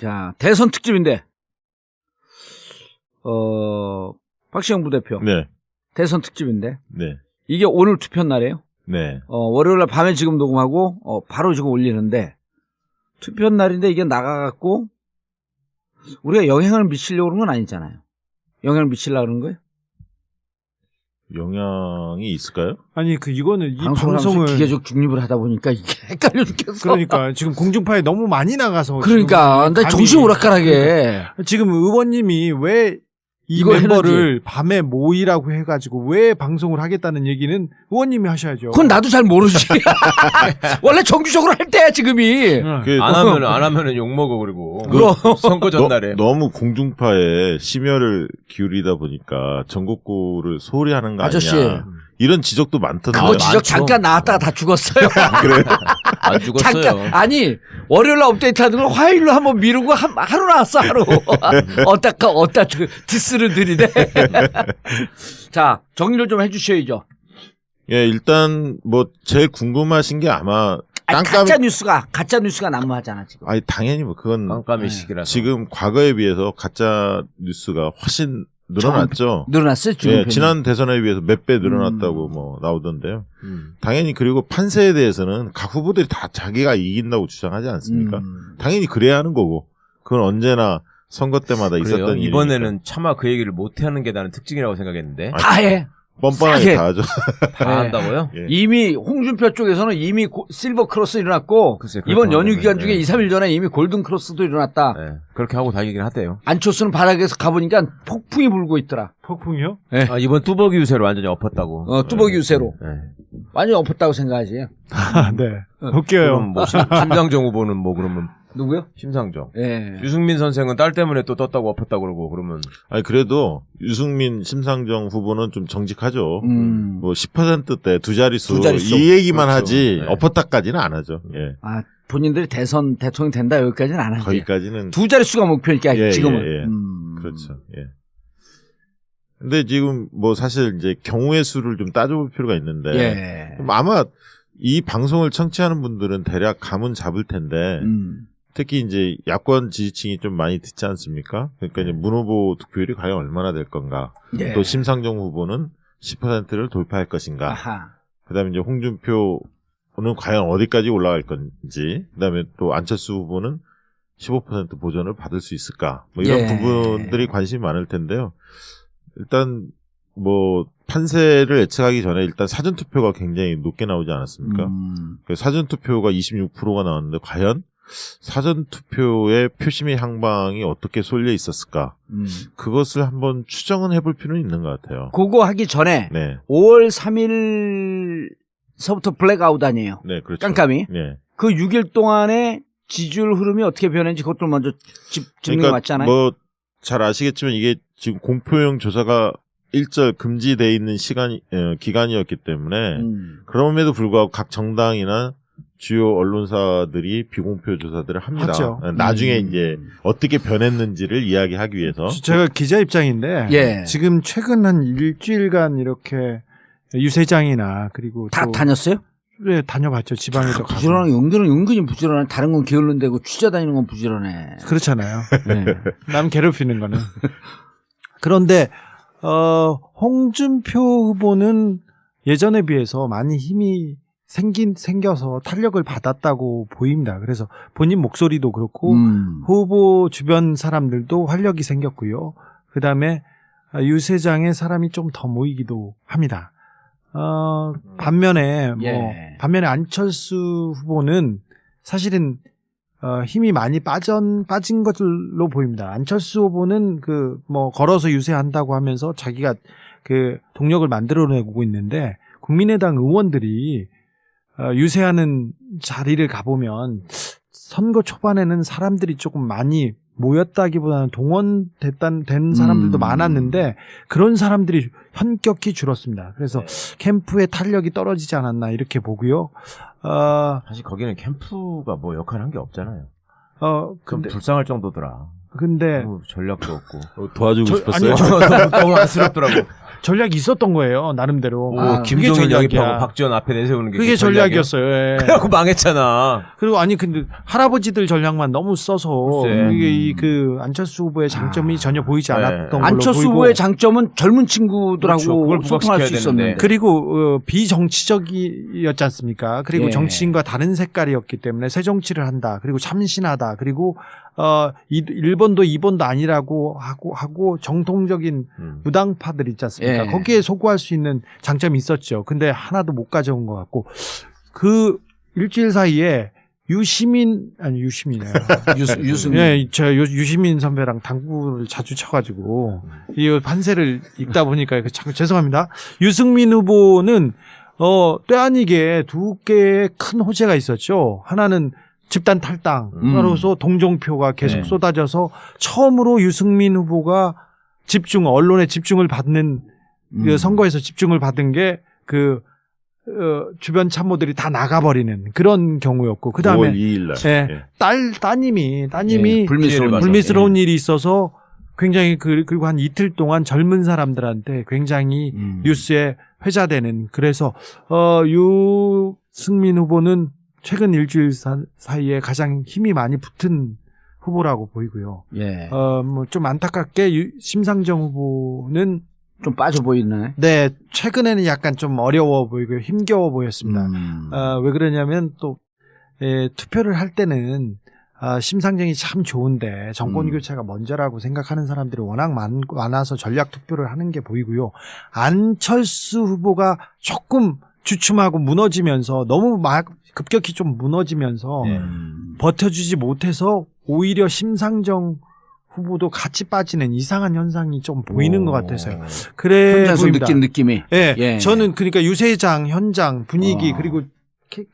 자, 대선 특집인데, 박시영 부대표. 네. 대선 특집인데, 네. 이게 오늘 투표 날이에요. 네. 월요일 날 밤에 지금 녹음하고, 바로 지금 올리는데, 투표 날인데 이게 나가갖고, 우리가 영향을 미치려고 그런 건 아니잖아요. 영향을 미치려고 그러는 거예요? 영향이 있을까요? 아니 이거는 이 방송을 기계적 중립을 하다 보니까 이게 헷갈려 죽겠어. 그러니까 지금 공중파에 너무 많이 나가서 그러니까 나 정신 오락가락해. 지금 의원님이 왜 이 멤버를 밤에 모이라고 해가지고 왜 방송을 하겠다는 얘기는 의원님이 하셔야죠. 그건 나도 잘 모르지. 원래 정규적으로 할 때야 지금이. 안 하면은 욕 먹어 그리고. 그럼 선거 전날에. 너무 공중파에 심혈을 기울이다 보니까 전국구를 소홀히 하는 거 아저씨. 아니냐. 이런 지적도 많던데요. 그거 지적 잠깐 나왔다가 다 죽었어요. 그래요? 안 죽었어요. 잠깐 아니 월요일날 업데이트하는 걸 화요일로 한번 미루고 하루 나왔어 하루. 어따 디스를 들이대. 자 정리를 좀 해주셔야죠. 예, 일단 뭐 제일 궁금하신 게 아마 가짜 뉴스가 난무하잖아 지금. 아니 당연히 뭐 그건 깜깜이 시기라서. 지금 과거에 비해서 가짜 뉴스가 훨씬 늘어났죠. 늘어났어요 지금. 예, 지난 대선에 비해서 몇 배 늘어났다고 뭐 나오던데요. 당연히 그리고 판세에 대해서는 각 후보들이 다 자기가 이긴다고 주장하지 않습니까? 당연히 그래야 하는 거고 그건 언제나 선거 때마다 있었던 일이니까. 이번에는 차마 그 얘기를 못 하는 게 나는 특징이라고 생각했는데. 다 해. 뻔뻔하게 다 하죠. 다 한다고요? 예. 이미 홍준표 쪽에서는 이미 실버 크로스 일어났고 글쎄, 이번 연휴 그렇다고 기간 중에 하던데. 2, 3일 전에 이미 골든 크로스도 일어났다. 네, 그렇게 하고 다니긴 하대요. 안철수는 바닥에서 가보니까 폭풍이 불고 있더라. 폭풍이요? 네. 이번 뚜벅이 유세로 완전히 엎었다고. 뚜벅이 유세로. 네. 완전히 엎었다고 생각하지. 네. 웃겨요. 그럼 뭐 심상정 후보는 뭐 그러면 누구요? 심상정. 예. 유승민 선생은 딸 때문에 또 떴다고 엎었다고 그러고 그러면. 아니 그래도 유승민, 심상정 후보는 좀 정직하죠. 뭐 10%대 두 자릿수 이 얘기만 그렇죠. 하지 네. 엎었다까지는 안 하죠. 예. 본인들이 대통령 된다 여기까지는 안 하지. 거기까지는 두 자릿수가 목표니까 예, 지금은. 예, 예. 그렇죠. 예. 근데 지금 뭐 사실 이제 경우의 수를 좀 따져볼 필요가 있는데 예. 아마 이 방송을 청취하는 분들은 대략 감은 잡을 텐데 특히 이제 야권 지지층이 좀 많이 듣지 않습니까? 그러니까 이제 문 후보 득표율이 과연 얼마나 될 건가? 예. 또 심상정 후보는 10%를 돌파할 것인가? 아하. 그다음에 이제 홍준표는 과연 어디까지 올라갈 건지, 그다음에 또 안철수 후보는 15% 보전을 받을 수 있을까? 뭐 이런 예. 부분들이 관심이 많을 텐데요. 일단 뭐 판세를 예측하기 전에 일단 사전 투표가 굉장히 높게 나오지 않았습니까? 그 사전 투표가 26%가 나왔는데 과연 사전 투표의 표심의 향방이 어떻게 쏠려 있었을까? 그것을 한번 추정은 해볼 필요는 있는 것 같아요. 그거 하기 전에 네, 5월 3일서부터 블랙아웃 아니에요. 네, 그렇죠. 깜깜이. 네. 그 6일 동안에 지지율 흐름이 어떻게 변했는지 그것도 먼저 짚는 게 맞잖아요. 뭐 잘 아시겠지만 이게 지금 공표용 조사가 일절 금지돼 있는 기간이었기 때문에 그럼에도 불구하고 각 정당이나 주요 언론사들이 비공표 조사들을 합니다. 하죠. 나중에 이제 어떻게 변했는지를 이야기하기 위해서. 제가 기자 입장인데 예. 지금 최근 한 일주일간 이렇게 유세장이나 그리고 다 또 다녔어요? 네, 다녀봤죠. 지방에도 가고. 부지런한 연기는 은근히 부지런해. 다른 건 게을른데고 취재 다니는 건 부지런해. 그렇잖아요. 네. 남 괴롭히는 거는. 그런데 홍준표 후보는 예전에 비해서 많이 힘이 생겨서 탄력을 받았다고 보입니다. 그래서 본인 목소리도 그렇고 후보 주변 사람들도 활력이 생겼고요. 그다음에 유세장에 사람이 좀 더 모이기도 합니다. 반면에 예. 반면에 안철수 후보는 사실은 힘이 많이 빠진 것으로 보입니다. 안철수 후보는 걸어서 유세한다고 하면서 자기가 그 동력을 만들어내고 있는데 국민의당 의원들이 유세하는 자리를 가보면 선거 초반에는 사람들이 조금 많이 모였다기보다는 동원된 사람들도 많았는데 그런 사람들이 현격히 줄었습니다. 그래서 캠프의 탄력이 떨어지지 않았나 이렇게 보고요. 사실 거기는 캠프가 뭐 역할을 한 게 없잖아요. 좀 근데 불쌍할 정도더라. 전략도 없고. 도와주고 싶었어요. 너무 안쓰럽더라고. 전략이 있었던 거예요, 나름대로. 김종인 그게 영입하고 전략이야. 박지원 앞에 내세우는 게 그게 전략이었어요. 예. 그래갖고 망했잖아. 그리고 아니 근데 할아버지들 전략만 너무 써서 글쎄. 이게 그 안철수 후보의 장점이 전혀 보이지 않았던 걸로 안철수 보이고. 후보의 장점은 젊은 친구들하고 그렇죠. 그걸 소통할 부각시켜야 수 있었는데. 되는데. 그리고 비정치적이었지 않습니까? 그리고 예. 정치인과 다른 색깔이었기 때문에 새 정치를 한다. 그리고 참신하다. 그리고 1번도 2번도 아니라고 하고 정통적인 무당파들 있지 않습니까? 예. 거기에 소구할 수 있는 장점이 있었죠. 근데 하나도 못 가져온 것 같고 그 일주일 사이에 유시민이네요. 유승민. 예, 저 유시민 선배랑 당구를 자주 쳐가지고 이 판세를 읽다 보니까 참 죄송합니다. 유승민 후보는 때 아니게 두 개의 큰 호재가 있었죠. 하나는 집단 탈당으로서 동정표가 계속 네. 쏟아져서 처음으로 유승민 후보가 언론의 집중을 받는 그 선거에서 집중을 받은 게 주변 참모들이 다 나가버리는 그런 경우였고, 그 다음에 5월 2일 날. 예, 따님이 예, 불미스러운 일이 있어서 굉장히 그리고 한 이틀 동안 젊은 사람들한테 굉장히 뉴스에 회자되는, 그래서 유승민 후보는 최근 일주일 사이에 가장 힘이 많이 붙은 후보라고 보이고요. 예. 뭐 좀 안타깝게 심상정 후보는 좀 빠져 보이네. 네, 최근에는 약간 좀 어려워 보이고 힘겨워 보였습니다. 왜 그러냐면 또 투표를 할 때는 심상정이 참 좋은데 정권 교체가 먼저라고 생각하는 사람들이 워낙 많아서 전략 투표를 하는 게 보이고요. 안철수 후보가 조금 주춤하고 무너지면서 너무 급격히 좀 무너지면서 버텨주지 못해서 오히려 심상정 후보도 같이 빠지는 이상한 현상이 좀 보이는 것 같아서요. 그래 혼자서 보입니다. 느낀 느낌이. 예, 예. 저는 그러니까 유세장 현장 분위기 그리고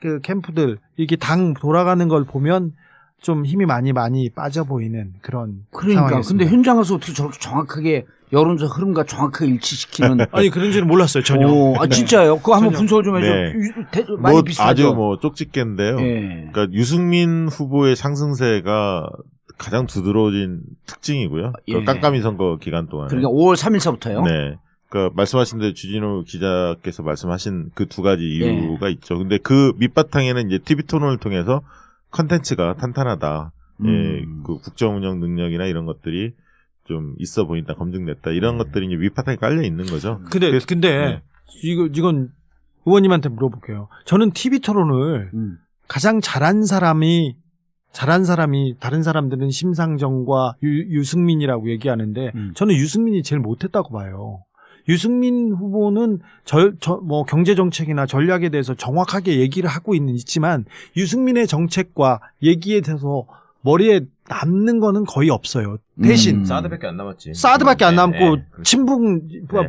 그 캠프들 이게 당 돌아가는 걸 보면 좀 힘이 많이 빠져 보이는 그런 그러니까 상황이었습니다. 근데 현장 가서 어떻게 저렇게 정확하게 여론조사 흐름과 정확하게 일치시키는. 아니 그런지는 몰랐어요 전혀. 진짜요? 그거 한번 전혀. 분석을 좀 해줘. 네. 많이 뭐 비슷하죠. 아주 쪽집게인데요. 예. 그러니까 유승민 후보의 상승세가 가장 두드러진 특징이고요. 예. 깜깜이 선거 기간 동안에. 그러니까 5월 3일서부터요. 네. 그러니까 말씀하신 대로 주진우 기자께서 말씀하신 그 두 가지 이유가 있죠. 근데 그 밑바탕에는 이제 TV 토론을 통해서 컨텐츠가 탄탄하다. 예, 그 국정 운영 능력이나 이런 것들이 좀 있어 보인다, 검증됐다. 이런 것들이 이제 밑바탕에 깔려 있는 거죠. 근데 네. 이건 의원님한테 물어볼게요. 저는 TV 토론을 가장 잘한 사람이 다른 사람들은 심상정과 유승민이라고 얘기하는데 저는 유승민이 제일 못했다고 봐요. 유승민 후보는 뭐 경제 정책이나 전략에 대해서 정확하게 얘기를 하고 있지만 유승민의 정책과 얘기에 대해서 머리에 남는 거는 거의 없어요. 대신 사드밖에 안 남았지. 사드밖에 안 남고 그렇죠. 친북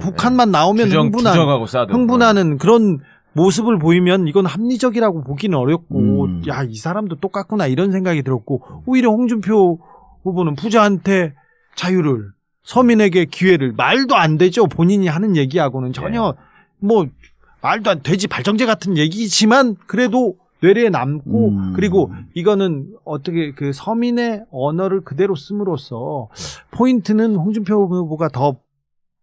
북한만 나오면 부정하고 사드. 흥분하는 그런 모습을 보이면 이건 합리적이라고 보기는 어렵고 야, 이 사람도 똑같구나 이런 생각이 들었고, 오히려 홍준표 후보는 부자한테 자유를, 서민에게 기회를, 말도 안 되죠. 본인이 하는 얘기하고는 전혀 뭐 말도 안 돼지 발정제 같은 얘기지만 그래도 뇌리에 남고, 그리고 이거는 어떻게 그 서민의 언어를 그대로 씀으로써 포인트는 홍준표 후보가 더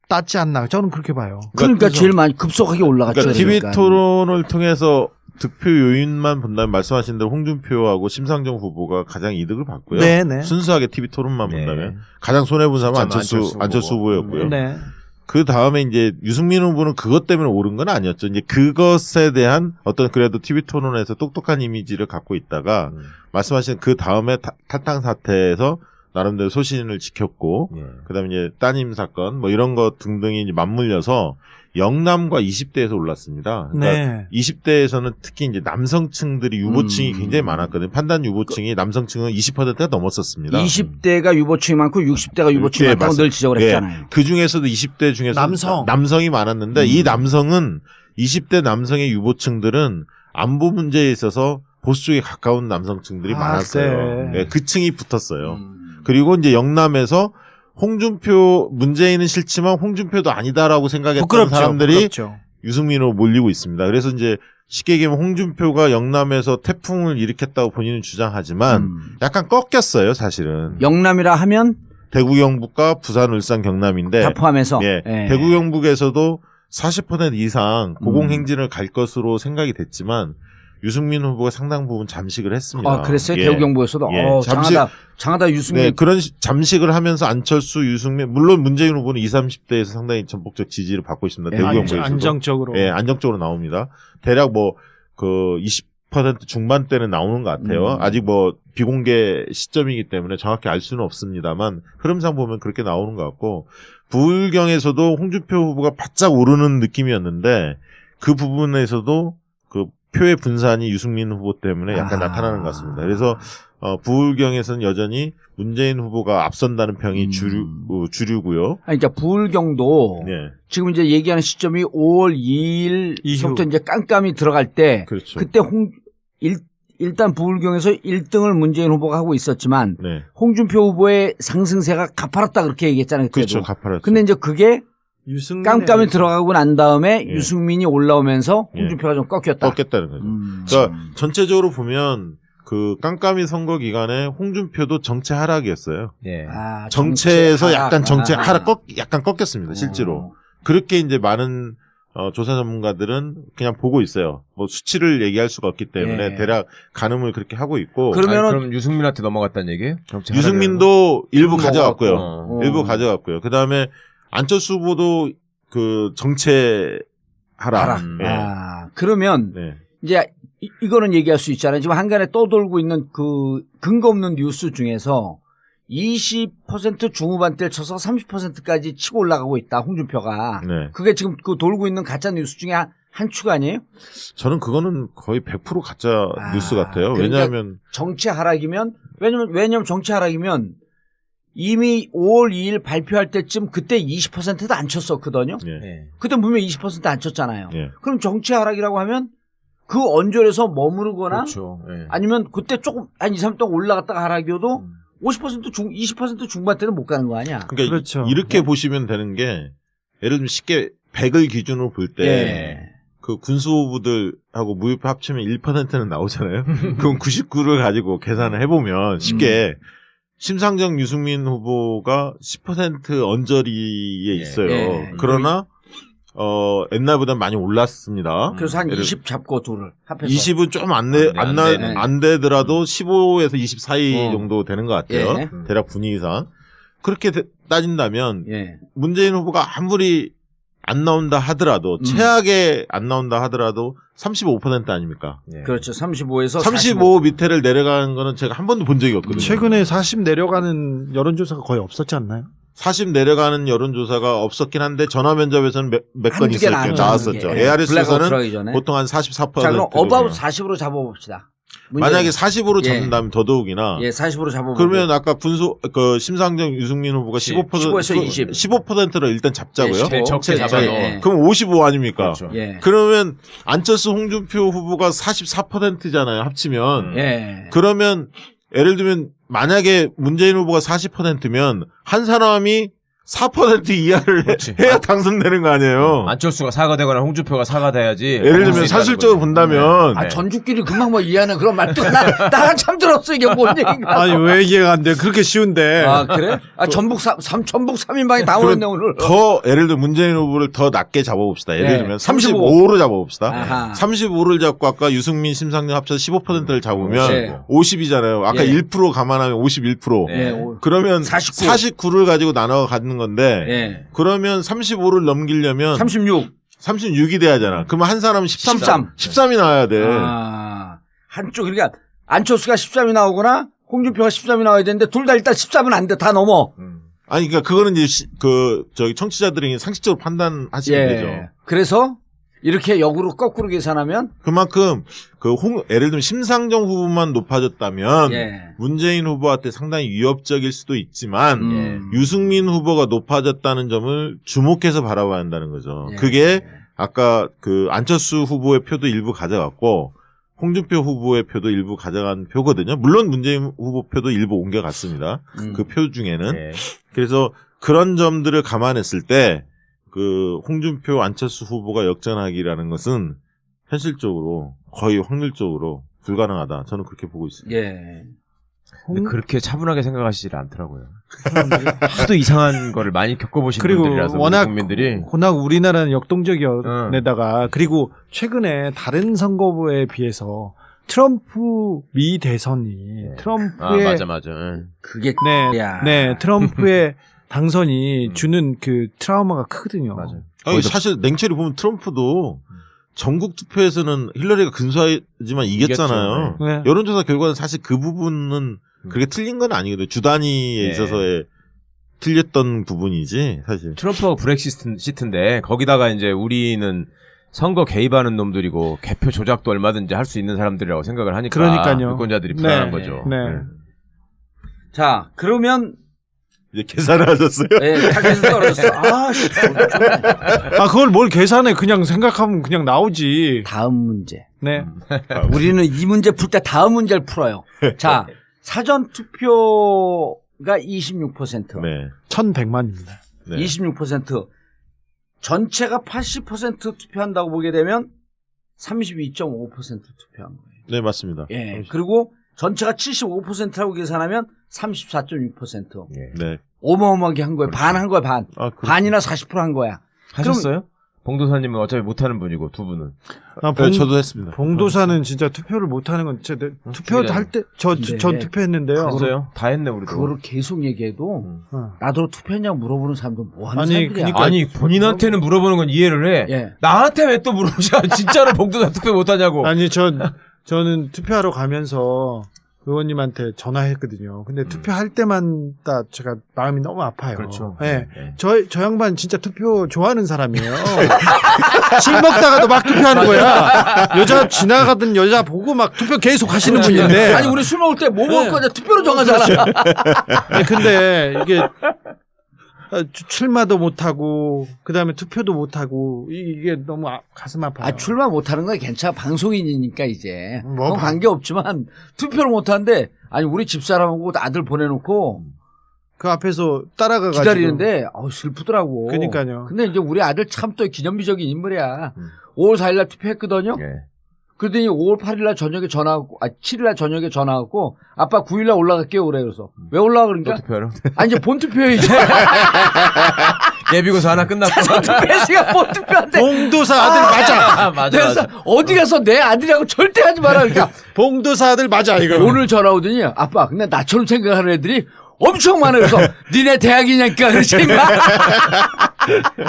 땄지 않나, 저는 그렇게 봐요. 그러니까 제일 많이 급속하게 올라갔죠. 그러니까 TV 그러니까. 토론을 통해서 득표 요인만 본다면 말씀하신 대로 홍준표하고 심상정 후보가 가장 이득을 봤고요. 네네. 순수하게 TV 토론만 네. 본다면 가장 손해본 사람은 진짜 안철수 후보였고요. 네. 그 다음에 이제 유승민 후보는 그것 때문에 오른 건 아니었죠. 이제 그것에 대한 어떤 그래도 TV 토론에서 똑똑한 이미지를 갖고 있다가 말씀하신 그 다음에 탈당 사태에서 나름대로 소신을 지켰고, 그다음에 이제 따님 사건 뭐 이런 것 등등이 이제 맞물려서 영남과 20대에서 올랐습니다. 그러니까 네. 20대에서는 특히 이제 남성층들이 유보층이 굉장히 많았거든요. 판단 유보층이 남성층은 20%가 넘었었습니다. 20대가 유보층이 많고 60대가 유보층이 예, 많다고 늘 지적을 했잖아요. 그 중에서도 20대 중에서 남성이 많았는데 이 남성은 20대 남성의 유보층들은 안보 문제에 있어서 보수 쪽에 가까운 남성층들이 많았어요. 네, 그 층이 붙었어요. 그리고 이제 영남에서 홍준표, 문재인은 싫지만 홍준표도 아니다라고 생각했던 사람들이 부끄럽죠. 유승민으로 몰리고 있습니다. 그래서 이제 쉽게 얘기하면 홍준표가 영남에서 태풍을 일으켰다고 본인은 주장하지만 약간 꺾였어요, 사실은. 영남이라 하면 대구 경북과 부산 울산 경남인데 다 포함해서. 예, 대구 경북에서도 40% 이상 고공행진을 갈 것으로 생각이 됐지만 유승민 후보가 상당 부분 잠식을 했습니다. 아, 그랬어요? 예. 대구 경북에서도. 예. 장하다 유승민. 네, 그런 잠식을 하면서 안철수, 유승민, 물론 문재인 후보는 20, 30대에서 상당히 전폭적 지지를 받고 있습니다. 예, 대구 경북에서도. 안정적으로. 예, 안정적으로 나옵니다. 대략 뭐, 20% 중반대는 나오는 것 같아요. 아직 뭐, 비공개 시점이기 때문에 정확히 알 수는 없습니다만, 흐름상 보면 그렇게 나오는 것 같고, 부울경에서도 홍준표 후보가 바짝 오르는 느낌이었는데, 그 부분에서도 그 표의 분산이 유승민 후보 때문에 약간 나타나는 것 같습니다. 그래서, 부울경에서는 여전히 문재인 후보가 앞선다는 평이 주류고요. 아니, 그러니까 부울경도 네. 지금 이제 얘기하는 시점이 5월 2일부터 이제 깜깜이 들어갈 때 그렇죠. 그때 일단 부울경에서 1등을 문재인 후보가 하고 있었지만 네. 홍준표 후보의 상승세가 가파랐다 그렇게 얘기했잖아요. 그때도. 그렇죠. 가파랐죠. 근데 이제 그게 유승민의 깜깜이 들어가고 난 다음에 예. 유승민이 올라오면서 예. 홍준표가 좀 꺾였다. 꺾였다는 거죠. 그러니까 전체적으로 보면 그 깜깜이 선거 기간에 홍준표도 정체 하락이었어요. 예. 아, 정체에서 정체 약간 정체 아. 하락 약간 꺾였습니다. 실제로. 그렇게 이제 많은 조사 전문가들은 그냥 보고 있어요. 뭐 수치를 얘기할 수가 없기 때문에 예. 대략 가늠을 그렇게 하고 있고. 그러면은 그럼 유승민한테 넘어갔다는 얘기예요? 정치 유승민도 일부 좀 가져갔고요. 먹었고. 일부 가져갔고요. 그 다음에 안철수 후보도 그 정체 하락. 예. 아, 그러면 네. 이제 이거는 얘기할 수 있잖아요. 지금 한간에 떠돌고 있는 그 근거 없는 뉴스 중에서 20% 중후반대를 쳐서 30%까지 치고 올라가고 있다. 홍준표가. 네. 그게 지금 그 돌고 있는 가짜 뉴스 중에 한 축 아니에요? 저는 그거는 거의 100% 가짜 아, 뉴스 같아요. 그러니까 왜냐하면 정치 하락이면 왜냐면 정치 하락이면 이미 5월 2일 발표할 때쯤 그때 20%도 안 쳤었거든요. 예. 예. 그때 분명히 20%안 쳤잖아요. 예. 그럼 정치 하락이라고 하면 그 언저리에서 머무르거나 그렇죠. 예. 아니면 그때 조금 한 2, 3동 올라갔다가 하락이어도 20% 중반대는 못 가는 거 아니야. 그러니까 그렇죠. 이렇게 보시면 되는 게 예를 들면 쉽게 100을 기준으로 볼 때 예. 그 군수부들하고 무효표 합치면 1%는 나오잖아요. 그럼 99를 가지고 계산을 해보면 쉽게 심상정 유승민 후보가 10% 언저리에 있어요. 예. 그러나 옛날보다 많이 올랐습니다. 그래서 한 예를 20 잡고 둘을 합해서 20은 좀 안 되네. 안 되더라도 15에서 20 사이 어. 정도 되는 것 같아요. 예. 대략 분위기상. 그렇게 따진다면 예. 문재인 후보가 아무리 안 나온다 하더라도 최악에 안 나온다 하더라도 35% 아닙니까? 예. 그렇죠. 35에서 35 밑에를 내려가는 거는 제가 한 번도 본 적이 없거든요. 최근에 40 내려가는 여론조사가 거의 없었지 않나요? 40 내려가는 여론조사가 없긴 한데 전화 면접에서는 몇 건 한두 개 나왔었죠. 예. ARS 블랙아웃 조사는 들어가기 전에. 보통 한 44%. 자, 그럼 어바웃 40으로 잡아봅시다. 만약에 40으로 예. 잡는다면 더더욱이나. 예, 40으로 잡아보고. 그러면 아까 심상정 유승민 후보가 15에서 20. 15%를 일단 잡자고요. 네, 적게 잡아도. 예. 그럼 55 아닙니까? 그렇죠. 예. 그러면 안철수 홍준표 후보가 44%잖아요. 합치면. 예. 그러면 예를 들면 만약에 문재인 후보가 40%면 한 사람이 4% 이하를 그렇지. 해야 당선되는 거 아니에요. 안철수가 사과되거나 홍준표가 사과돼야지. 예를 들면 사실적으로 본다면 아, 전주끼리 금방 뭐 이해하는 그런 말도 나 참 들었어. 이게 뭔 얘기인가. 아니 왜 이해가 안 돼? 그렇게 쉬운데. 아, 그래? 아, 전북 3인방이 다 오는데 오늘. 더 예를 들면 문재인 후보를 더 낮게 잡아봅시다. 예를 네. 들면 35. 35로 잡아봅시다. 아하. 35를 잡고 아까 유승민, 심상정 합쳐서 15%를 잡으면 네. 50이잖아요. 아까 예. 1% 감안하면 51%. 네. 예. 그러면 49. 49를 가지고 나눠 갖는 건데 예. 그러면 35를 넘기려면 36. 36이 돼야 하잖아. 그러면 한 사람은 13. 13이 나와야 돼. 아, 한쪽, 그러니까 안철수가 13이 나오거나 홍준표가 13이 나와야 되는데 둘 다 일단 13은 안 돼. 다 넘어. 아니, 그러니까 그거는 이제 저기 청취자들이 상식적으로 판단하시면 되죠. 그래서 이렇게 역으로 거꾸로 계산하면 그만큼 예를 들면 심상정 후보만 높아졌다면 예. 문재인 후보한테 상당히 위협적일 수도 있지만 예. 유승민 후보가 높아졌다는 점을 주목해서 바라봐야 한다는 거죠. 예. 그게 아까 안철수 후보의 표도 일부 가져갔고 홍준표 후보의 표도 일부 가져간 표거든요. 물론 문재인 후보 표도 일부 옮겨갔습니다. 그 표 중에는. 예. 그래서 그런 점들을 감안했을 때 홍준표 안철수 후보가 역전하기라는 것은 현실적으로 거의 확률적으로 불가능하다. 저는 그렇게 보고 있습니다. 예. 근데 그렇게 차분하게 생각하시질 않더라고요. 하도 이상한 거를 많이 겪어보신 그리고 분들이라서 워낙 국민들이. 우리나라는 역동적이었다가 그리고 최근에 다른 선거에 비해서 트럼프 미 대선이 트럼프의 맞아. 그게 트럼프의 당선이 주는 그 트라우마가 크거든요. 맞아요. 아니, 사실 냉철히 보면 트럼프도 전국 투표에서는 힐러리가 근소하지만 이겼잖아요. 네. 여론조사 결과는 사실 그 부분은 그렇게 틀린 건 아니거든요. 주 단위에 네. 있어서의 틀렸던 부분이지 사실. 트럼프가 브렉시트인데 거기다가 이제 우리는 선거 개입하는 놈들이고 개표 조작도 얼마든지 할 수 있는 사람들이라고 생각을 하니까 그러니까요. 유권자들이 불안한 네. 거죠. 네. 자, 그러면 이제 계산을 하셨어요? 네, 타겟은 떨어졌어. 그걸 뭘 계산해? 그냥 생각하면 그냥 나오지. 다음 문제. 네. 우리는 이 문제 풀 때 다음 문제를 풀어요. 자, 사전 투표가 26%. 네. 1,100만입니다. 네. 26%. 전체가 80% 투표한다고 보게 되면 32.5% 투표한 거예요. 네, 맞습니다. 예. 그리고 전체가 75%라고 계산하면 34.6%. 네. 어마어마하게 한 거예요. 반 한 거야, 반. 아, 그렇군요. 반이나 40% 한 거야. 하셨어요? 봉도사님은 어차피 못하는 분이고 두 분은. 네, 저도 했습니다. 봉도사는 진짜 투표를 못하는 건 진짜 투표할 때 전 투표했는데요. 했어요? 다 했네 우리도. 그거를 계속 얘기해도 어. 나도 투표했냐고 물어보는 사람도 뭐 하는 아니, 사람들이야. 그러니까 아니 본인한테는 물어보는 건 이해를 해. 예. 나한테 왜 또 물어보자? 진짜로 봉도사 투표 못하냐고. 아니 저는 투표하러 가면서 의원님한테 전화했거든요. 근데 투표할 때만 다 제가 마음이 너무 아파요. 그렇죠. 네. 네. 저 양반 진짜 투표 좋아하는 사람이에요. 술 먹다가도 막 투표하는 거야. 여자 지나가던 여자 보고 막 투표 계속 하시는 분인데. 아니 우리 술 먹을 때 뭐 먹을 거냐 투표로 정하잖아. 아니, 근데 이게 출마도 못하고 그다음에 투표도 못하고 이게 너무 가슴 아파요. 아 출마 못하는 건 괜찮아. 방송인이니까 이제 뭐 그건 관계없지만 투표를 못하는데 아니 우리 집사람하고 아들 보내놓고 그 앞에서 따라가가지고 기다리는데 슬프더라고. 그러니까요. 근데 이제 우리 아들 참 또 기념비적인 인물이야. 5월 4일날 투표했거든요. 예. 그러더니 5월 8일날 저녁에 전화하고 7일날 저녁에 전화하고 아빠 9일날 올라갈게요 그래. 그래서 왜 올라가 그러니까 또 투표하러? 아니 이제 본투표해야지. 예비고사 하나 끝났고. 투표해야지가 본투표한테. 봉도사 아들 맞아. 맞아. 그래서 어디 가서 내 아들이라고 절대 하지 마라. 그러니까 봉도사 아들 맞아 이거. 오늘 전화 오더니 아빠 근데 나처럼 생각하는 애들이 엄청 많아. 그래서 니네 대학이냐니까 그러지 마.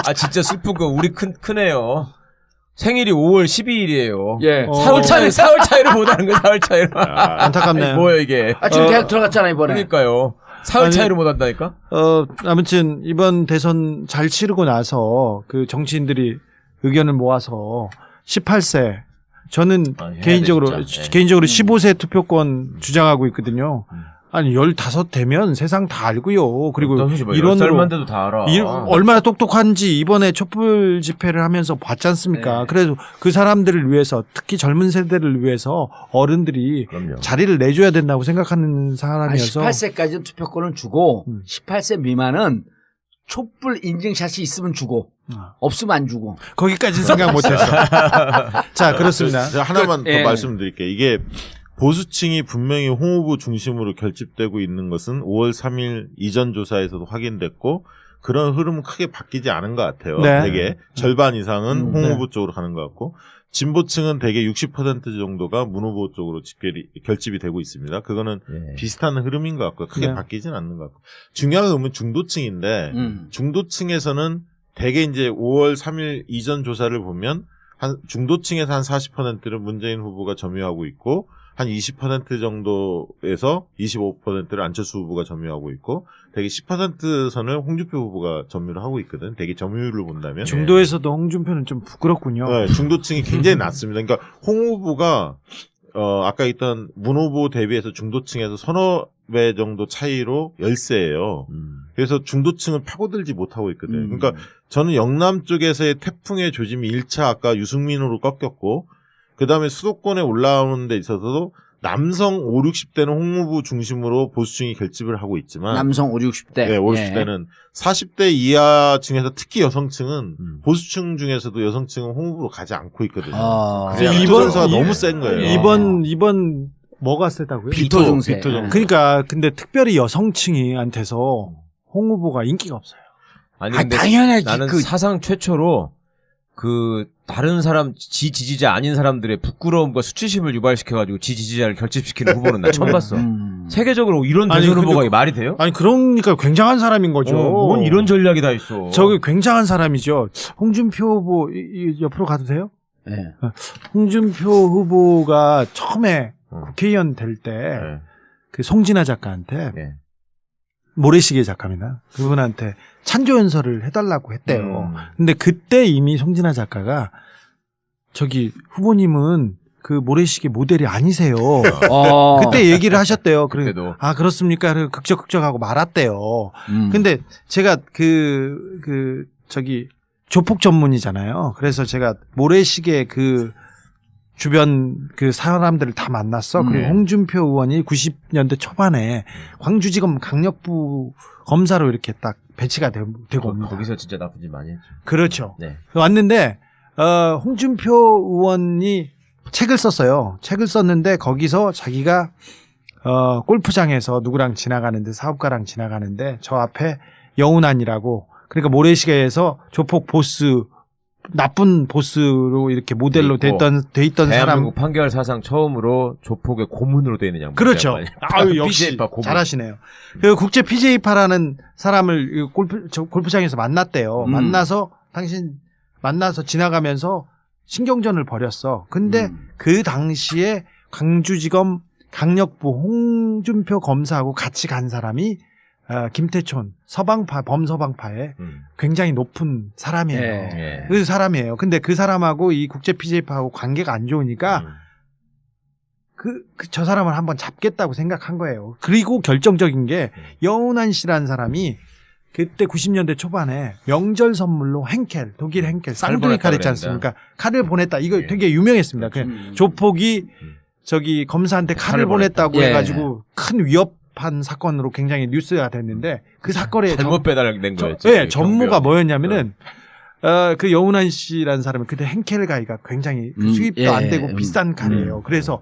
아 진짜 슬픈 거 우리 큰애요. 생일이 5월 12일이에요. 예. 4월 차이를 못하는 거예요. 4월 차이를. 안타깝네요. 뭐예요 이게? 지금 대학 들어갔잖아 이번에. 그러니까요. 4월 차이를 못한다니까? 아무튼 이번 대선 잘 치르고 나서 그 정치인들이 의견을 모아서 18세 저는 해야 개인적으로 돼, 진짜. 네. 개인적으로 15세 투표권 주장하고 있거든요. 아니 15 되면 세상 다 알고요. 그리고 이런 쌀만 돼도 다 알아. 얼마나 똑똑한지 이번에 촛불 집회를 하면서 봤지 않습니까? 네. 그래도 그 사람들을 위해서 특히 젊은 세대를 위해서 어른들이 그럼요. 자리를 내줘야 된다고 생각하는 사람이어서 18세까지는 투표권을 주고 18세 미만은 촛불 인증샷이 있으면 주고 없으면 안 주고. 거기까지는 생각 못했어. 자 그렇습니다. 제가 하나만 더 예. 말씀드릴게요. 이게 보수층이 분명히 홍 후보 중심으로 결집되고 있는 것은 5월 3일 이전 조사에서도 확인됐고 그런 흐름은 크게 바뀌지 않은 것 같아요. 네. 되게 절반 이상은 홍 네. 후보 쪽으로 가는 것 같고 진보층은 대개 60% 정도가 문 후보 쪽으로 결집이 되고 있습니다. 그거는 예. 비슷한 흐름인 것 같고요. 크게 네. 바뀌진 않는 것 같고 중요한 건 중도층인데 중도층에서는 대개 이제 5월 3일 이전 조사를 보면 중도층에서 한 40%를 문재인 후보가 점유하고 있고 한 20% 정도에서 25%를 안철수 후보가 점유하고 있고 되게 10% 선을 홍준표 후보가 점유를 하고 있거든. 되게 점유율을 본다면 중도에서도 홍준표는 좀 부끄럽군요. 네, 중도층이 굉장히 낮습니다. 그러니까 홍 후보가 아까 있던 문 후보 대비해서 중도층에서 서너 배 정도 차이로 열세예요. 그래서 중도층을 파고들지 못하고 있거든요. 그러니까 저는 영남 쪽에서의 태풍의 조짐이 1차 아까 유승민으로 꺾였고 그 다음에 수도권에 올라오는 데 있어서도 남성 5, 60대는 홍 후보 중심으로 보수층이 결집을 하고 있지만 남성 5, 60대. 네, 5, 60대는 40대 이하층에서 특히 여성층은 보수층 중에서도 여성층은 홍 후보로 가지 않고 있거든요. 아. 그래서 이번 조사가 너무 센 거예요. 이번 뭐가 세다고요? 비토 증세. 비토 증세. 그러니까 근데 특별히 여성층한테서 홍 후보가 인기가 없어요. 아니 아, 근데 당연하지. 나는 사상 최초로 그 다른 사람 지지자 아닌 사람들의 부끄러움과 수치심을 유발시켜가지고 지지자를 결집시키는 후보는 나 처음 봤어. 세계적으로 이런 아니, 대선 근데 후보가 말이 돼요? 아니 그러니까 굉장한 사람인 거죠. 뭔 이런 전략이 다 있어. 저기 굉장한 사람이죠. 홍준표 후보 이 옆으로 가도 돼요? 네. 홍준표 후보가 처음에 국회의원 될 때 그 송진아 작가한테 예. 모래시계 작가입니다. 그분한테 찬조연설을 해달라고 했대요. 근데 그때 이미 송진아 작가가 저기 후보님은 그 모래시계 모델이 아니세요. 그때 얘기를 하셨대요. 그때도. 아 그렇습니까? 극적극적하고 말았대요. 근데 제가 저기 조폭 전문이잖아요. 그래서 제가 모래시계 그 주변 그 사람들을 다 만났어. 그리고 홍준표 의원이 90년대 초반에 광주지검 강력부 검사로 이렇게 딱 배치가 되고 옵니다. 거기서 진짜 나쁜 짓 많이 했죠. 그렇죠. 네. 왔는데 홍준표 의원이 책을 썼어요. 책을 썼는데 거기서 자기가 골프장에서 누구랑 지나가는데 사업가랑 지나가는데 저 앞에 여운안이라고 그러니까 모래시계에서 조폭 보스 나쁜 보스로 이렇게 모델로 돼 있던 사람. 대한민국 판결 사상 처음으로 조폭의 고문으로 되어 있는 양반. 그렇죠. 아유, 역시 PJ파 고문. 잘하시네요. 그 국제 PJ파라는 사람을 골프장에서 만났대요. 만나서 만나서 지나가면서 신경전을 벌였어. 근데 그 당시에 광주지검 강력부 홍준표 검사하고 같이 간 사람이 김태촌 범서방파의 굉장히 높은 사람이에요. 예. 그 사람이에요. 근데 그 사람하고 이 국제 PJ파하고 관계가 안 좋으니까 저 사람을 한번 잡겠다고 생각한 거예요. 그리고 결정적인 게 여운한 씨라는 사람이 그때 90년대 초반에 명절 선물로 독일 henkel 쌍둥이 칼 있지 않습니까? 칼을 보냈다. 이거 되게 유명했습니다. 조폭이 저기 검사한테 칼을 보냈다고 해가지고 큰 위협한 사건으로 굉장히 뉴스가 됐는데 그 사건에 잘못 배달된 거였죠. 네, 전무가 뭐였냐면은 그 여운한 씨라는 사람은 그때 henkel 가이가 굉장히 수입도 안 되고 비싼 칼이에요. 그래서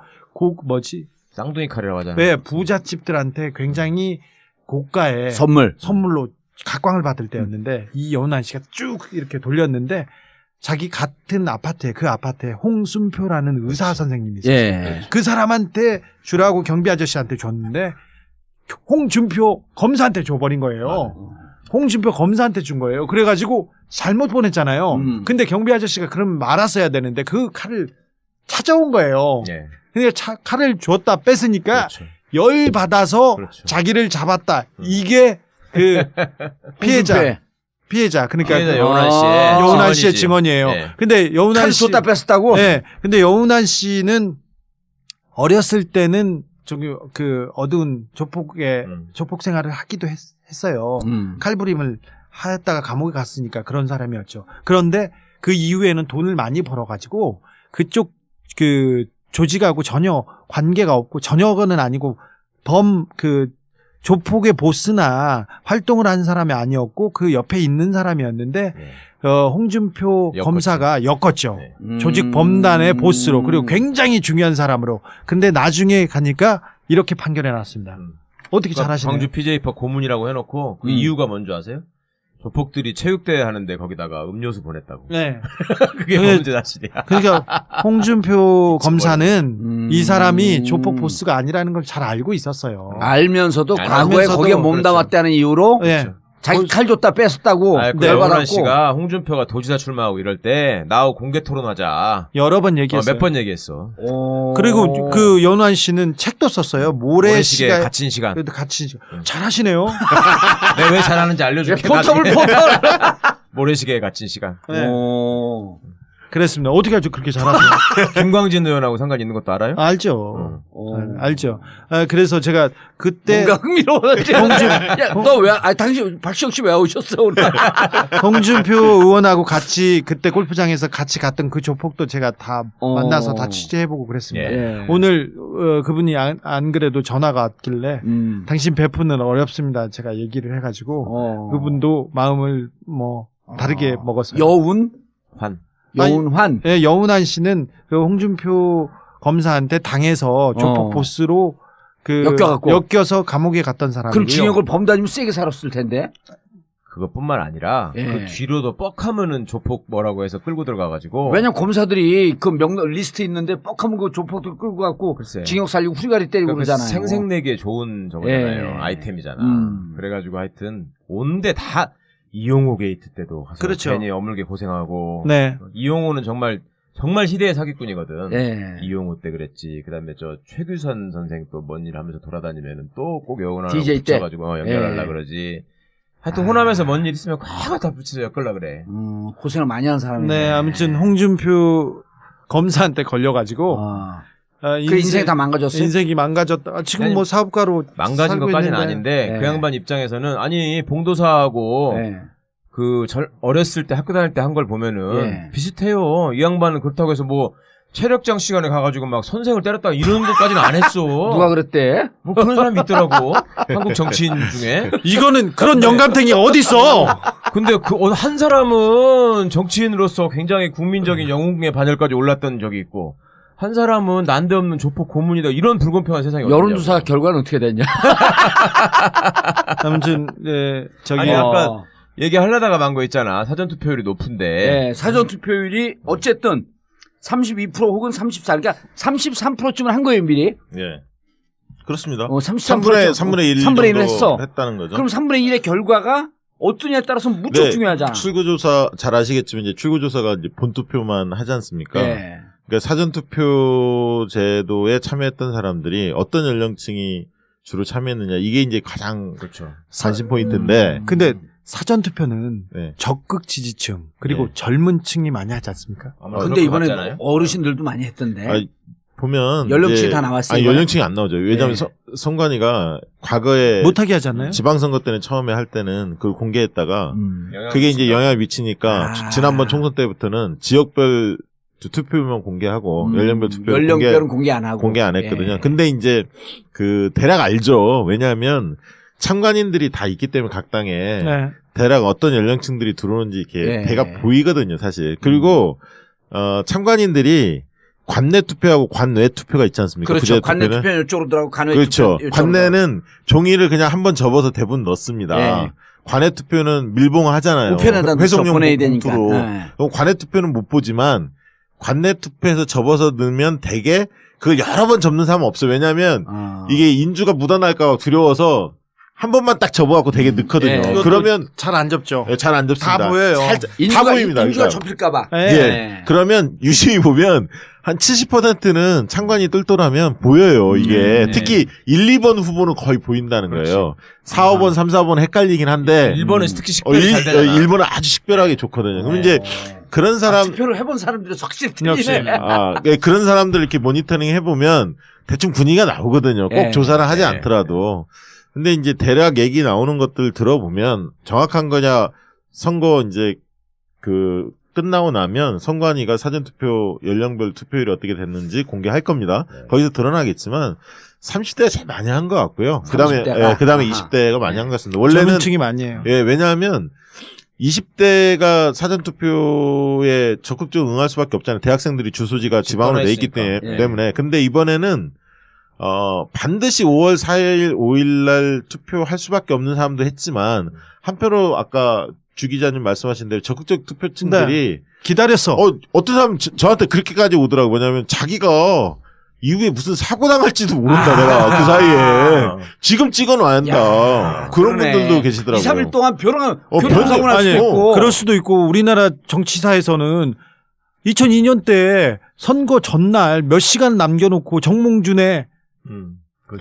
쌍둥이 칼이라고 하잖아요. 네, 부잣집들한테 굉장히 고가의 선물로 각광을 받을 때였는데 이 여운한 씨가 쭉 이렇게 돌렸는데 자기 같은 아파트에 그 아파트에 홍순표라는 의사 선생님이 있었어요. 예. 그 사람한테 주라고 경비 아저씨한테 줬는데 홍준표 검사한테 줘버린 거예요. 홍준표 검사한테 준 거예요. 그래가지고 잘못 보냈잖아요. 근데 경비 아저씨가 그럼 말았어야 되는데 그 칼을 찾아온 거예요. 예. 그러니까 칼을 줬다 뺐으니까 그렇죠. 열 받아서 그렇죠. 자기를 잡았다. 이게 그 피해자 그러니까 여운한 씨의 증언이에요. 네. 근데 여운한 씨 줬다 뺐었다고? 네. 근데 여운한 씨는 어렸을 때는 저기 그 어두운 조폭 생활을 하기도 했어요. 칼부림을 하였다가 감옥에 갔으니까 그런 사람이었죠. 그런데 그 이후에는 돈을 많이 벌어가지고 그쪽 그 조직하고 전혀 관계가 없고 전혀는 아니고 조폭의 보스나 활동을 한 사람이 아니었고 그 옆에 있는 사람이었는데 홍준표 검사가 엮었죠. 조직 범단의 보스로 그리고 굉장히 중요한 사람으로. 근데 나중에 가니까 이렇게 판결해놨습니다. 어떻게 잘하시네요. 광주 PJ파 고문이라고 해놓고 그 이유가 뭔지 아세요? 조폭들이 체육대회 하는데 거기다가 음료수 보냈다고. 네. 그게 범죄 사실이야. 그러니까 홍준표 검사는 이 사람이 조폭 보스가 아니라는 걸 잘 알고 있었어요. 알면서도 과거에 거기에 몸담았다는 이유로 네. 자기 칼 줬다 뺐었다고 여운한 씨가 홍준표가 도지사 출마하고 이럴 때 나하고 공개 토론하자. 여러 번 얘기했어요. 몇 번 얘기했어. 그리고 그 여운한 씨는 책도 썼어요. 모래시계 갇힌 시간. 갇힌 시간. 잘하시네요. 내가 왜 잘하는지 알려줄게. 포털. 모래시계에 갇힌 시간. 네. 그랬습니다. 어떻게 아주 그렇게 잘하세요? 김광진 의원하고 상관 있는 것도 알아요? 알죠. 알죠. 그래서 제가 그때 뭔가 흥미로워지. 너 왜? 당신 박시영 씨 왜 오셨어 오늘? 홍준표 의원하고 같이 그때 골프장에서 같이 갔던 그 조폭도 제가 다 만나서 다 취재해보고 그랬습니다. 예. 오늘 그분이 안 그래도 전화가 왔길래 당신 베프는 어렵습니다. 제가 얘기를 해가지고 그분도 마음을 다르게 먹었어요. 여운환. 네, 여운한 씨는 그 홍준표 검사한테 당해서 조폭 보스로 엮여서 감옥에 갔던 사람이고요. 그럼 징역을 범도 아니면 세게 살았을 텐데. 그것뿐만 아니라 예. 그 뒤로도 뻑하면은 조폭 뭐라고 해서 끌고 들어가가지고. 왜냐면 검사들이 그 리스트 있는데 뻑하면 그 조폭들 끌고 갖고 글쎄. 징역 살리고 후리가리 때리고 그러니까 그러잖아요. 생생내기에 좋은 저거잖아요. 예. 아이템이잖아. 그래가지고 하여튼 온데 다 이용호 게이트 때도 가서 그렇죠. 괜히 어물게 고생하고. 네. 이용호는 정말 시대의 사기꾼이거든. 예. 이용호 때 그랬지. 그다음에 저 최규선 선생 또 뭔 일 하면서 돌아다니면은 또 꼭 여운하고 DJ 때? 붙여가지고 연결하려 예. 그러지. 하여튼 호남에서 뭔 일 있으면 과거 다 붙여서 엮으려 그래. 고생을 많이 한 사람이네. 네, 아무튼 홍준표 검사한테 걸려가지고 그 인생 다 망가졌어요. 인생이 망가졌다. 지금 아니, 뭐 사업가로 망가진 살고 것까지는 있는데. 아닌데 네. 그 양반 입장에서는 아니 봉도사하고 네. 어렸을 때 학교 다닐 때 한 걸 보면은 예. 비슷해요. 이 양반은 그렇다고 해서 뭐 체력장 시간에 가가지고 막 선생을 때렸다 이런 것까지는 안 했어. 누가 그랬대? 뭐 그런 사람이 있더라고. 한국 정치인 중에. 이거는 그런 영감탱이가 어디 있어? 근데 한 사람은 정치인으로서 굉장히 국민적인 영웅의 반열까지 올랐던 적이 있고 한 사람은 난데없는 조폭 고문이다 이런 불공평한 세상이 여론조사 결과는 어떻게 됐냐? 아무튼 네, 저기 아니 아까 얘기하려다가 만 거 있잖아. 사전투표율이 높은데. 네, 사전투표율이 어쨌든 32% 혹은 34, 그러니까 33%쯤은 한 거예요, 미리. 예. 그렇습니다. 33%. 3분의 1 3분의 1 정도 했어. 했다는 거죠. 그럼 3분의 1의 결과가 어떠냐에 따라서 무척 네, 중요하잖아. 출구조사 잘 아시겠지만 이제 출구조사가 이제 본투표만 하지 않습니까? 네. 그러니까 사전투표 제도에 참여했던 사람들이 어떤 연령층이 주로 참여했느냐 이게 이제 가장 그렇죠. 관심 포인트인데 근데 사전 투표는 네. 적극 지지층 그리고 네. 젊은 층이 많이 하지 않습니까? 근데 이번에 어르신들도 많이 했던데. 아니, 보면 연령층이 이제- 다 나왔어요. 아니, 이번에? 연령층이 안 나오죠. 왜냐하면 네. 선관위가 과거에 못하게 하잖아요. 지방선거 때는 처음에 할 때는 그걸 공개했다가 음. 그게 이제 영향을 미치니까 아. 지난번 총선 때부터는 지역별 투표만 공개하고 연령별 투표 연령별은 공개 안 하고. 공개 안 했거든요. 예. 근데 이제 그 대략 알죠. 왜냐하면 참관인들이 다 있기 때문에 각 당에 네. 대략 어떤 연령층들이 들어오는지 이렇게 예. 배가 보이거든요, 사실. 그리고 참관인들이 관내 투표하고 관외 투표가 있지 않습니까? 그렇죠. 부재 관내 투표는. 투표는 이쪽으로 들어가고 관외 그렇죠. 투표 관내는 종이를 그냥 한번 접어서 대부분 넣습니다. 예. 관외 투표는 밀봉을 하잖아요. 우편에다 회송용 보내야 되니까. 봉투로. 네. 그럼 관외 투표는 못 보지만 관내 투표에서 접어서 넣으면 대개 그걸 여러 번 접는 사람은 없어요. 왜냐하면 이게 인주가 묻어날까 봐 두려워서 한 번만 딱 접어갖고 되게 넣거든요. 예. 그러면 잘 안 접죠. 잘 안 접습니다. 다 보여요. 살짝, 다 인주가, 보입니다. 인주가 그러니까. 접힐까봐. 예. 예. 그러면 유심히 보면 한 70%는 창관이 똘똘하면 보여요, 이게. 네. 특히 1, 2번 후보는 거의 보인다는 그렇지. 거예요. 4, 5번, 3, 4번 헷갈리긴 한데. 1번은 특히 식별이 잘 되잖아. 1번은 아주 식별하게 좋거든요. 그럼 이제 그런 사람, 투표를 해본 사람들이 확실히 역시. 틀리네. 그런 사람들 이렇게 모니터링 해보면 대충 분위기가 나오거든요. 꼭 예. 조사를 하지 예. 않더라도. 근데 이제 대략 얘기 나오는 것들 들어보면 정확한 거냐, 선거 이제 끝나고 나면 선관위가 사전투표 연령별 투표율이 어떻게 됐는지 공개할 겁니다. 네. 거기서 드러나겠지만 30대가 제일 많이 한 것 같고요. 30 대가? 그다음에 아하. 20대가 많이 한 것 같습니다. 젊은 원래는 층이 많이 해요. 예, 왜냐하면 20대가 사전투표에 적극적으로 응할 수밖에 없잖아요. 대학생들이 주소지가 지방으로 돼 있기 집권했으니까. 때문에. 근데 이번에는 반드시 5월 4일, 5일 날 투표할 수밖에 없는 사람도 했지만 한편으로 아까 주 기자님 말씀하신 대로 적극적 투표층들이 기다렸어. 어떤 사람 저한테 그렇게까지 오더라고요. 왜냐하면 자기가 이후에 무슨 사고 당할지도 모른다. 내가 그 사이에 지금 찍어놔야 한다. 야, 그런 그러네. 분들도 계시더라고요. 2, 3일 동안 교통사고 변- 날 수도 아니, 있고. 그럴 수도 있고 우리나라 정치사에서는 2002년 때 선거 전날 몇 시간 남겨놓고 정몽준의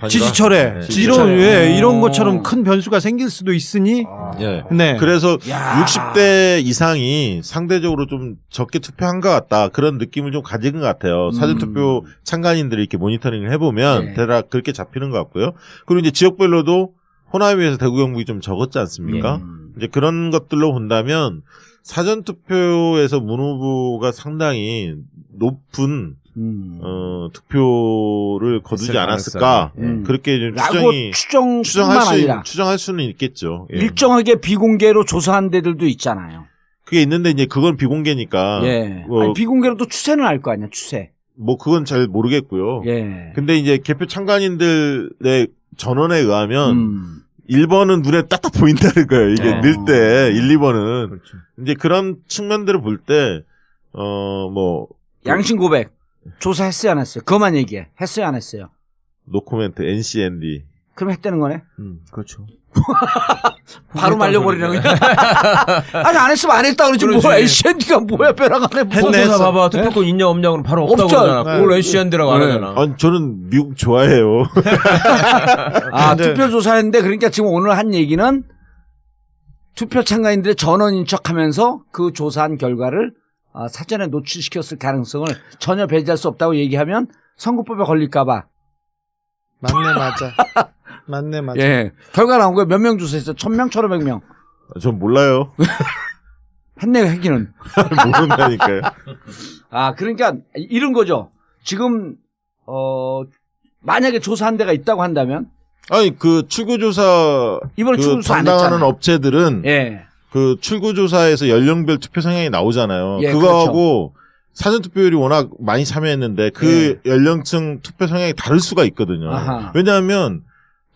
지지철에 지지철에. 이런 것처럼 큰 변수가 생길 수도 있으니 예. 네. 그래서 야. 60대 이상이 상대적으로 좀 적게 투표한 것 같다. 그런 느낌을 좀 가진 것 같아요. 사전투표 참관인들이 이렇게 모니터링을 해보면 네. 대략 그렇게 잡히는 것 같고요. 그리고 이제 지역별로도 호남에 비해서 대구 경북이 좀 적었지 않습니까? 이제 그런 것들로 본다면 사전투표에서 문 후보가 상당히 높은 득표를 거두지 있을 않았을까? 가능성이. 그렇게 좀 라고 추정할 아니라 추정할 수는 있겠죠. 예. 일정하게 비공개로 조사한 데들도 있잖아요. 그게 있는데 이제 그건 비공개니까. 예. 뭐 아니, 비공개로 또 추세는 알 거 아니야, 추세. 뭐 그건 잘 모르겠고요. 예. 근데 이제 개표 참관인들의 전원에 의하면 1번은 눈에 딱딱 보인다는 거예요. 이게 늘 때 1, 2번은. 그렇죠. 이제 그런 측면들을 볼 때, 뭐. 양심 고백. 조사했어요, 안 했어요? 그것만 얘기해. 했어요, 안 했어요? 노코멘트, NCND. 그럼 했다는 거네? 그렇죠. 바로 말려버리는 거야. 아니, 안 했으면 안 했다 그러지. 그렇지. 뭐야, NCND가 뭐야, 벼랑 안에. 조사 봐봐. 투표권 있냐 없냐 그럼 바로 없다고 없죠. 그러잖아. 그걸 NCND라고 안 하잖아. 아니, 저는 미국 좋아해요. 아, 근데- 투표 조사했는데, 그러니까 지금 오늘 한 얘기는 투표 참가인들의 전원인 척 하면서 그 조사한 결과를 사전에 노출시켰을 가능성을 전혀 배제할 수 없다고 얘기하면 선거법에 걸릴까봐. 맞네, 맞아. 맞네, 맞아. 예. 결과 나온 거예요. 몇 명 조사했어요? 1000명, 1500명. 전 몰라요. 했네요, 했기는. 모른다니까요. 아, 그러니까 이런 거죠. 지금, 만약에 조사한 데가 있다고 한다면, 아니, 그 출구조사, 이번에 그 출구조사 안 담당하는 했잖아요. 업체들은 예. 그 출구조사에서 연령별 투표 성향이 나오잖아요. 예, 그거하고 사전투표율이 워낙 많이 참여했는데 그 연령층 투표 성향이 다를 수가 있거든요. 아하. 왜냐하면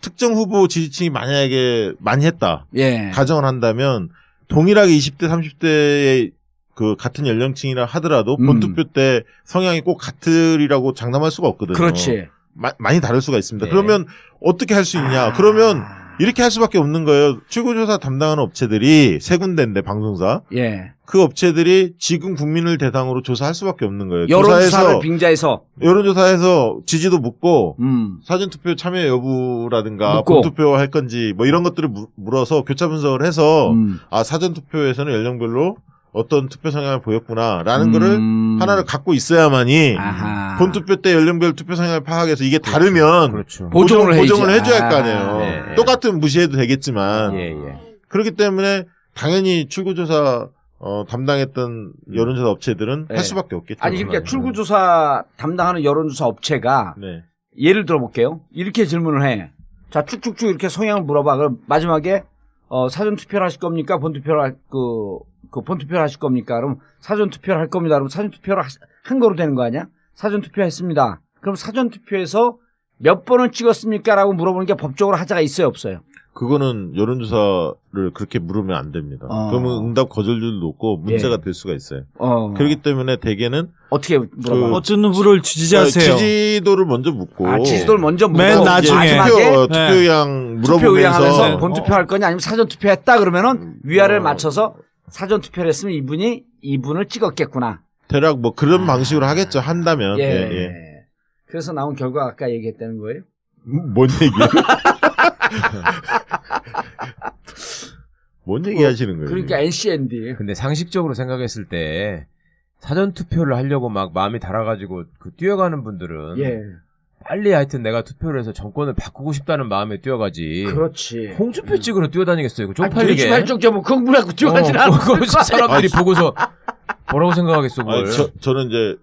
특정 후보 지지층이 만약에 많이 했다. 예. 가정을 한다면 동일하게 20대, 30대의 그 같은 연령층이라 하더라도 본투표 때 성향이 꼭 같으리라고 장담할 수가 없거든요. 그렇지. 많이 다를 수가 있습니다. 네. 그러면 어떻게 할 수 있냐? 그러면 이렇게 할 수밖에 없는 거예요. 출구조사 담당하는 업체들이 세 군데인데 방송사 예. 그 업체들이 지금 국민을 대상으로 조사할 수밖에 없는 거예요. 여론조사를 빙자해서. 여론조사에서 지지도 묻고 사전투표 참여 여부라든가 묻고. 본투표 할 건지 뭐 이런 것들을 물어서 교차 분석을 해서 아 사전투표에서는 연령별로 어떤 투표 성향을 보였구나라는 거를 하나를 갖고 있어야만이 아하. 본투표 때 연령별 투표 성향을 파악해서 이게 다르면 그렇죠. 보정을 보정을 해야지. 해줘야 할 거 아니에요. 네. 똑같은 무시해도 되겠지만 예, 예. 그렇기 때문에 당연히 출구조사 담당했던 여론조사 업체들은 네. 할 수밖에 없겠죠. 아니, 그러니까 출구조사 담당하는 여론조사 업체가 네. 예를 들어볼게요. 이렇게 질문을 해. 자, 쭉쭉쭉 이렇게 성향을 물어봐. 그럼 마지막에 사전투표를 하실 겁니까? 본투표를 본투표를 하실 겁니까? 그럼 사전투표를 할 겁니다. 그럼 사전투표를 한 거로 되는 거 아니야? 사전투표 했습니다. 그럼 사전투표에서 몇 번을 찍었습니까? 라고 물어보는 게 법적으로 하자가 있어요, 없어요? 그거는 여론조사를 그렇게 물으면 안 됩니다. 그러면 응답 거절률도 높고 문제가 될 수가 있어요. 그렇기 때문에 대개는 어떻게 물어봐? 어떤 후보를 지지하세요? 지지도를 먼저 묻고 지지도를 먼저 묻고 맨 나중에. 마지막에 투표의향 투표 의향하면서 물어보면서 네. 본투표 할 거냐 아니면 사전투표 했다 그러면은 위아래를 맞춰서 사전투표를 했으면 이분을 찍었겠구나. 대략 뭐 그런 방식으로 하겠죠. 한다면. 예. 예. 그래서 나온 결과 아까 얘기했다는 거예요? 뭔 얘기예요? 뭔 얘기 하시는 거예요? 그러니까 NCND. 근데 상식적으로 생각했을 때 사전 투표를 하려고 막 마음이 달아가지고 그 뛰어가는 분들은 예. 빨리 하여튼 내가 투표를 해서 정권을 바꾸고 싶다는 마음에 뛰어가지. 그렇지. 홍준표 찍으러 뛰어다니겠어요. 그 아니, 쪽팔리게. 할 적자 뭐 그거 물고 뛰어가진 않아. 그거 사람들이 보고서 뭐라고 생각하겠어 그걸. 아니, 저는 이제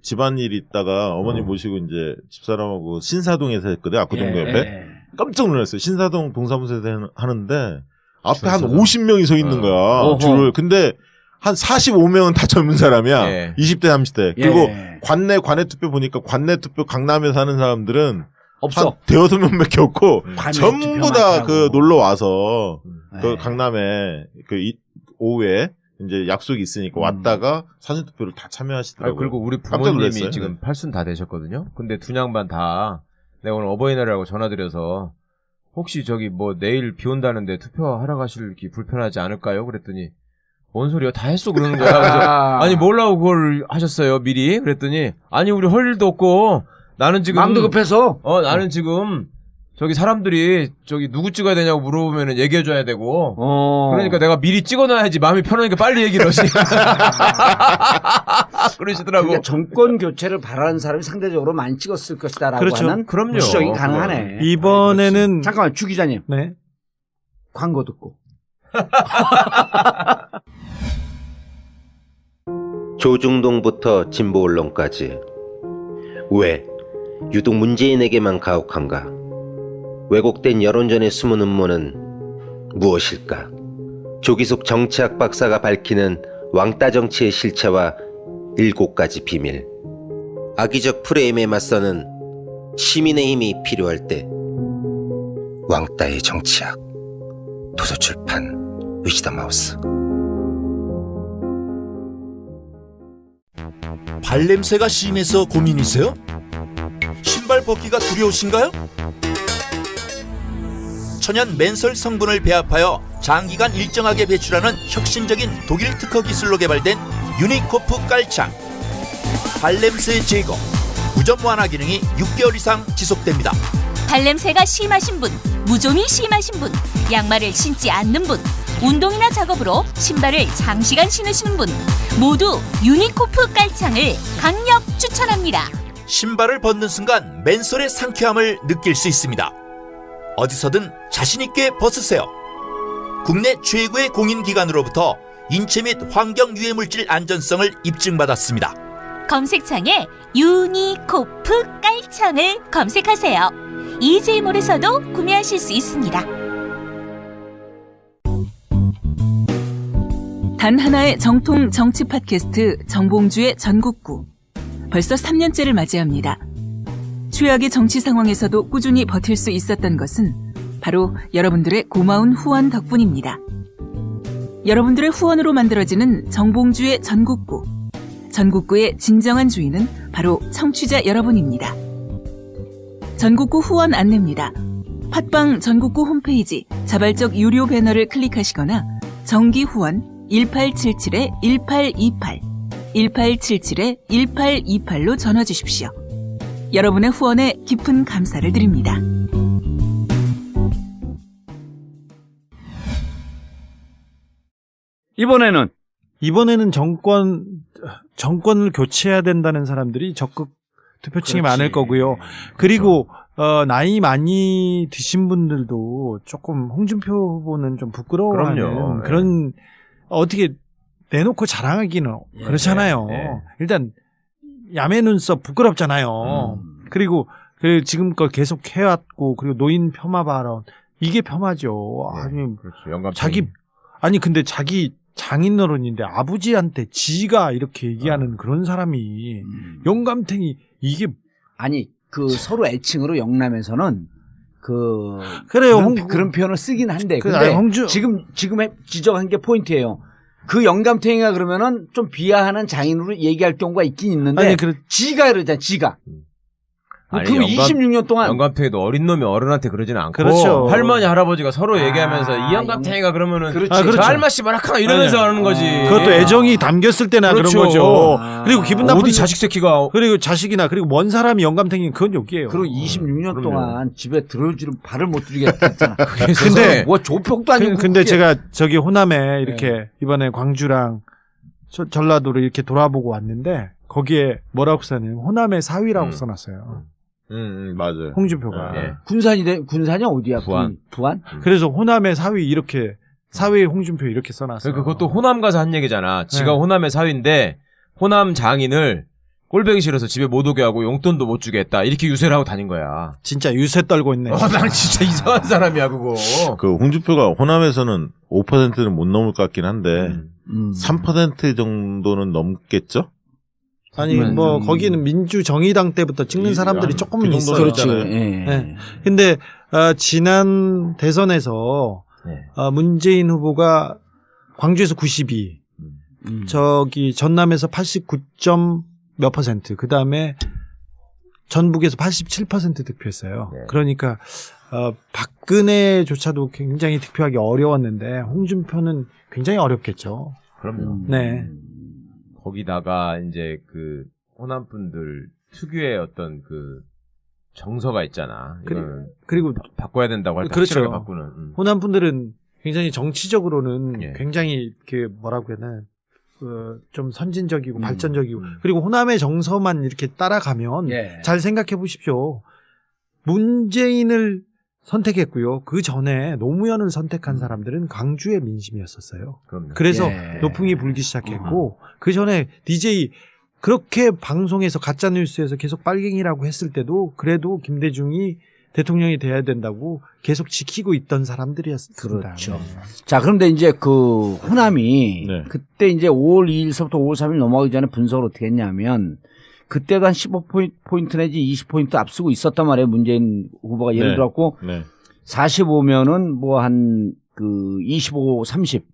집안일 있다가 어머니 모시고 이제 집사람하고 신사동에서 했거든요. 압구정도 옆에. 깜짝 놀랐어요. 신사동 동사무소에서 하는데 앞에 한 50명이 서 있는 거야. 어허. 줄을. 근데 한 45명은 다 젊은 사람이야. 예. 20대, 30대. 그리고 예. 관내 투표 보니까 관내 투표 강남에 사는 사람들은 없어. 한 대여섯 명밖에 없고 관내 전부 투표만 다 그 하고. 놀러 와서 그 네. 강남에 오후에 이제 약속이 있으니까 왔다가 사전 투표를 다 참여하시더라고요. 그리고 우리 깜짝 부모님이 놀랐어요. 지금 팔순 다 되셨거든요. 근데 두 양반 다 내가 오늘 어버이날이라고 전화드려서 혹시 저기 뭐 내일 비 온다는데 투표하러 가실 기 불편하지 않을까요? 그랬더니 뭔 소리야? 다 했어 그러는 거야. 그래서 아니 뭐라고 그걸 하셨어요 미리? 그랬더니 아니 우리 할 일도 없고 나는 지금 마음도 급해서. 나는 지금 저기 사람들이 저기 누구 찍어야 되냐고 물어보면 얘기해줘야 되고 그러니까 내가 미리 찍어놔야지 마음이 편하니까 빨리 얘기를 하시. 그러시더라고. 그러니까 정권 교체를 바라는 사람이 상대적으로 많이 찍었을 것이다라고 그렇죠. 하는 그럼요. 추정이 가능하네. 이번에는 잠깐만 주 기자님 네. 광고 듣고. 조중동부터 진보 언론까지 왜 유독 문재인에게만 가혹한가? 왜곡된 여론전의 숨은 음모는 무엇일까? 조기숙 정치학 박사가 밝히는 왕따 정치의 실체와 7가지 비밀. 악의적 프레임에 맞서는 시민의 힘이 필요할 때 왕따의 정치학 도서출판 위즈덤 하우스. 발냄새가 심해서 고민이세요? 신발 벗기가 두려우신가요? 천연 맨솔 성분을 배합하여 장기간 일정하게 배출하는 혁신적인 독일 특허 기술로 개발된 유니코프 깔창. 발냄새 제거, 무좀 완화 기능이 6개월 이상 지속됩니다. 발냄새가 심하신 분, 무좀이 심하신 분, 양말을 신지 않는 분, 운동이나 작업으로 신발을 장시간 신으시는 분 모두 유니코프 깔창을 강력 추천합니다. 신발을 벗는 순간 맨솔의 상쾌함을 느낄 수 있습니다. 어디서든 자신있게 벗으세요. 국내 최고의 공인기관으로부터 인체 및 환경 유해 물질 안전성을 입증받았습니다. 검색창에 유니코프 깔창을 검색하세요. EJ몰에서도 구매하실 수 있습니다. 단 하나의 정통 정치 팟캐스트 정봉주의 전국구. 벌써 3년째를 맞이합니다. 최악의 정치 상황에서도 꾸준히 버틸 수 있었던 것은 바로 여러분들의 고마운 후원 덕분입니다. 여러분들의 후원으로 만들어지는 정봉주의 전국구. 전국구의 진정한 주인은 바로 청취자 여러분입니다. 전국구 후원 안내입니다. 팟빵 전국구 홈페이지 자발적 유료 배너를 클릭하시거나 정기 후원 1877-1828, 1877-1828로 전화 주십시오. 여러분의 후원에 깊은 감사를 드립니다. 이번에는 정권을 교체해야 된다는 사람들이 적극 투표층이 그렇지. 많을 거고요. 그리고 나이 많이 드신 분들도 조금 홍준표 후보는 좀 부끄러워하는 그럼요. 그런 어떻게 내놓고 자랑하기는 그렇잖아요. 일단 야매 눈썹 부끄럽잖아요. 그리고 지금껏 계속 해왔고 그리고 노인 폄하 발언 이게 폄하죠. 아니 그렇죠. 영감탱이. 근데 자기 장인 어른인데 아버지한테 지가 이렇게 얘기하는 그런 사람이 영감탱이 이게 아니 그 서로 애칭으로 영남에서는 그래요. 그런 표현을 쓰긴 한데 그, 근데 아니, 지금 지적한 게 포인트예요. 그 영감탱이가 그러면은 좀 비하하는 장인으로 얘기할 경우가 있긴 있는데 지가 그러잖아. 지가. 아니, 그 26년 동안 영감탱이도 어린 놈이 어른한테 그러지는 않고 그렇죠. 할머니 할아버지가 서로 얘기하면서 이 영감탱이가 그러면은 그렇지. 그렇죠. 저 할머니 뭐라카나 이러면서 하는 거지. 그것도 애정이 담겼을 때나 그렇죠. 그런 거죠. 그리고 기분 나쁜 어디 자식 새끼가 그리고 자식이나 그리고 먼 사람이 영감탱이는 그건 욕이에요. 그리고 26년 그럼요. 동안 집에 들어주는 발을 못 들이겠다 했잖아. 근데 뭐 조폭도 아니고 근데 그게. 제가 저기 호남에 이렇게 이번에 광주랑 전라도를 이렇게 돌아보고 왔는데 거기에 뭐라고 써냐면 호남의 사위라고 써놨어요. 맞아요. 홍준표가. 예. 군산이 어디야? 부안? 그래서 호남의 사위 이렇게 사위 홍준표 이렇게 써놨어요. 그러니까 그것도 호남 가서 한 얘기잖아. 지가 네. 호남의 사위인데 호남 장인을 꼴보기 싫어서 집에 못 오게 하고 용돈도 못 주게 했다. 이렇게 유세를 하고 다닌 거야. 진짜 유세 떨고 있네. 난 진짜 이상한 사람이야 그거. 그 홍준표가 호남에서는 5%는 못 넘을 것 같긴 한데 3% 정도는 넘겠죠? 아니 뭐 거기는 민주정의당 때부터 찍는 사람들이 조금은 그 있어요. 정도는 그렇지. 있잖아요. 네. 근데 지난 대선에서 문재인 후보가 광주에서 92, 저기 전남에서 89몇 %, 그 다음에 전북에서 87% 득표했어요. 네. 그러니까 박근혜조차도 굉장히 득표하기 어려웠는데 홍준표는 굉장히 어렵겠죠. 그럼요. 네. 거기다가 이제 그 호남 분들 특유의 어떤 그 정서가 있잖아. 이거는 그리고 바꿔야 된다고 할 때 그렇죠. 확실하게 바꾸는. 호남 분들은 굉장히 정치적으로는 예. 굉장히 그 뭐라고 해야 되나 좀 선진적이고 발전적이고 그리고 호남의 정서만 이렇게 따라가면 예. 잘 생각해 보십시오. 문재인을 선택했고요. 그 전에 노무현을 선택한 사람들은 광주의 민심이었었어요. 그럼요. 그래서 예. 노풍이 불기 시작했고 그 전에 DJ 그렇게 방송에서 가짜뉴스에서 계속 빨갱이라고 했을 때도 그래도 김대중이 대통령이 돼야 된다고 계속 지키고 있던 사람들이었습니다. 그렇죠. 자, 그런데 이제 그 호남이 네. 그때 이제 5월 2일서부터 5월 3일 넘어가기 전에 분석을 어떻게 했냐면 그때도 한 15포인트 내지 20포인트 앞서고 있었단 말이에요. 문재인 후보가 예를 네. 들었고 네. 45면은 뭐 한 그 25, 30,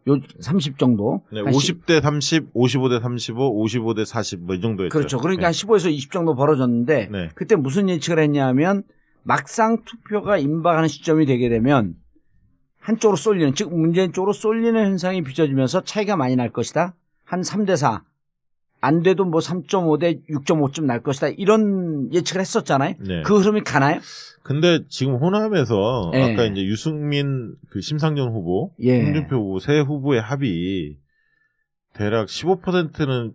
요 30 정도. 네, 한 50대 30, 55대 35, 55대 40 뭐 이 정도였죠. 그렇죠. 그러니까 네. 한 15에서 20 정도 벌어졌는데 네. 그때 무슨 예측을 했냐면 막상 투표가 임박하는 시점이 되게 되면 한쪽으로 쏠리는, 즉 문재인 쪽으로 쏠리는 현상이 빚어지면서 차이가 많이 날 것이다. 한 3대 4. 안 돼도 뭐 3.5대 6.5쯤 날 것이다. 이런 예측을 했었잖아요. 네. 그 흐름이 가나요? 근데 지금 호남에서 예. 아까 이제 유승민 그 심상정 후보, 예. 홍준표 후보 세 후보의 합이 대략 15%는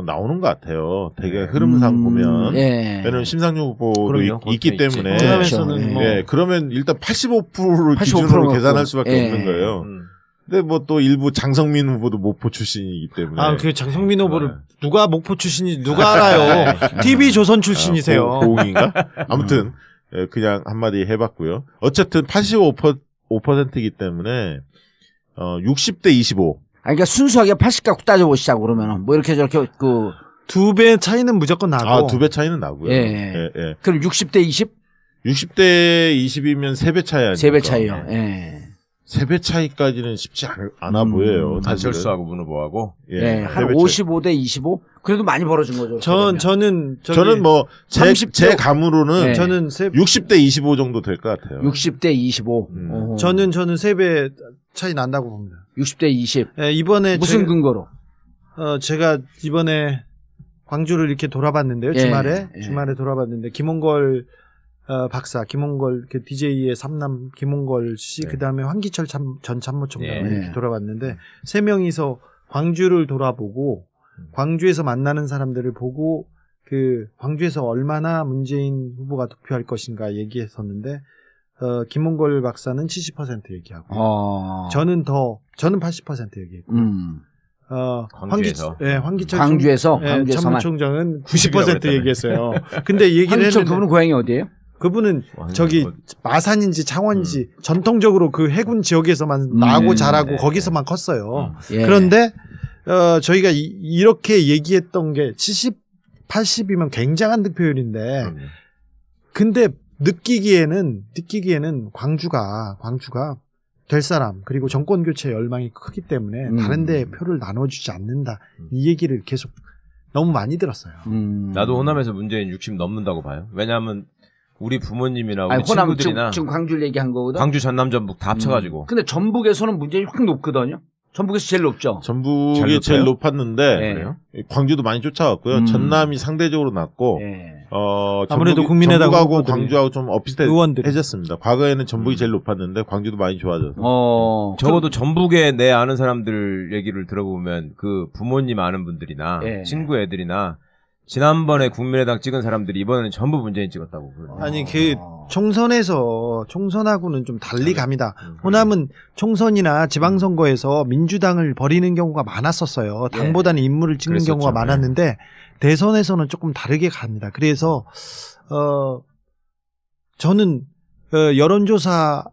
나오는 것 같아요. 되게 흐름상 보면. 예. 왜냐면 심상정 후보도 그럼요. 있기 그것도 있지. 때문에. 호남에서는 그렇죠. 뭐 예, 그러면 일단 85%를 85% 기준으로 계산할 갖고. 수밖에 예. 없는 거예요. 근데 뭐 또 일부 장성민 후보도 모포 출신이기 때문에. 아, 그 장성민 후보를 네. 누가 목포 출신인지 누가 알아요? TV 조선 출신이세요. 고웅인가? 아무튼 예, 그냥 한마디 해봤고요. 어쨌든 85%이기 때문에 60대 25. 아, 그러니까 순수하게 80 갖고 따져보시자고 그러면은 뭐 이렇게 저렇게 그 2배 차이는 무조건 나고. 아, 2배 차이는 나고요. 예. 예. 그럼 60대 20? 60대 20이면 3배 차이 아닙니까? 3배 차이요. 예. 3배 차이까지는 쉽지 않아 보여요. 사실은. 안철수하고 문 후보하고. 예. 한 3배 차이. 55대 25? 그래도 많이 벌어진 거죠. 저는 저는 뭐 제 감으로는 네. 저는 60대 25 정도 될 것 같아요. 60대 25. 어허. 저는 3배 차이 난다고 봅니다. 60대 20. 예, 이번에 무슨 근거로? 제가 이번에 광주를 이렇게 돌아봤는데요. 예, 주말에 예. 주말에 돌아봤는데 김홍걸 박사, 김홍걸 그 DJ의 삼남 김홍걸 씨, 네. 그다음에 황기철 전 참모총장 네. 이렇게 돌아봤는데 세 명이서 광주를 돌아보고 광주에서 만나는 사람들을 보고 그 광주에서 얼마나 문재인 후보가 득표할 것인가 얘기했었는데 김홍걸 박사는 70% 얘기하고 저는 80% 얘기했고 광주에서. 황기철 광주에서만. 참모총장은 90% 그랬다며. 얘기했어요. 근데 얘기를 황기철 했는데 그분은 고향이 어디예요? 그분은 저기 마산인지 창원인지 전통적으로 그 해군 지역에서만 나고 자라고 네. 거기서만 컸어요. 예. 그런데 저희가 이렇게 얘기했던 게 70, 80이면 굉장한 득표율인데 그럼요. 근데 느끼기에는 광주가 될 사람 그리고 정권 교체 열망이 크기 때문에 다른 데 표를 나눠주지 않는다. 이 얘기를 계속 너무 많이 들었어요. 나도 호남에서 문재인 60 넘는다고 봐요. 왜냐하면 우리 부모님이나 우리 아니, 호남 친구들이나 지금 광주를 얘기한 거거든. 광주, 전남, 전북 다 합쳐가지고. 근데 전북에서는 문재인이 확 높거든요. 전북에서 제일 높죠. 전북이 제일 제일 높아요? 높았는데 네. 그래요? 광주도 많이 쫓아왔고요. 전남이 상대적으로 낮고 예. 아무래도 전북이- 국민의당 전북하고 후보들이, 광주하고 좀 의원들이. 엇비슷해졌습니다. 과거에는 전북이 제일 높았는데 광주도 많이 좋아져서. 적어도 전북에 내 아는 사람들 얘기를 들어보면 그 부모님 아는 분들이나 예. 친구 애들이나 지난번에 국민의당 찍은 사람들이 이번에는 전부 문재인 찍었다고 그러네요. 아니 그 총선하고는 좀 달리 갑니다. 호남은 총선이나 지방선거에서 민주당을 버리는 경우가 많았었어요. 당보다는 인물을 찍는 그랬었죠. 경우가 많았는데 대선에서는 조금 다르게 갑니다. 그래서 저는 여론조사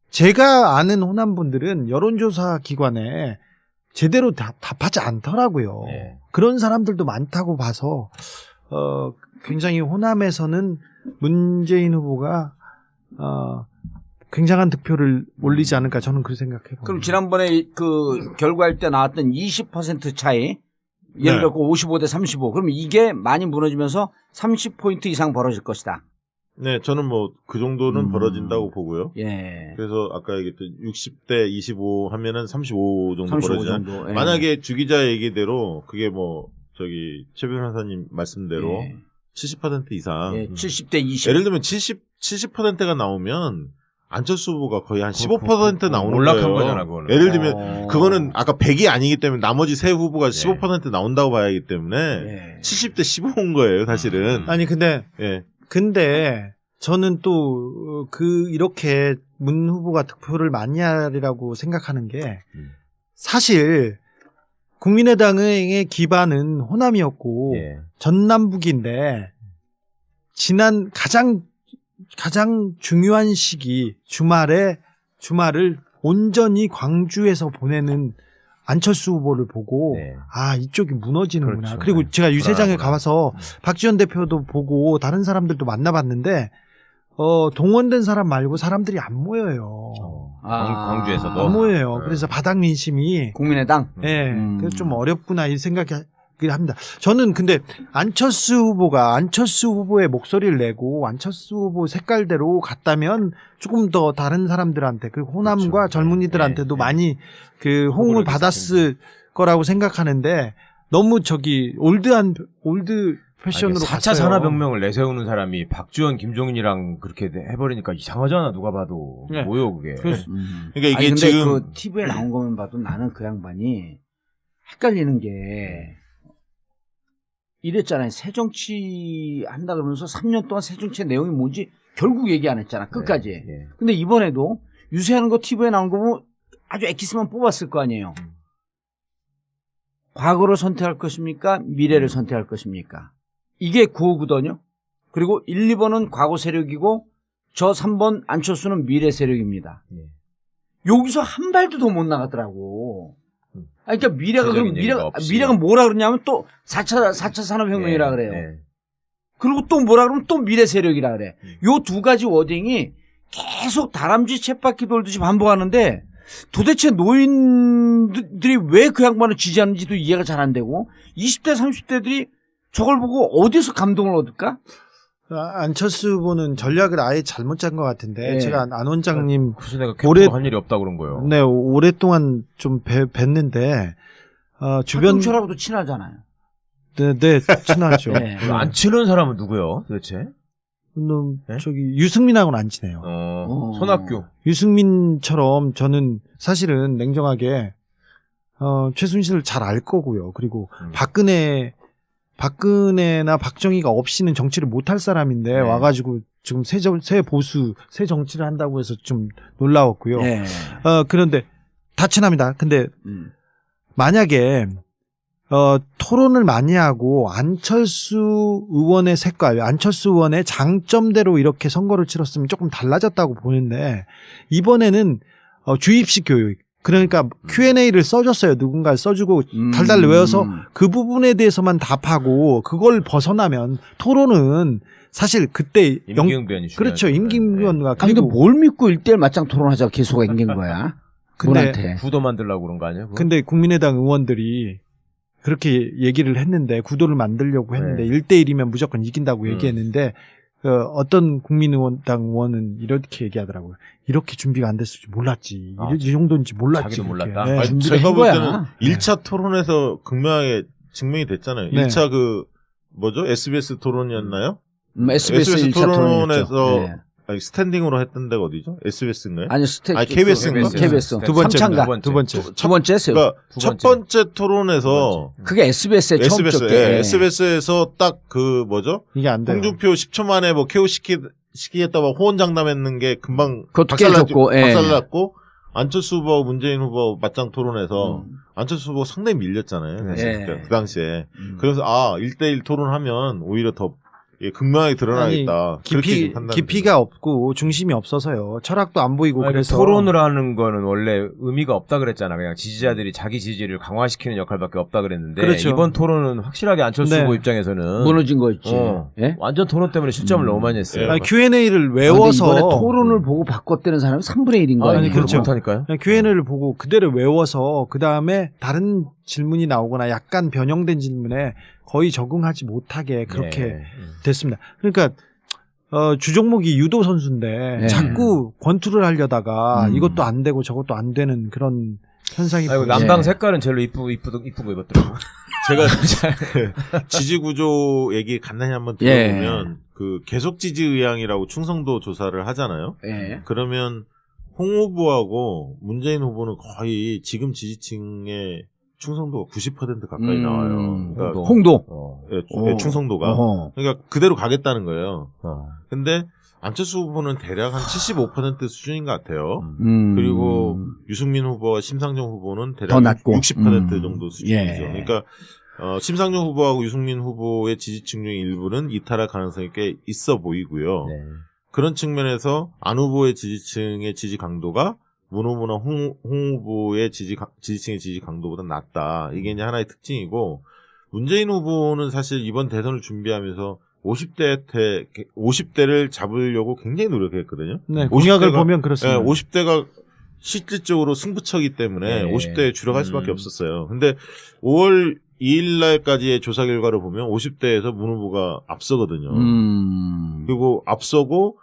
제가 아는 호남 분들은 여론조사 기관에 제대로 답하지 않더라고요. 네. 그런 사람들도 많다고 봐서 굉장히 호남에서는 문재인 후보가 굉장한 득표를 올리지 않을까 저는 그렇게 생각해요. 그럼 지난번에 그 결과할 때 나왔던 20% 차이, 예를 들어 55대 35. 그럼 이게 많이 무너지면서 30포인트 이상 벌어질 것이다. 네, 저는 뭐 그 정도는 벌어진다고 보고요. 예. 그래서 아까 얘기했던 60대 25 하면은 35 정도 35 벌어지잖아요. 정도. 예. 만약에 주 기자 얘기대로 그게 뭐 최 변호사님 말씀대로 예. 70% 이상. 예. 70대 20. 예를 들면 70%가 나오면 안철수 후보가 거의 한 15% 나오는 몰락한 거예요. 거잖아, 그거는. 예를 들면 그거는 아까 100이 아니기 때문에 나머지 세 후보가 네. 15% 나온다고 봐야 하기 때문에 예. 70대 15인 거예요, 사실은. 아니 근데 예. 저는 또 이렇게 문 후보가 득표를 많이 하리라고 생각하는 게 사실 국민의당의 기반은 호남이었고 예. 전남북인데 지난 가장 중요한 시기 주말을 온전히 광주에서 보내는 안철수 후보를 보고 네. 아 이쪽이 무너지는구나. 그렇죠. 그리고 네. 제가 유세장에 불안하구나. 가봐서 박지원 대표도 보고 다른 사람들도 만나봤는데 동원된 사람 말고 사람들이 안 모여요. 광주에서도 안 모여요. 네. 그래서 바닥 민심이 국민의당. 예, 그래서 좀 어렵구나 이 생각이 합니다. 저는 근데 안철수 후보의 목소리를 내고 안철수 후보 색깔대로 갔다면 조금 더 다른 사람들한테 그리고 호남과 그렇죠. 젊은이들한테도 네. 많이 그 호응을 호불호를 받았을 거라고 생각하는데 너무 올드 패션으로 4차 갔어요. 산업혁명을 내세우는 사람이 박지원, 김종인이랑 그렇게 해버리니까 이상하잖아. 누가 봐도 네. 뭐요 그게. 그래서 그러니까 이게 아니, 근데 지금 그 TV에 나온 것만 봐도 나는 그 양반이 헷갈리는 게 이랬잖아요. 새정치 한다 그러면서 3년 동안 새정치의 내용이 뭔지 결국 얘기 안 했잖아. 끝까지. 예. 근데 이번에도 유세하는 거 TV에 나온 거 보면 아주 엑기스만 뽑았을 거 아니에요. 과거를 선택할 것입니까? 미래를 선택할 것입니까? 이게 구호거든요. 그리고 1, 2번은 과거 세력이고 저 3번 안철수는 미래 세력입니다. 예. 여기서 한 발도 더 못 나가더라고. 아니, 그러니까 미래가 그럼 구체적인 얘기가 없이. 미래가 뭐라 그러냐면 또 4차 산업혁명이라 그래요. 예. 그리고 또 뭐라 그러면 또 미래 세력이라 그래. 요 두 가지 워딩이 계속 다람쥐 쳇바퀴 돌듯이 반복하는데 도대체 노인들이 왜 그 양반을 지지하는지도 이해가 잘 안 되고 20대 30대들이 저걸 보고 어디서 감동을 얻을까? 안철수 후보는 전략을 아예 잘못 짠 것 같은데 네. 제가 안 원장님 그래서 내가 올해- 캠프 한 일이 없다 그런 거예요. 네 오랫동안 좀 뵀는데 주변 박동철하고도 친하잖아요. 네 친하죠. 네. 안 치는 사람은 누구요, 도대체? 네? 저기 유승민하고는 안 친해요. 손학규. 유승민처럼 저는 사실은 냉정하게 최순실을 잘 알 거고요. 그리고 박근혜나 박정희가 없이는 정치를 못할 사람인데 네. 와가지고 지금 새 보수 새 정치를 한다고 해서 좀 놀라웠고요. 네. 그런데 다 친합니다. 근데 만약에 토론을 많이 하고 안철수 의원의 색깔, 안철수 의원의 장점대로 이렇게 선거를 치렀으면 조금 달라졌다고 보는데 이번에는 주입식 교육, 그러니까 Q&A를 써줬어요. 누군가 써주고 달달 외워서 그 부분에 대해서만 답하고 그걸 벗어나면 토론은 사실 그때 임기응변이 그렇죠. 임기응변과 아니, 근데 뭘 믿고 1대1 맞짱 토론하자고 계속 앵긴 거야? 근데 분한테. 구도 만들려고 그런 거 아니에요? 그거? 근데 국민의당 의원들이 그렇게 얘기를 했는데 구도를 만들려고 했는데 네. 1대1이면 무조건 이긴다고 얘기했는데 어떤 국민의당 의원은 이렇게 얘기하더라고요. 이렇게 준비가 안 됐을 줄 몰랐지. 이 정도인지 몰랐지. 자기도 이렇게. 몰랐다? 네. 아니, 준비를 제가 한 볼 거야. 때는 1차 토론에서 극명하게 증명이 됐잖아요. 네. 1차 SBS 토론이었나요? SBS 1차 토론에서 토론이었죠. 아니, 스탠딩으로 했던 데가 어디죠? SBS인가요? 아니, KBS인가? KBS. 두 번째인가? 두 번째. 두 번째. 두 번째 했어요. 그러니까 두 첫 번째. 번째 토론에서 그게 SBS에 처음 SBS, 줬대. 예, SBS에서 딱 이게 안 돼요. 홍준표 10초 만에 뭐 KO 시키겠다고 호언장담했는 게 금방 그것도 깨졌고, 예. 박살났고 안철수 후보하고 문재인 후보 맞짱 토론에서 안철수 후보 상당히 밀렸잖아요. 사실 예. 그때, 그 당시에. 그래서 1대1 토론하면 오히려 더 극명하게 드러나겠다. 그렇게 판단을 깊이가 없고 중심이 없어서요. 철학도 안 보이고 아니, 그래서 토론을 하는 거는 원래 의미가 없다 그랬잖아. 그냥 지지자들이 자기 지지를 강화시키는 역할밖에 없다 그랬는데 그렇죠. 이번 토론은 확실하게 안철수 네. 후보 입장에서는 무너진 거 있지. 예? 완전 토론 때문에 실점을 너무 많이 했어요. 아니, Q&A를 근데 외워서 이번에 토론을 보고 바꿨다는 사람이 3분의 1인 거 아니 아니에요? 그렇죠. 못하니까요. 그냥 Q&A를 보고 그대로 외워서 그 다음에 다른 질문이 나오거나 약간 변형된 질문에 거의 적응하지 못하게 그렇게 네. 됐습니다. 그러니까 주종목이 유도 선수인데 네. 자꾸 권투를 하려다가 음. 이것도 안 되고 저것도 안 되는 그런 현상이 아이고, 보여요. 남방 예. 색깔은 제일 이쁜 거 입었더라고. 제가 지지 구조 얘기 간단히 한번 들어보면 그 계속 지지 의향이라고 충성도 조사를 하잖아요. 예. 그러면 홍 후보하고 문재인 후보는 거의 지금 지지층의 충성도가 90% 가까이 나와요. 그러니까 홍도. 충성도가. 어허. 그러니까 그대로 가겠다는 거예요. 어. 근데 안철수 후보는 대략 한 75% 수준인 것 같아요. 음. 그리고 유승민 후보와 심상정 후보는 더 대략 낮고. 60% 정도 수준이죠. 예. 그러니까 심상정 후보하고 유승민 후보의 지지층 중에 일부는 이탈할 가능성이 꽤 있어 보이고요. 네. 그런 측면에서 안 후보의 지지층의 지지 강도가 문 후보나 홍 후보의 지지층의 지지 강도보다 낮다. 이게 이제 하나의 특징이고, 문재인 후보는 사실 이번 대선을 준비하면서 50대를 잡으려고 굉장히 노력했거든요. 네, 공약을 50대가, 보면 그렇습니다. 50대가 실질적으로 승부처기 때문에 네. 50대에 줄여갈 수밖에 없었어요. 근데 5월 2일 날까지의 조사 결과를 보면 50대에서 문 후보가 앞서거든요. 그리고 앞서고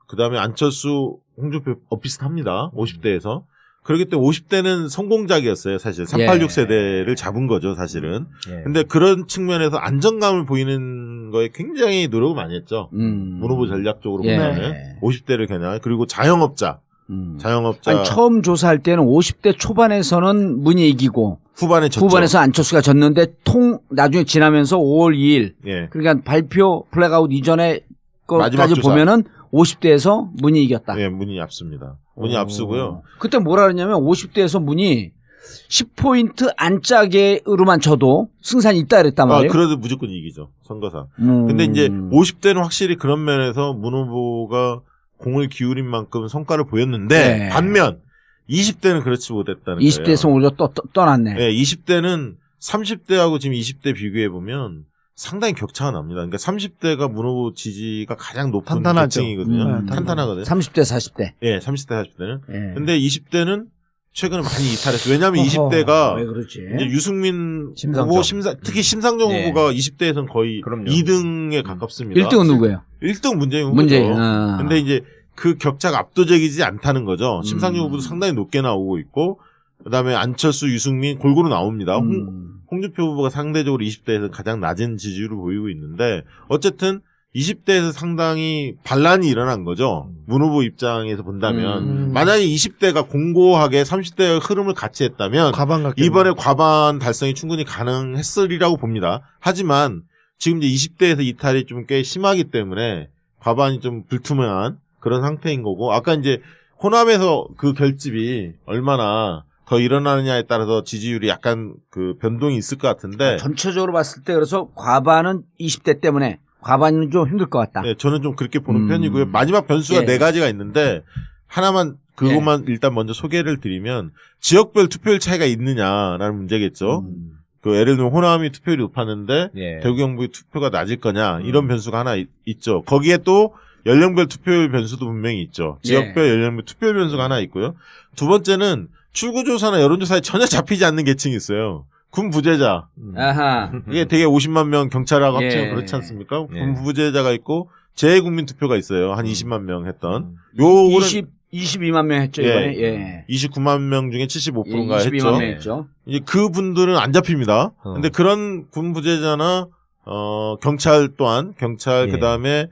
그다음에 안철수, 홍준표 비슷합니다. 50대에서. 그렇기 때문에 50대는 성공작이었어요. 사실 386 세대를 잡은 거죠, 사실은. 예. 근데 그런 측면에서 안정감을 보이는 거에 굉장히 노력을 많이 했죠. 문 후보 전략적으로 예. 보면은 50대를 겨냥 그리고 자영업자. 아니, 처음 조사할 때는 50대 초반에서는 문이 이기고 후반에 졌죠. 후반에서 안철수가 졌는데 나중에 지나면서 5월 2일 예. 그러니까 발표 블랙아웃 이전에 마지막 것까지 조사. 보면은 50대에서 문이 이겼다. 예, 문이 앞섭니다. 문이 앞서고요. 그때 뭐라 그러냐면 50대에서 문이 10포인트 안짝으로만 쳐도 승산이 있다 그랬단 말이에요. 그래도 무조건 이기죠. 선거사. 근데 이제 50대는 확실히 그런 면에서 문 후보가 공을 기울인 만큼 성과를 보였는데 네. 반면 20대는 그렇지 못했다는 20대에서 거예요. 오히려 떠났네. 네, 20대는 30대하고 지금 20대 비교해 보면 상당히 격차가 납니다. 그러니까 30대가 문 후보 지지가 가장 높은 탄탄하죠. 계층이거든요. 탄탄하거든요. 30대, 40대. 예, 30대, 40대는. 예. 근데 20대는 최근에 많이 이탈했어요. 왜냐하면 20대가 왜 그러지? 이제 유승민 심상정. 후보, 특히 심상정 네. 후보가 20대에서는 거의 그럼요. 2등에 가깝습니다. 1등은 누구예요? 1등 문재인 후보죠. 문재인. 근데 이제 그 격차가 압도적이지 않다는 거죠. 심상정 후보도 상당히 높게 나오고 있고, 그다음에 안철수, 유승민 골고루 나옵니다. 홍준표 후보가 상대적으로 20대에서 가장 낮은 지지율을 보이고 있는데, 어쨌든 20대에서 상당히 반란이 일어난 거죠. 문 후보 입장에서 본다면. 만약에 20대가 공고하게 30대의 흐름을 같이 했다면 과반 같겠네요. 이번에 과반 달성이 충분히 가능했으리라고 봅니다. 하지만 지금 이제 20대에서 이탈이 좀 꽤 심하기 때문에 과반이 좀 불투명한 그런 상태인 거고, 아까 이제 호남에서 그 결집이 얼마나 더 일어나느냐에 따라서 지지율이 약간 그 변동이 있을 것 같은데, 전체적으로 봤을 때 그래서 과반은 20대 때문에 과반은 좀 힘들 것 같다. 네, 저는 좀 그렇게 보는 편이고요. 마지막 변수가 예. 4가지가 있는데, 하나만 그것만 일단 먼저 소개를 드리면, 지역별 투표율 차이가 있느냐라는 문제겠죠. 그 예를 들면 호남이 투표율이 높았는데 예. 대구 경북이 투표가 낮을 거냐, 이런 변수가 하나 있죠. 거기에 또 연령별 투표율 변수도 분명히 있죠. 지역별 연령별 투표율 변수가 하나 있고요. 두 번째는 출구조사나 여론조사에 전혀 잡히지 않는 계층이 있어요. 군 부재자. 아하. 이게 되게 50만 명 경찰하고 합치면 예. 그렇지 않습니까? 예. 군 부재자가 있고 재외국민 투표가 있어요. 한 20만 명 했던. 요거는 22만 명 했죠, 이번에. 예. 29만 명 중에 75%인가 22만 했죠. 명 했죠. 이제 그 분들은 안 잡힙니다. 근데 그런 군 부재자나 경찰 또한 경찰 예. 그다음에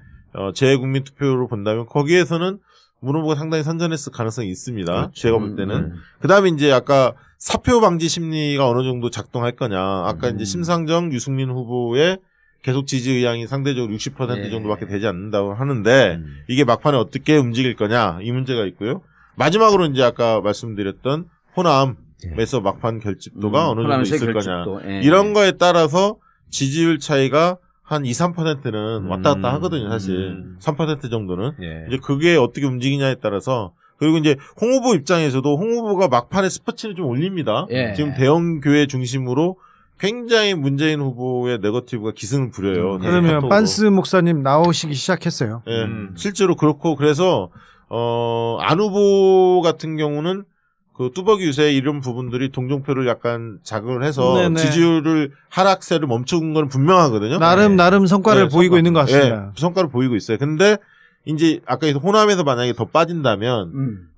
재외국민 투표로 본다면 거기에서는 문 후보가 상당히 선전했을 가능성이 있습니다. 그렇죠. 제가 볼 때는. 그다음에 이제 아까 사표 방지 심리가 어느 정도 작동할 거냐. 아까 이제 심상정, 유승민 후보의 계속 지지 의향이 상대적으로 60% 예. 정도밖에 되지 않는다고 하는데 이게 막판에 어떻게 움직일 거냐, 이 문제가 있고요. 마지막으로 이제 아까 말씀드렸던 호남에서 막판 결집도가 어느 정도 호남에서의 있을 거냐. 결집도. 예. 이런 거에 따라서 지지율 차이가 한 2, 3%는 왔다 갔다 하거든요, 사실. 3% 정도는. 예. 이제 그게 어떻게 움직이냐에 따라서. 그리고 이제 홍 후보 입장에서도 홍 후보가 막판에 스포츠를 좀 올립니다. 예. 지금 대형 교회 중심으로 굉장히 문재인 후보의 네거티브가 기승을 부려요. 그러면 카톡으로. 빤스 목사님 나오시기 시작했어요. 예, 실제로 그렇고, 그래서 안 후보 같은 경우는 그 뚜벅이 유세 이런 부분들이 동정표를 약간 자극을 해서 네네. 지지율을 하락세를 멈춘 건 분명하거든요. 나름 성과를 네, 보이고 성과. 있는 것 같습니다. 예, 성과를 보이고 있어요. 근데 이제 아까 호남에서 만약에 더 빠진다면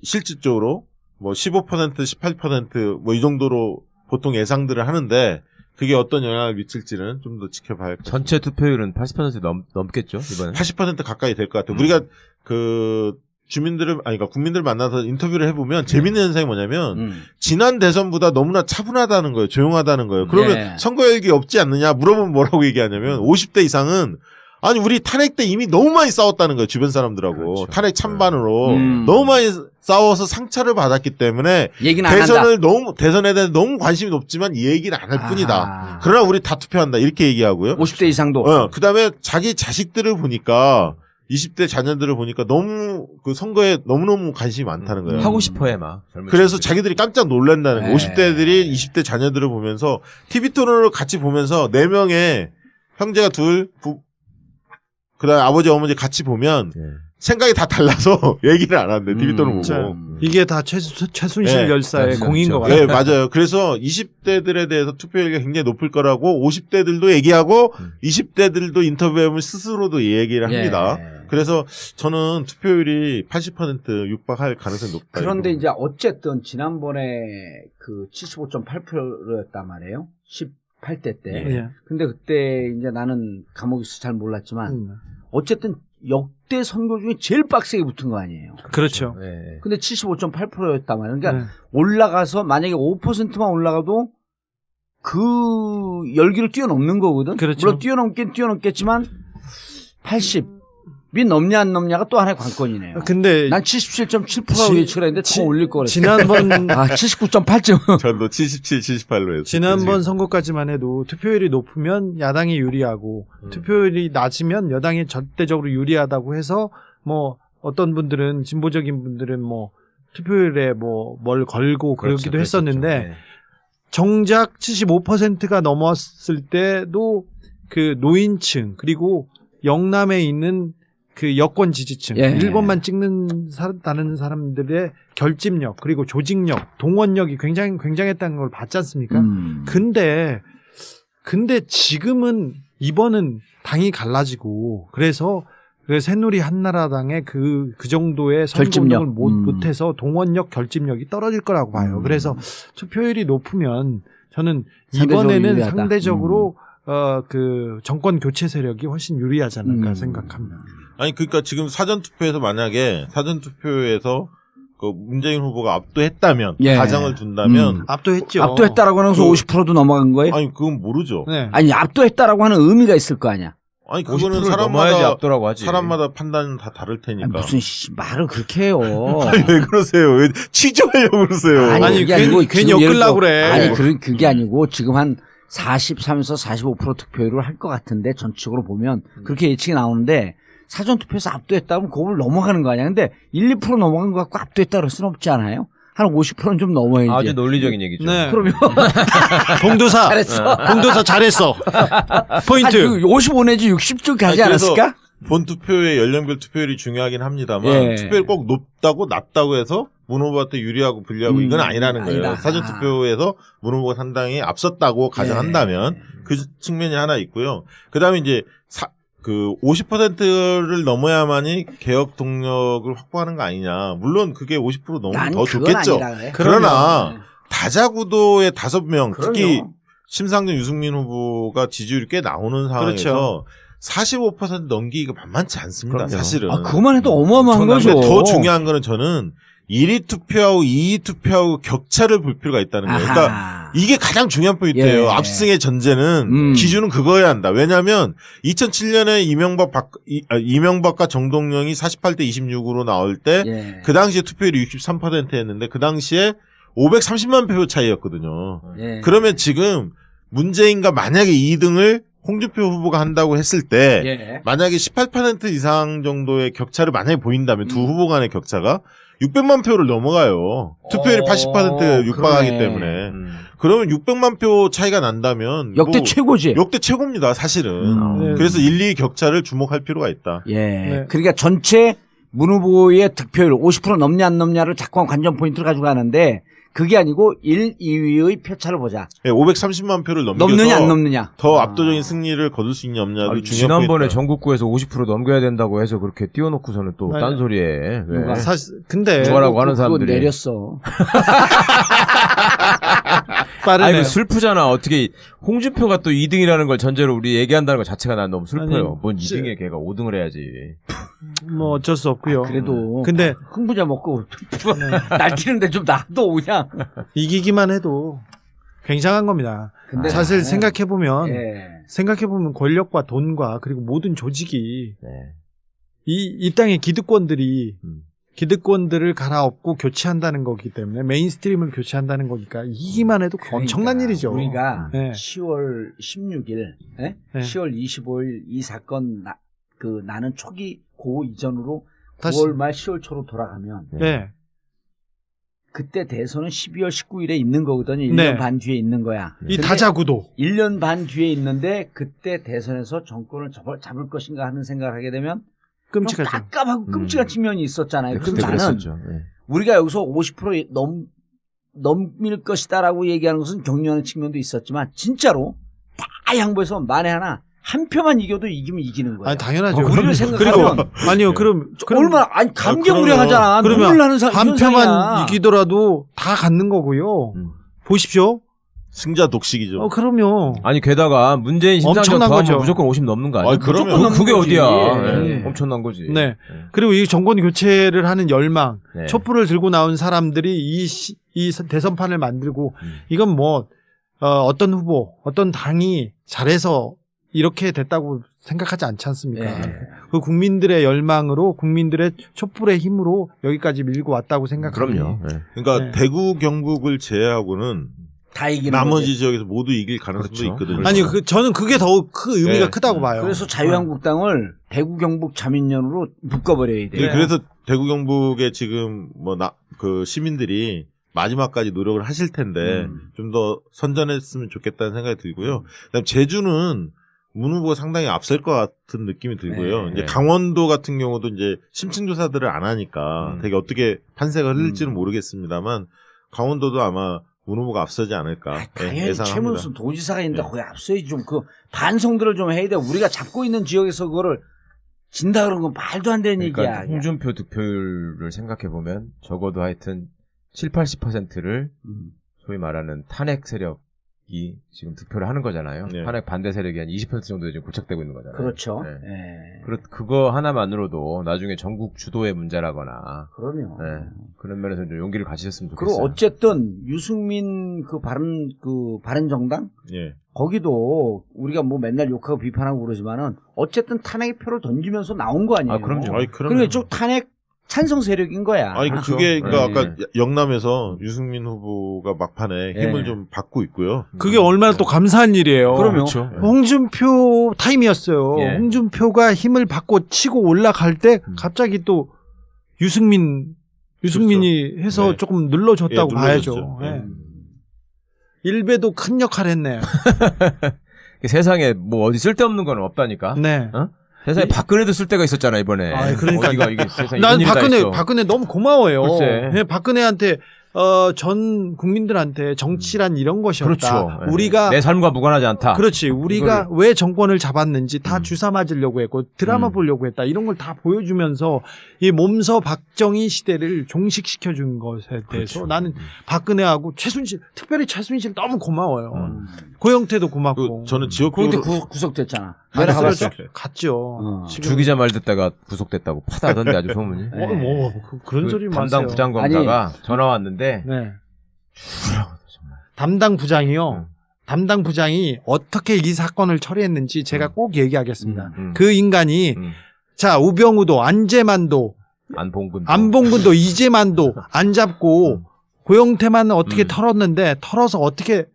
실질적으로 뭐 15%, 18% 뭐 이 정도로 보통 예상들을 하는데 그게 어떤 영향을 미칠지는 좀 더 지켜봐야 할 것 같습니다. 전체 투표율은 80% 넘겠죠, 이번에? 80% 가까이 될 것 같아요. 우리가 그러니까 국민들 만나서 인터뷰를 해보면 재밌는 현상이 뭐냐면 지난 대선보다 너무나 차분하다는 거예요. 조용하다는 거예요. 그러면 네. 선거열기 없지 않느냐 물어보면 뭐라고 얘기하냐면 50대 이상은 아니 우리 탄핵 때 이미 너무 많이 싸웠다는 거예요. 주변 사람들하고. 그렇죠. 탄핵 찬반으로 음. 너무 많이 싸워서 상처를 받았기 때문에 얘기는 안 한다. 대선에 대해서 너무 관심이 높지만 이 얘기를 안 할 뿐이다. 아. 그러나 우리 다 투표한다. 이렇게 얘기하고요. 50대 이상도. 그다음에 자기 자식들을 보니까 20대 자녀들을 보니까 너무 그 선거에 너무너무 관심이 많다는 거예요. 하고 싶어해 막. 젊은 그래서 친구들이. 자기들이 깜짝 놀란다는 거예요. 네. 50대들이 20대 자녀들을 보면서 TV 토론을 같이 보면서 4명의 형제가 둘, 그다음에 아버지 어머니 같이 보면 네. 생각이 다 달라서 얘기를 안 한대. TV 토론 보고. 자, 이게 다 최순실 네. 열사의 그렇죠. 공인 것 같아요. 네, 맞아요. 그래서 20대들에 대해서 투표율이 굉장히 높을 거라고 50대들도 얘기하고 20대들도 인터뷰하면 스스로도 얘기를 합니다. 예. 그래서 저는 투표율이 80% 육박할 가능성이 높다. 그런데 이거. 이제 어쨌든 지난번에 그 75.8%였단 말이에요. 18대 때. 예. 근데 그때 이제 나는 감옥에서 잘 몰랐지만 음. 어쨌든 역대 선거 중에 제일 빡세게 붙은 거 아니에요. 그렇죠. 네. 근데 75.8%였단 말이에요. 그러니까 네. 올라가서 만약에 5%만 올라가도 그 열기를 뛰어넘는 거거든. 그렇죠. 물론 뛰어넘긴 뛰어넘겠지만 80이 넘냐 안 넘냐가 또 하나의 관건이네요. 근데 난 77.7%라고 예측을 했는데 더 올릴 거 그랬어. 지난번 아 79.8점. 저도 77, 78로 했어요. 지난번 선거까지만 해도 투표율이 높으면 야당이 유리하고 투표율이 낮으면 여당이 절대적으로 유리하다고 해서 뭐 어떤 분들은 진보적인 분들은 뭐 투표율에 뭐 뭘 걸고 그러기도 그렇죠, 했었는데 그렇죠. 네. 정작 75%가 넘었을 때도 그 노인층 그리고 영남에 있는 그 여권 지지층 예. 1번만 찍는다는 사람들의 결집력 그리고 조직력 동원력이 굉장했다는 걸 봤지 않습니까? 근데 지금은 이번은 당이 갈라지고 그래서 그 새누리 한나라당의 그 정도의 결집력. 선거운동을 못해서 동원력 결집력이 떨어질 거라고 봐요. 그래서 투표율이 높으면 저는 상대적으로 이번에는 유리하다. 상대적으로 그 정권 교체 세력이 훨씬 유리하지 않을까 생각합니다. 아니 그러니까 지금 사전 투표에서 만약에 사전 투표에서 그 문재인 후보가 압도했다면 예. 가정을 둔다면 압도했죠. 압도했다라고 하면서 50%도 넘어간 거예요? 아니 그건 모르죠. 네. 아니 압도했다라고 하는 의미가 있을 거 아니야. 아니 그거는 50%를 넘어야지 사람마다 압도라고 하지. 사람마다 판단은 다 다를 아니, 테니까. 무슨 말을 그렇게 해요. 아니, 왜 그러세요? 왜 취조하려고 그러세요? 아니, 그게 괜히- 아니고 괜히 지금 예를 엮으려고 들어- 그래. 아니 그게 아니고 지금 한 43에서 45% 득표율을 할 것 같은데 전체적으로 보면 그렇게 예측이 나오는데 사전투표에서 압도했다면 그걸 넘어가는 거 아니야. 근데 1, 2% 넘어간 거 갖고 압도했다 그럴 수는 없지 않아요? 한 50%는 좀 넘어야지. 아주 논리적인 얘기죠. 네. 그러면 봉도사 잘했어. 봉도사 잘했어. 포인트. 55 내지 60쯤 가지 아니, 그래서 않았을까? 본 투표의 연령별 투표율이 중요하긴 합니다만 예. 투표율 꼭 높다고 낮다고 해서 문 후보한테 유리하고 불리하고 이건 아니라는 거예요. 아니다. 사전 투표에서 문 후보가 상당히 앞섰다고 가정한다면 그 측면이 하나 있고요. 그다음에 이제 그 50%를 넘어야만이 개혁 동력을 확보하는 거 아니냐. 물론 그게 50% 넘으면 난 더 그건 좋겠죠. 아니라 그래. 그러나 다자구도의 5명 특히 그럼요. 심상정 유승민 후보가 지지율이 꽤 나오는 상황에서 45% 넘기기가 만만치 않습니다. 그럼요. 사실은. 아, 그만 해도 어마어마한 근데 거죠. 더 중요한 거는 저는 1위 투표하고 2위 투표하고 격차를 볼 필요가 있다는 거예요. 그러니까 아하. 이게 가장 중요한 포인트예요. 예. 압승의 전제는 기준은 그거여야 한다. 왜냐하면 2007년에 이명박과 정동영이 48대 26으로 나올 때 그 예. 당시에 투표율이 63%였는데 그 당시에 530만 표 차이였거든요. 예. 그러면 지금 문재인과 만약에 2등을 홍준표 후보가 한다고 했을 때 예. 만약에 18% 이상 정도의 격차를 만약에 보인다면 두 후보 간의 격차가 600만 표를 넘어가요. 투표율이 80%에 육박하기 그러네. 때문에. 그러면 600만 표 차이가 난다면 역대 뭐 최고지. 역대 최고입니다, 사실은. 네. 그래서 1, 2 격차를 주목할 필요가 있다. 예. 네. 그러니까 전체 문 후보의 득표율 50% 넘냐 안 넘냐를 자꾸 관전 포인트를 가지고 가는데 그게 아니고 1, 2위의 표차를 보자. 예, 530만 표를 넘겨서 넘느냐 안 넘느냐. 더 압도적인 승리를 거둘 수 있냐 없냐도 아니, 중요한 지난번에 포인트다. 전국구에서 50% 넘겨야 된다고 해서 그렇게 띄워놓고서는 또 네. 딴소리에. 왜? 사실 근데 누가라고 하는 그거 사람들이. 내렸어. 빠르네요. 아니, 슬프잖아. 어떻게 홍준표가 또 2등이라는 걸 전제로 우리 얘기한다는 것 자체가 난 너무 슬퍼요. 아니, 뭔 2등에 걔가 5등을 해야지. 뭐 어쩔 수 없고요. 그래도 근데 흥부자 먹고 날뛰는데 좀 놔둬 그냥. 이기기만 해도 굉장한 겁니다. 근데 사실 나는, 생각해보면 예. 권력과 돈과 그리고 모든 조직이 네. 이 땅의 기득권들을 갈아엎고 교체한다는 거기 때문에 메인스트림을 교체한다는 거니까 이기만 해도 엄청난 일이죠. 우리가 네. 10월 16일, 네. 10월 25일 이 사건 그 나는 초기 고 이전으로 다시- 9월 말 10월 초로 돌아가면 네. 그때 대선은 12월 19일에 있는 거거든요. 1년 네. 반 뒤에 있는 거야. 이 근데 다자구도. 1년 반 뒤에 있는데 그때 대선에서 정권을 잡을 것인가 하는 생각을 하게 되면 좀 끔찍하죠. 깝깝하고 끔찍한 측면이 있었잖아요. 네, 그래서 그때 나는 그랬었죠. 네. 우리가 여기서 50% 넘일 것이다라고 얘기하는 것은 격려하는 측면도 있었지만 진짜로 다 양보해서 만에 하나 한 표만 이겨도 이기면 이기는 거예요. 아니 당연하죠. 우리를 생각하면 아니요. 그럼 얼마나 아니 감격무량하잖아. 그러면 눈물 나는 사, 한 현상이야. 표만 이기더라도 다 갖는 거고요. 보십시오. 승자 독식이죠. 그럼요. 아니 게다가 문재인 심상정 엄청난 더하면 거죠. 무조건 50 넘는 거 아니야? 아니, 그러면- 무조건 넘는 그게 거지. 어디야? 예. 엄청난 거지. 네. 그리고 이 정권 교체를 하는 열망, 네. 촛불을 들고 나온 사람들이 이 대선판을 만들고 이건 뭐 어떤 후보, 어떤 당이 잘해서 이렇게 됐다고 생각하지 않지 않습니까? 예. 그 국민들의 열망으로 국민들의 촛불의 힘으로 여기까지 밀고 왔다고 생각합니다. 그럼요. 네. 그러니까 네. 대구 경북을 제외하고는 다 이기는 나머지 거지. 지역에서 모두 이길 가능성도 그렇죠. 있거든요. 아니 저는 그게 더 큰 의미가 네. 크다고 봐요. 그래서 자유한국당을 대구 경북 자민련으로 묶어버려야 돼요. 네, 그래서 대구 경북의 지금 그 시민들이 마지막까지 노력을 하실 텐데 좀 더 선전했으면 좋겠다는 생각이 들고요. 그다음 제주는 문 후보가 상당히 앞설 것 같은 느낌이 들고요. 네. 이제 강원도 같은 경우도 이제 심층 조사들을 안 하니까 되게 어떻게 판세가 흐를지는 모르겠습니다만 강원도도 아마 문 후보가 앞서지 않을까 당연히 예상합니다. 최문순 도지사가 있는데 네. 거기 앞서야지 좀 그 반성들을 좀 해야 돼. 우리가 잡고 있는 지역에서 그거를 진다 그런 건 말도 안 되는 그러니까 얘기야. 홍준표 득표율을 생각해 보면 적어도 하여튼 70-80%를 소위 말하는 탄핵 세력이 지금 득표를 하는 거잖아요. 네. 탄핵 반대 세력이 한 20% 정도 지금 고착되고 있는 거잖아요. 그렇죠. 네. 예. 그거 하나만으로도 나중에 전국 주도의 문제라거나 그럼요. 네. 그런 면에서 좀 용기를 가지셨으면 좋겠어요. 그리고 어쨌든 유승민 그 바른정당 예. 거기도 우리가 뭐 맨날 욕하고 비판하고 그러지만은 어쨌든 탄핵의 표를 던지면서 나온 거 아니에요. 아, 그럼요. 아니, 그럼요. 그러니까 쭉 탄핵 찬성 세력인 거야. 아니 그게 그러니까 네. 아까 영남에서 유승민 후보가 막판에 네. 힘을 좀 받고 있고요. 그게 얼마나 또 감사한 일이에요. 그럼요. 그렇죠. 홍준표 타임이었어요. 예. 홍준표가 힘을 받고 치고 올라갈 때 갑자기 또 유승민이 해서 네. 조금 눌러줬다고 예, 봐야죠. 눌러줬죠. 예. 일베도 큰 역할을 했네요. 세상에 뭐 어디 쓸데없는 건 없다니까. 네. 어? 세상에 박근혜도 쓸 때가 있었잖아 이번에. 아, 그러니까. 어디가 이게 세상에 난 이런 일이 다 있어. 박근혜 너무 고마워요. 글쎄. 예, 박근혜한테 전 국민들한테 정치란 이런 것이었다. 그렇죠. 예. 우리가 내 삶과 무관하지 않다. 그렇지. 우리가 왜 정권을 잡았는지 다 주사 맞으려고 했고 드라마 보려고 했다. 이런 걸 다 보여주면서 이 몸서 박정희 시대를 종식시켜 준 것에 대해서 그렇죠. 나는 박근혜하고 특별히 최순실 너무 고마워요. 고영태도 고맙고. 저는 그런데 지역적으로 구속됐잖아. 내려가봤어? 갔어요? 갔죠. 지금 주기자 말 듣다가 구속됐다고 파다하던데 아주 소문이. 그런 소리 담당 마세요. 부장검사가 전화 왔는데 네. 정말. 담당 부장이요. 담당 부장이 어떻게 이 사건을 처리했는지 제가 꼭 얘기하겠습니다. 그 인간이 자 우병우도 안재만도 안봉근도 이재만도 안 잡고 고영태만 어떻게 털었는데 털어서 어떻게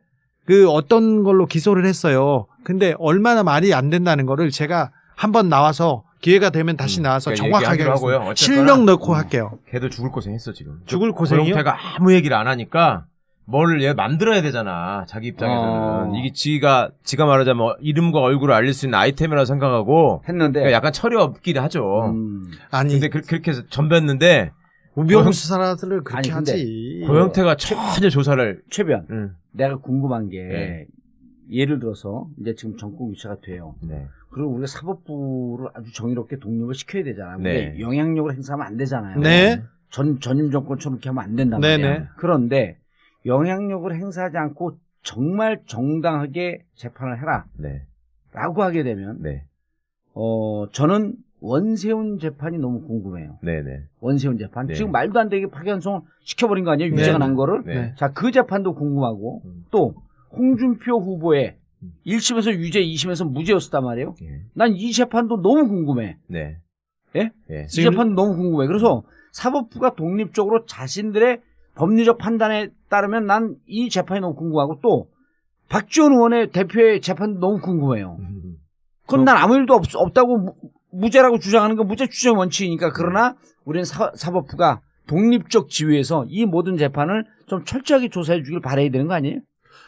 그 어떤 걸로 기소를 했어요. 근데 얼마나 말이 안 된다는 거를 제가 한번 나와서 기회가 되면 다시 나와서 그러니까 정확하게 얘기하기로 하고요. 하겠습니다. 어쨌거나. 실력 넣고 할게요. 걔도 죽을 고생했어 지금. 죽을 고생이요? 고영태가 아무 얘기를 안 하니까 뭘 얘 만들어야 되잖아. 자기 입장에서는 이게 지가 말하자면 이름과 얼굴을 알릴 수 있는 아이템이라고 생각하고 했는데 그러니까 약간 철이 없긴 하죠. 아니 근데 그렇게 해서 전뱉는데 우병우 수사들을 그렇게 아니, 근데 하지. 고영태가 전혀 조사를 최변 내가 궁금한 게 네. 예를 들어서 이제 지금 정권 교체가 돼요. 네. 그리고 우리가 사법부를 아주 정의롭게 독립을 시켜야 되잖아요. 네. 근데 영향력을 행사하면 안 되잖아요. 네. 전임 정권처럼 이렇게 하면 안 된단 네네. 말이야. 그런데 영향력을 행사하지 않고 정말 정당하게 재판을 해라 네. 라고 하게 되면 네. 저는 원세훈 재판이 너무 궁금해요. 네네. 원세훈 재판. 네. 지금 말도 안 되게 파견송을 시켜버린 거 아니에요? 유죄가 난 거를. 네. 자, 그 재판도 궁금하고 또 홍준표 후보의 1심에서 유죄, 2심에서 무죄였단 말이에요. 예. 난 이 재판도 너무 궁금해. 네. 예? 예. 이 재판도 너무 궁금해. 그래서 사법부가 독립적으로 자신들의 법리적 판단에 따르면 난 이 재판이 너무 궁금하고 또 박지원 의원의 대표의 재판도 너무 궁금해요. 그건 난 아무 일도 없다고 무죄라고 주장하는 건 무죄 추정 원칙이니까 그러나 우리는 사법부가 독립적 지위에서 이 모든 재판을 좀 철저하게 조사해 주길 바라야 되는 거 아니에요?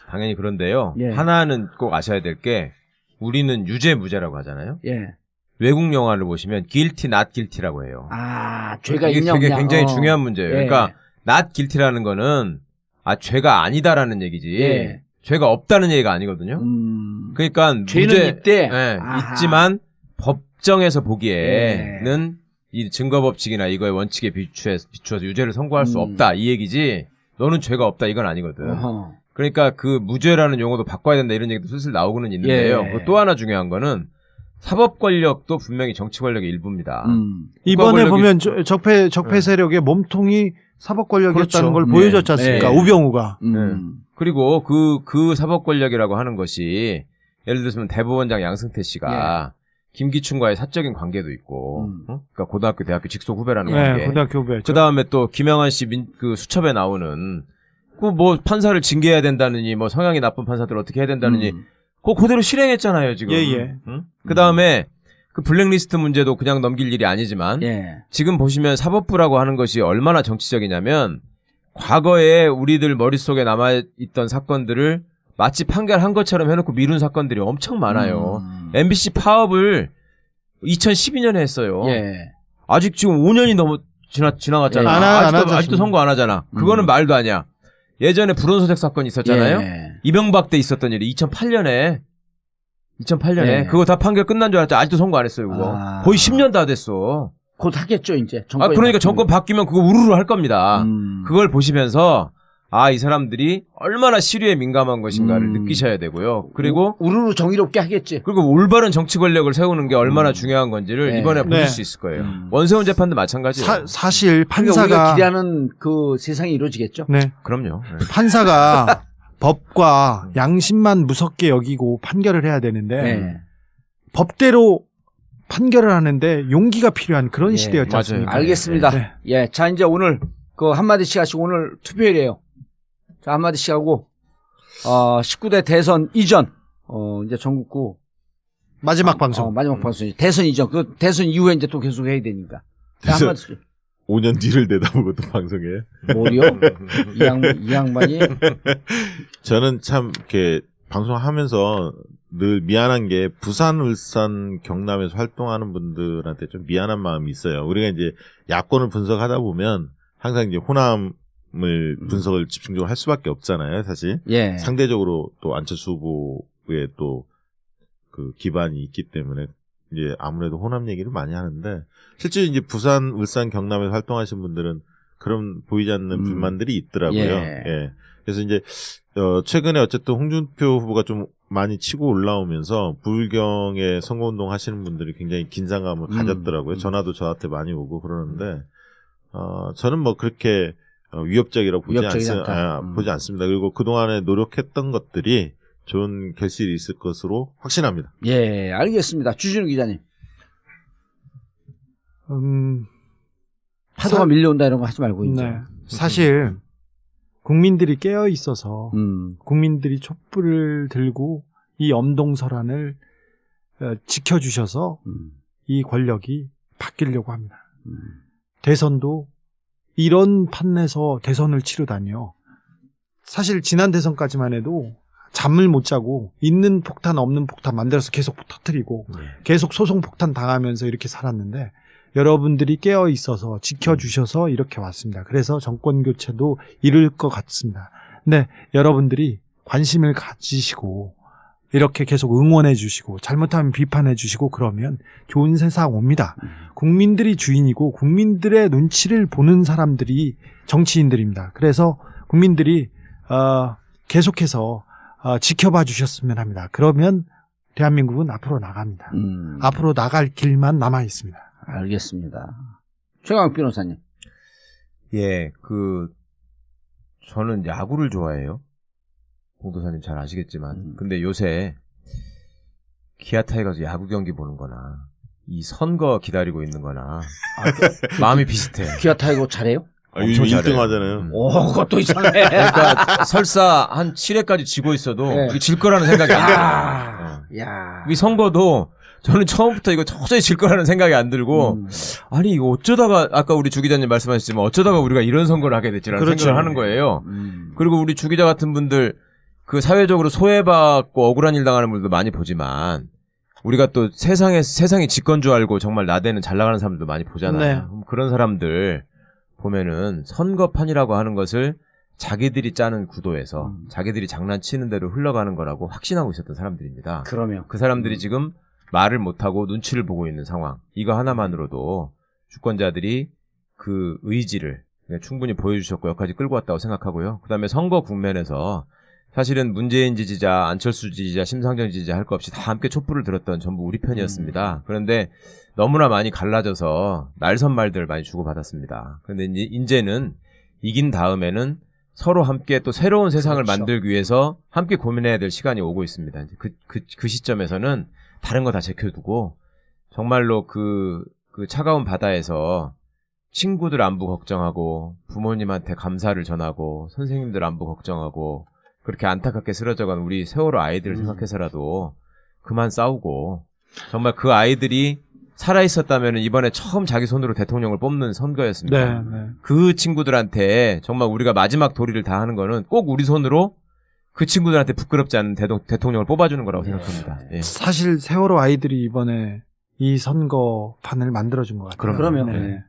당연히 그런데요. 예. 하나는 꼭 아셔야 될 게 우리는 유죄 무죄라고 하잖아요. 예. 외국 영화를 보시면 guilty not guilty라고 해요. 아, 죄가 이게 있냐 되게 없냐. 굉장히 중요한 문제예요. 예. 그러니까 not guilty라는 거는 죄가 아니다라는 얘기지. 예. 죄가 없다는 얘기가 아니거든요. 그러니까 죄는 무죄, 있대. 예, 아하. 있지만 법정에서 보기에는 이 증거 법칙이나 이거의 원칙에 비추어서 유죄를 선고할 수 없다 이 얘기지. 너는 죄가 없다 이건 아니거든. 어허. 그러니까 그 무죄라는 용어도 바꿔야 된다 이런 얘기도 슬슬 나오고는 있는데요. 예. 그또 하나 중요한 거는 사법 권력도 분명히 정치 권력의 일부입니다. 이번에 국가 권력이- 보면 적폐 세력의 몸통이 사법 권력이었다는 그렇죠. 걸 네. 보여줬지 않습니까? 네. 우병우가. 그리고 그 사법 권력이라고 하는 것이 예를 들면 대법원장 양승태 씨가 김기춘과의 사적인 관계도 있고, 그러니까 고등학교, 대학교 직속 후배라는 관계. 네, 고등학교 후배. 그 다음에 또 김영환 씨 그 수첩에 나오는 그 뭐 판사를 징계해야 된다느니 뭐 성향이 나쁜 판사들 어떻게 해야 된다느니 그거 그대로 실행했잖아요 지금. 예. 그 다음에 그 블랙리스트 문제도 그냥 넘길 일이 아니지만 예. 지금 보시면 사법부라고 하는 것이 얼마나 정치적이냐면 과거에 우리들 머릿속에 남아있던 사건들을 마치 판결한 것처럼 해놓고 미룬 사건들이 엄청 많아요. MBC 파업을 2012년에 했어요. 예. 아직 지금 5년이 넘어 지나갔잖아. 안 아직도 하셨습니다. 선고 안 하잖아. 그거는 말도 아니야. 예전에 불온소득 사건 있었잖아요. 예. 이명박 때 있었던 일이 2008년에 예. 그거 다 판결 끝난 줄 알았지. 아직도 선고 안 했어요. 그거 아. 거의 10년 다 됐어. 곧 하겠죠, 이제. 그러니까 정권 바뀌면 그거 우르르 할 겁니다. 그걸 보시면서 이 사람들이 얼마나 시류에 민감한 것인가를 느끼셔야 되고요. 그리고 우르르 정의롭게 하겠지. 그리고 올바른 정치 권력을 세우는 게 얼마나 중요한 건지를 네. 이번에 보실 네. 수 있을 거예요. 원세훈 재판도 마찬가지예요. 사실 그러니까 우리가 판사가 기대하는 그 세상이 이루어지겠죠. 네. 그럼요. 네. 판사가 법과 양심만 무섭게 여기고 판결을 해야 되는데 네. 법대로 판결을 하는데 용기가 필요한 그런 예, 시대였지 맞아요. 않습니까? 알겠습니다. 네. 예, 자 이제 오늘 그 한마디씩 하시고 오늘 투표일이에요. 자 한마디씩 하고 19대 대선 이전 이제 전국구 마지막 방송. 마지막 방송 대선 이전 그 대선 이후에 이제 또 계속 해야 되니까. 자, 대선- 한마디씩. 5년 뒤를 내다보고 또 방송해요. 뭐요? 이 양반이 저는 참 이렇게 방송하면서 늘 미안한 게 부산, 울산, 경남에서 활동하는 분들한테 좀 미안한 마음이 있어요. 우리가 이제 야권을 분석하다 보면 항상 이제 호남을 분석을 집중적으로 할 수밖에 없잖아요, 사실. 예. 상대적으로 또 안철수 후보의 또 그 기반이 있기 때문에 이제 아무래도 호남 얘기를 많이 하는데 실제 이제 부산, 울산, 경남에서 활동하신 분들은 그런 보이지 않는 불만들이 있더라고요. 예. 예. 그래서 이제 최근에 어쨌든 홍준표 후보가 좀 많이 치고 올라오면서 부울경에 선거운동 하시는 분들이 굉장히 긴장감을 가졌더라고요. 전화도 저한테 많이 오고 그러는데 저는 뭐 그렇게 위협적이라고 위협적이지 않다. 보지 않습니다. 그리고 그동안에 노력했던 것들이 좋은 결실이 있을 것으로 확신합니다. 예, 알겠습니다. 주진우 기자님. 파도가 밀려온다 이런 거 하지 말고 이제. 네. 사실 국민들이 깨어 있어서 국민들이 촛불을 들고 이 엄동설안을 지켜주셔서 이 권력이 바뀌려고 합니다. 대선도 이런 판에서 대선을 치르다니요. 사실 지난 대선까지만 해도 잠을 못 자고 있는 폭탄 없는 폭탄 만들어서 계속 터뜨리고 계속 소송 폭탄 당하면서 이렇게 살았는데 여러분들이 깨어 있어서 지켜주셔서 이렇게 왔습니다. 그래서 정권 교체도 이룰 것 같습니다. 근데 여러분들이 관심을 가지시고 이렇게 계속 응원해 주시고 잘못하면 비판해 주시고 그러면 좋은 세상 옵니다. 국민들이 주인이고 국민들의 눈치를 보는 사람들이 정치인들입니다. 그래서 국민들이 계속해서 지켜봐 주셨으면 합니다. 그러면 대한민국은 앞으로 나갑니다. 앞으로 나갈 길만 남아 있습니다. 알겠습니다. 최강 변호사님. 예, 저는 야구를 좋아해요. 공도사님 잘 아시겠지만. 근데 요새 기아 타이거즈 야구 경기 보는 거나 이 선거 기다리고 있는 거나 마음이 비슷해. 기아 타이거 잘해요? 요즘 엄청 1등 잘해요. 하잖아요. 오, 그것도 이상해. 그러니까 설사 한 7회까지 지고 있어도 네. 그게 질 거라는 생각이 안 들어요. 야. 이 선거도 저는 처음부터 이거 도저히 질 거라는 생각이 안 들고 아니 이거 어쩌다가 아까 우리 주 기자님 말씀하셨지만 어쩌다가 우리가 이런 선거를 하게 됐지라는 그렇죠. 생각을 하는 거예요. 그리고 우리 주 기자 같은 분들 그 사회적으로 소외받고 억울한 일 당하는 분들도 많이 보지만 우리가 또 세상이 집권 줄 알고 정말 나대는 잘 나가는 사람들도 많이 보잖아요. 네. 그럼 그런 사람들 보면은 선거판이라고 하는 것을 자기들이 짜는 구도에서 자기들이 장난치는 대로 흘러가는 거라고 확신하고 있었던 사람들입니다. 그러면 그 사람들이 지금 말을 못하고 눈치를 보고 있는 상황. 이거 하나만으로도 주권자들이 그 의지를 충분히 보여주셨고 여기까지 끌고 왔다고 생각하고요. 그 다음에 선거 국면에서 사실은 문재인 지지자, 안철수 지지자, 심상정 지지자 할 거 없이 다 함께 촛불을 들었던 전부 우리 편이었습니다. 그런데 너무나 많이 갈라져서 날선 말들을 많이 주고받았습니다. 그런데 이제는 이긴 다음에는 서로 함께 또 새로운 세상을 그렇죠. 만들기 위해서 함께 고민해야 될 시간이 오고 있습니다. 이제 그 시점에서는 다른 거 다 제껴두고 정말로 그 차가운 바다에서 친구들 안부 걱정하고 부모님한테 감사를 전하고 선생님들 안부 걱정하고 그렇게 안타깝게 쓰러져간 우리 세월호 아이들을 생각해서라도 그만 싸우고 정말 그 아이들이 살아있었다면 이번에 처음 자기 손으로 대통령을 뽑는 선거였습니다. 네. 그 친구들한테 정말 우리가 마지막 도리를 다하는 거는 꼭 우리 손으로 그 친구들한테 부끄럽지 않은 대통령을 뽑아주는 거라고 생각합니다. 예. 사실 세월호 아이들이 이번에 이 선거판을 만들어준 것 같아요. 그러면 네.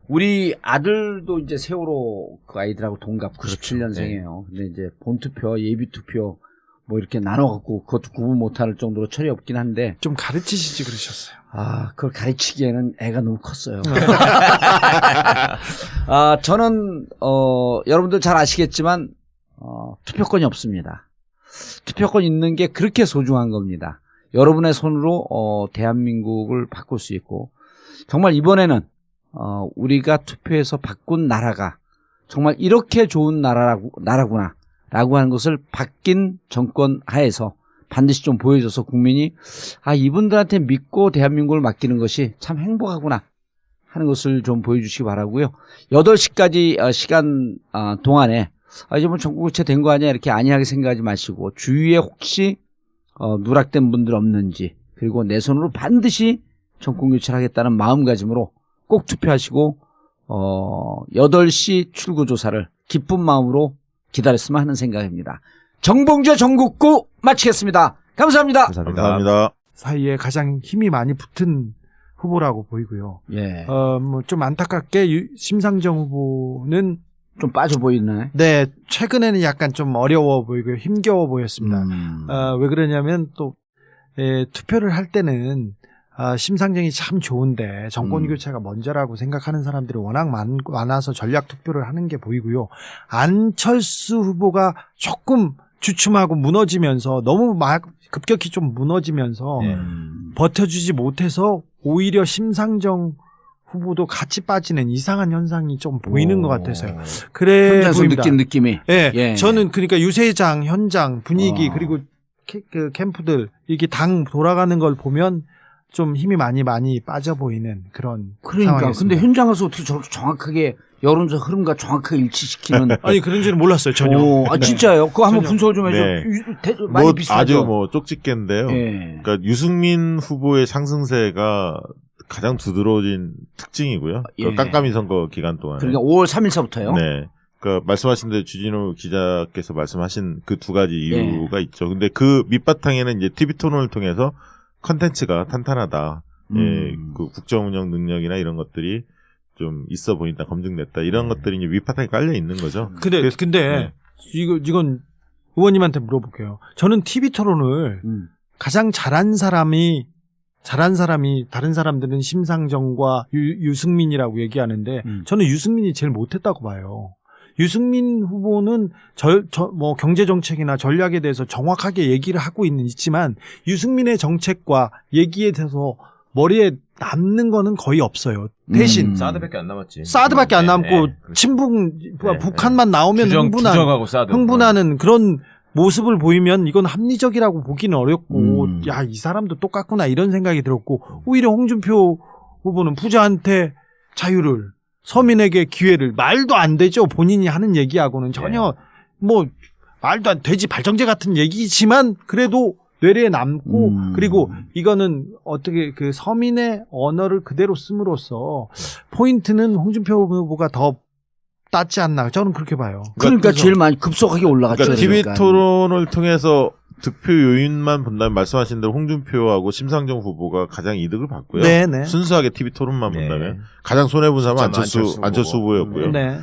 우리 아들도 이제 세월호 그 아이들하고 동갑 97년생이에요. 근데 이제 본투표, 예비투표 뭐 이렇게 나눠갖고 그것도 구분 못할 정도로 철이 없긴 한데 좀 가르치시지 그러셨어요. 그걸 가르치기에는 애가 너무 컸어요. 저는 여러분들 잘 아시겠지만 투표권이 없습니다. 투표권 있는 게 그렇게 소중한 겁니다. 여러분의 손으로 대한민국을 바꿀 수 있고 정말 이번에는 우리가 투표해서 바꾼 나라가 정말 이렇게 좋은 나라구나 라고 하는 것을 바뀐 정권 하에서 반드시 좀 보여줘서 국민이 이분들한테 믿고 대한민국을 맡기는 것이 참 행복하구나 하는 것을 좀 보여주시기 바라고요. 8시까지 시간 동안에 이제 뭐 전국교체 된 거 아니야 이렇게 안이하게 생각하지 마시고 주위에 혹시 누락된 분들 없는지 그리고 내 손으로 반드시 정권교체를 하겠다는 마음가짐으로 꼭 투표하시고 8시 출구조사를 기쁜 마음으로 기다렸으면 하는 생각입니다. 정봉주의 전국구 마치겠습니다. 감사합니다. 감사합니다. 사이에 가장 힘이 많이 붙은 후보라고 보이고요. 예. 뭐 좀 안타깝게 심상정 후보는 좀 빠져 보이네. 네, 최근에는 약간 좀 어려워 보이고요. 힘겨워 보였습니다. 왜 그러냐면 또 투표를 할 때는 심상정이 참 좋은데 정권 교체가 먼저라고 생각하는 사람들이 워낙 많아서 전략 투표를 하는 게 보이고요. 안철수 후보가 조금 주춤하고 무너지면서 너무 급격히 좀 무너지면서 버텨주지 못해서 오히려 심상정 후보도 같이 빠지는 이상한 현상이 좀 보이는 것 같아서요. 그래 혼자서 보입니다. 느낀 느낌이. 예, 예. 저는 그러니까 유세장 현장 분위기 그리고 그 캠프들 이게 당 돌아가는 걸 보면 좀 힘이 많이 빠져 보이는 그런 그러니까 상황이었습니다. 근데 현장에서 어떻게 저렇게 정확하게 여론조 흐름과 정확하게 일치시키는 아니 그런지는 몰랐어요 전혀. 진짜요? 그거 한번 전혀. 분석을 좀 해줘. 네. 많이 비슷하죠. 아주 쪽집게인데요. 예. 그러니까 유승민 후보의 상승세가 가장 두드러진 특징이고요. 예. 깜깜이 선거 기간 동안. 그러니까 5월 3일서부터요. 네. 그러니까 말씀하신 대로 주진우 기자께서 말씀하신 그 두 가지 이유가 있죠. 근데 그 밑바탕에는 이제 TV 토론을 통해서 컨텐츠가 탄탄하다. 예, 그 국정 운영 능력이나 이런 것들이 좀 있어 보인다, 검증됐다. 이런 것들이 이제 밑바탕에 깔려 있는 거죠. 근데 네. 이건 의원님한테 물어볼게요. 저는 TV 토론을 가장 잘한 사람이 다른 사람들은 심상정과 유승민이라고 얘기하는데 저는 유승민이 제일 못했다고 봐요. 유승민 후보는 뭐 경제 정책이나 전략에 대해서 정확하게 얘기를 하고 있지만 유승민의 정책과 얘기에 대해서 머리에 남는 거는 거의 없어요. 대신 사드밖에 안 남았지. 사드밖에 안 남고 그렇지. 친북 북한만 나오면 주정하고 사드. 흥분하는 그런 모습을 보이면 이건 합리적이라고 보기는 어렵고 야, 이 사람도 똑같구나 이런 생각이 들었고 오히려 홍준표 후보는 부자한테 자유를 서민에게 기회를 말도 안 되죠. 본인이 하는 얘기하고는 전혀 뭐 말도 안 돼지 발정제 같은 얘기지만 그래도 뇌리에 남고 그리고 이거는 어떻게 그 서민의 언어를 그대로 씀으로써 포인트는 홍준표 후보가 더 땄지 않나 저는 그렇게 봐요. 그러니까 제일 많이 급속하게 올라갔죠. 그러니까 TV 그러니까. 토론을 통해서 득표 요인만 본다면 말씀하신 대로 홍준표하고 심상정 후보가 가장 이득을 봤고요. 네네. 순수하게 TV 토론만 네. 본다면 가장 손해본 사람은 진짜 안철수 후보였고요. 네.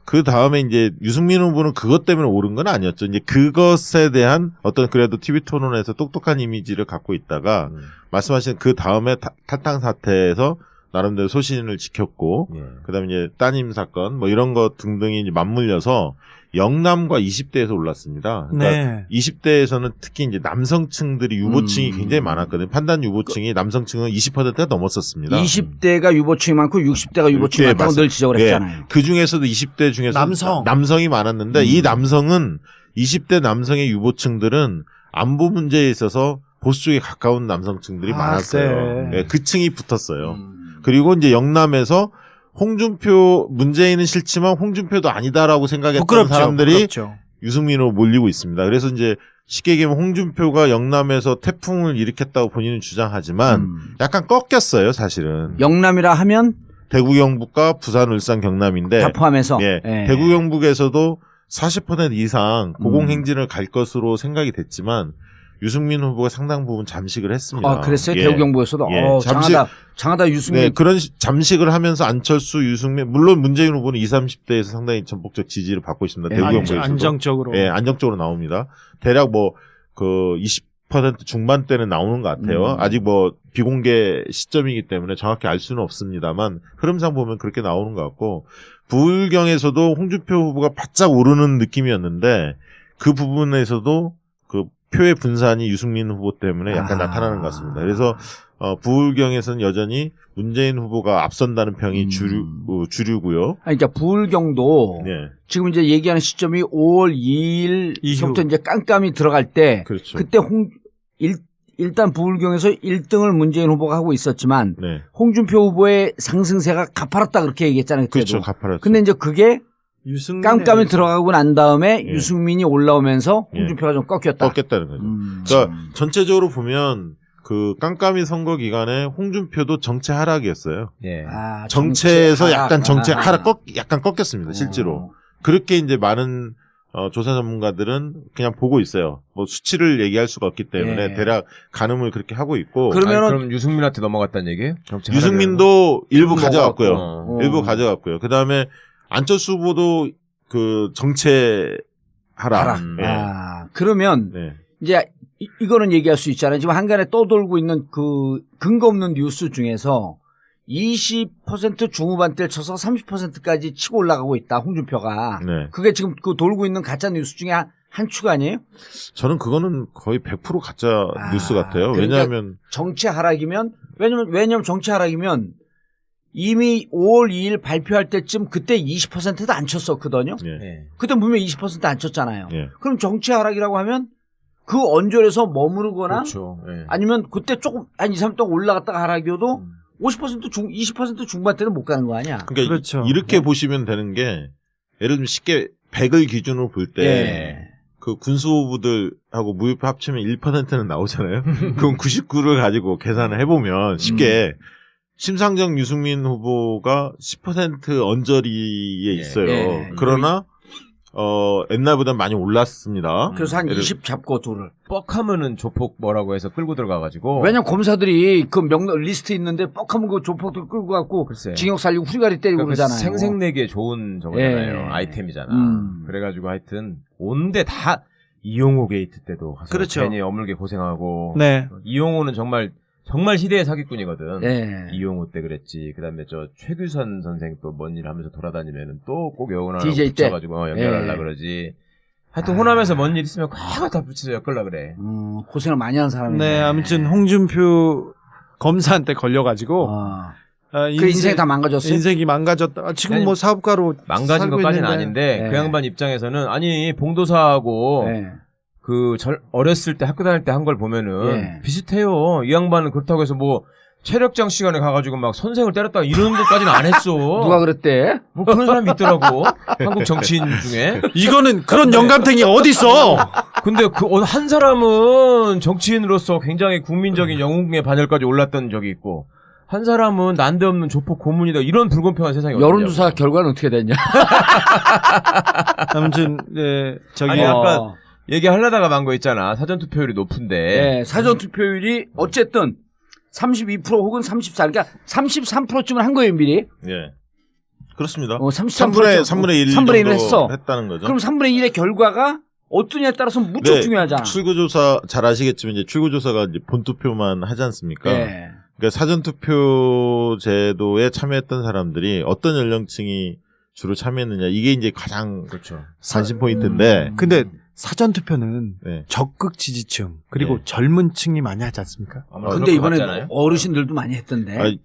그 다음에 이제 유승민 후보는 그것 때문에 오른 건 아니었죠. 이제 그것에 대한 어떤 그래도 TV 토론에서 똑똑한 이미지를 갖고 있다가 말씀하신 그 다음에 탈당 사태에서 나름대로 소신을 지켰고 예. 그다음에 이제 따님 사건 뭐 이런 것 등등이 이제 맞물려서 영남과 20대에서 올랐습니다. 그러니까 네. 20대에서는 특히 이제 남성층들이 유보층이 굉장히 많았거든요. 판단 유보층이 남성층은 20%가 넘었었습니다. 20대가 유보층이 많고 60대가 유보층이 예, 많다고 늘 지적을 했잖아요. 그 중에서도 20대 중에서 남성이 많았는데 이 남성은 20대 남성의 유보층들은 안보 문제에 있어서 보수 쪽에 가까운 남성층들이 많았어요. 네. 네, 그 층이 붙었어요. 그리고 이제 영남에서 홍준표 문재인은 싫지만 홍준표도 아니다라고 생각했던 사람들이 부끄럽죠. 유승민으로 몰리고 있습니다. 그래서 이제 쉽게 얘기하면 홍준표가 영남에서 태풍을 일으켰다고 본인은 주장하지만 약간 꺾였어요, 사실은. 영남이라 하면 대구 경북과 부산 울산 경남인데 다 포함해서 예, 예. 대구 경북에서도 40% 이상 고공행진을 갈 것으로 생각이 됐지만 유승민 후보가 상당 부분 잠식을 했습니다. 아, 그랬어요? 예. 대구 경북에서도 예, 장하다 유승민. 네, 그런 잠식을 하면서 안철수, 유승민, 물론 문재인 후보는 20, 30대에서 상당히 전폭적 지지를 받고 있습니다. 대구 경북에서도. 안정적으로. 예, 안정적으로 나옵니다. 대략 뭐, 20% 중반대는 나오는 것 같아요. 아직 뭐, 비공개 시점이기 때문에 정확히 알 수는 없습니다만, 흐름상 보면 그렇게 나오는 것 같고, 부울경에서도 홍준표 후보가 바짝 오르는 느낌이었는데, 그 부분에서도 그 표의 분산이 유승민 후보 때문에 약간 나타나는 것 같습니다. 그래서, 부울경에서는 여전히 문재인 후보가 앞선다는 평이 주류고요. 아니, 그러니까 부울경도 네. 지금 이제 얘기하는 시점이 5월 2일부터 이제 깜깜이 들어갈 때 그렇죠. 그때 일단 부울경에서 1등을 문재인 후보가 하고 있었지만 네. 홍준표 후보의 상승세가 가파랐다 그렇게 얘기했잖아요. 그때도. 그렇죠. 가파랐죠. 근데 이제 그게 깜깜이 들어가고 난 다음에 예. 유승민이 올라오면서 홍준표가 좀 꺾였다. 꺾였다는 거죠. 그러니까 전체적으로 보면 그 깜깜이 선거 기간에 홍준표도 정체 하락이었어요. 예. 정체에서 약간 정체 하락 약간 꺾였습니다. 실제로. 그렇게 이제 많은 조사 전문가들은 그냥 보고 있어요. 뭐 수치를 얘기할 수가 없기 때문에 예. 대략 가늠을 그렇게 하고 있고. 그럼 유승민한테 넘어갔다는 얘기예요? 유승민도 일부 가져갔고요. 일부 어. 가져갔고요. 그 다음에 안철수 후보도 그 정체 하락. 예. 그러면 네. 이제 이거는 얘기할 수 있잖아요. 지금 한간에 떠돌고 있는 그 근거 없는 뉴스 중에서 20% 중후반대를 쳐서 30%까지 치고 올라가고 있다. 홍준표가. 네. 그게 지금 그 돌고 있는 가짜 뉴스 중에 한 축 아니에요? 저는 그거는 거의 100% 가짜 뉴스 같아요. 그러니까 왜냐하면 정치 하락이면 왜냐면 정치 하락이면 이미 5월 2일 발표할 때쯤 그때 20%도 안 쳤었거든요. 예. 그때 분명 20% 안 쳤잖아요. 예. 그럼 정치 하락이라고 하면 그 언저리에서 머무르거나 그렇죠. 예. 아니면 그때 조금 한 2, 3분 동안 올라갔다가 하락이어도 20% 중반대는 못 가는 거 아니야. 그러니까 그렇죠. 이렇게 보시면 되는 게 예를 들면 쉽게 100을 기준으로 볼 때 예. 그 군수부들하고 무효표 합치면 1%는 나오잖아요. 그럼 99를 가지고 계산을 해보면 쉽게 심상정 유승민 후보가 10% 언저리에 있어요. 예. 그러나 옛날보다 많이 올랐습니다. 그래서 한 20 잡고 둘을. 뻑하면은 조폭 뭐라고 해서 끌고 들어가가지고. 왜냐면 검사들이 그 리스트 있는데 뻑하면 그 조폭들 끌고 갖고 글쎄. 징역 살리고 후리가리 때리고 그러니까 그러잖아요. 생생내기에 좋은 저거잖아요. 예. 아이템이잖아. 그래가지고 하여튼 온데 다 이용호 게이트 때도 가서 그렇죠. 괜히 어물게 고생하고. 네. 이용호는 정말 시대의 사기꾼이거든. 예. 이용호 때 그랬지. 그다음에 저 최규선 선생 또 뭔 일 하면서 돌아다니면은 또 꼭 여운하고 DJ 때? 붙여가지고 연결하려 예. 그러지. 하여튼 호남에서 뭔 일 있으면 과거 다 붙여서 엮으려 그래. 고생을 많이 한 사람이네. 네, 아무튼 홍준표 검사한테 걸려가지고 그 인생 다 망가졌어요. 인생이 망가졌다. 지금 아니, 뭐 사업가로 망가진 살고 것까지는 있는데. 아닌데 네. 그 양반 입장에서는 아니 봉도사하고 네. 어렸을 때 학교 다닐 때 한 걸 보면은 예. 비슷해요. 이 양반은 그렇다고 해서 뭐 체력장 시간에 가가지고 막 선생을 때렸다 이런 것까지는 안 했어. 누가 그랬대? 뭐 그런 사람이 있더라고. 한국 정치인 중에. 이거는 그런 영감탱이 어디 있어? 근데 한 사람은 정치인으로서 굉장히 국민적인 영웅의 반열까지 올랐던 적이 있고 한 사람은 난데없는 조폭 고문이다 이런 불공평한 세상이 여론조사 결과는 어떻게 됐냐? 아무튼 네, 저기 아니 아까 얘기하려다가 만 거 있잖아. 사전투표율이 높은데. 네, 사전투표율이 어쨌든 32% 혹은 34, 그러니까 33%쯤은 한 거예요, 미리. 예. 그렇습니다. 33%. 3분의 1 3분의 1 정도 했어. 했다는 거죠. 그럼 3분의 1의 결과가 어떠냐에 따라서 무척 네, 중요하잖아. 출구조사 잘 아시겠지만 이제 출구조사가 이제 본투표만 하지 않습니까? 네. 그러니까 사전투표 제도에 참여했던 사람들이 어떤 연령층이 주로 참여했느냐 이게 이제 가장 그렇죠. 관심 포인트인데 근데 사전 투표는 네. 적극 지지층 그리고 네. 젊은 층이 많이 하지 않습니까? 근데 이번에 어르신들도 많이 했던데. 아니,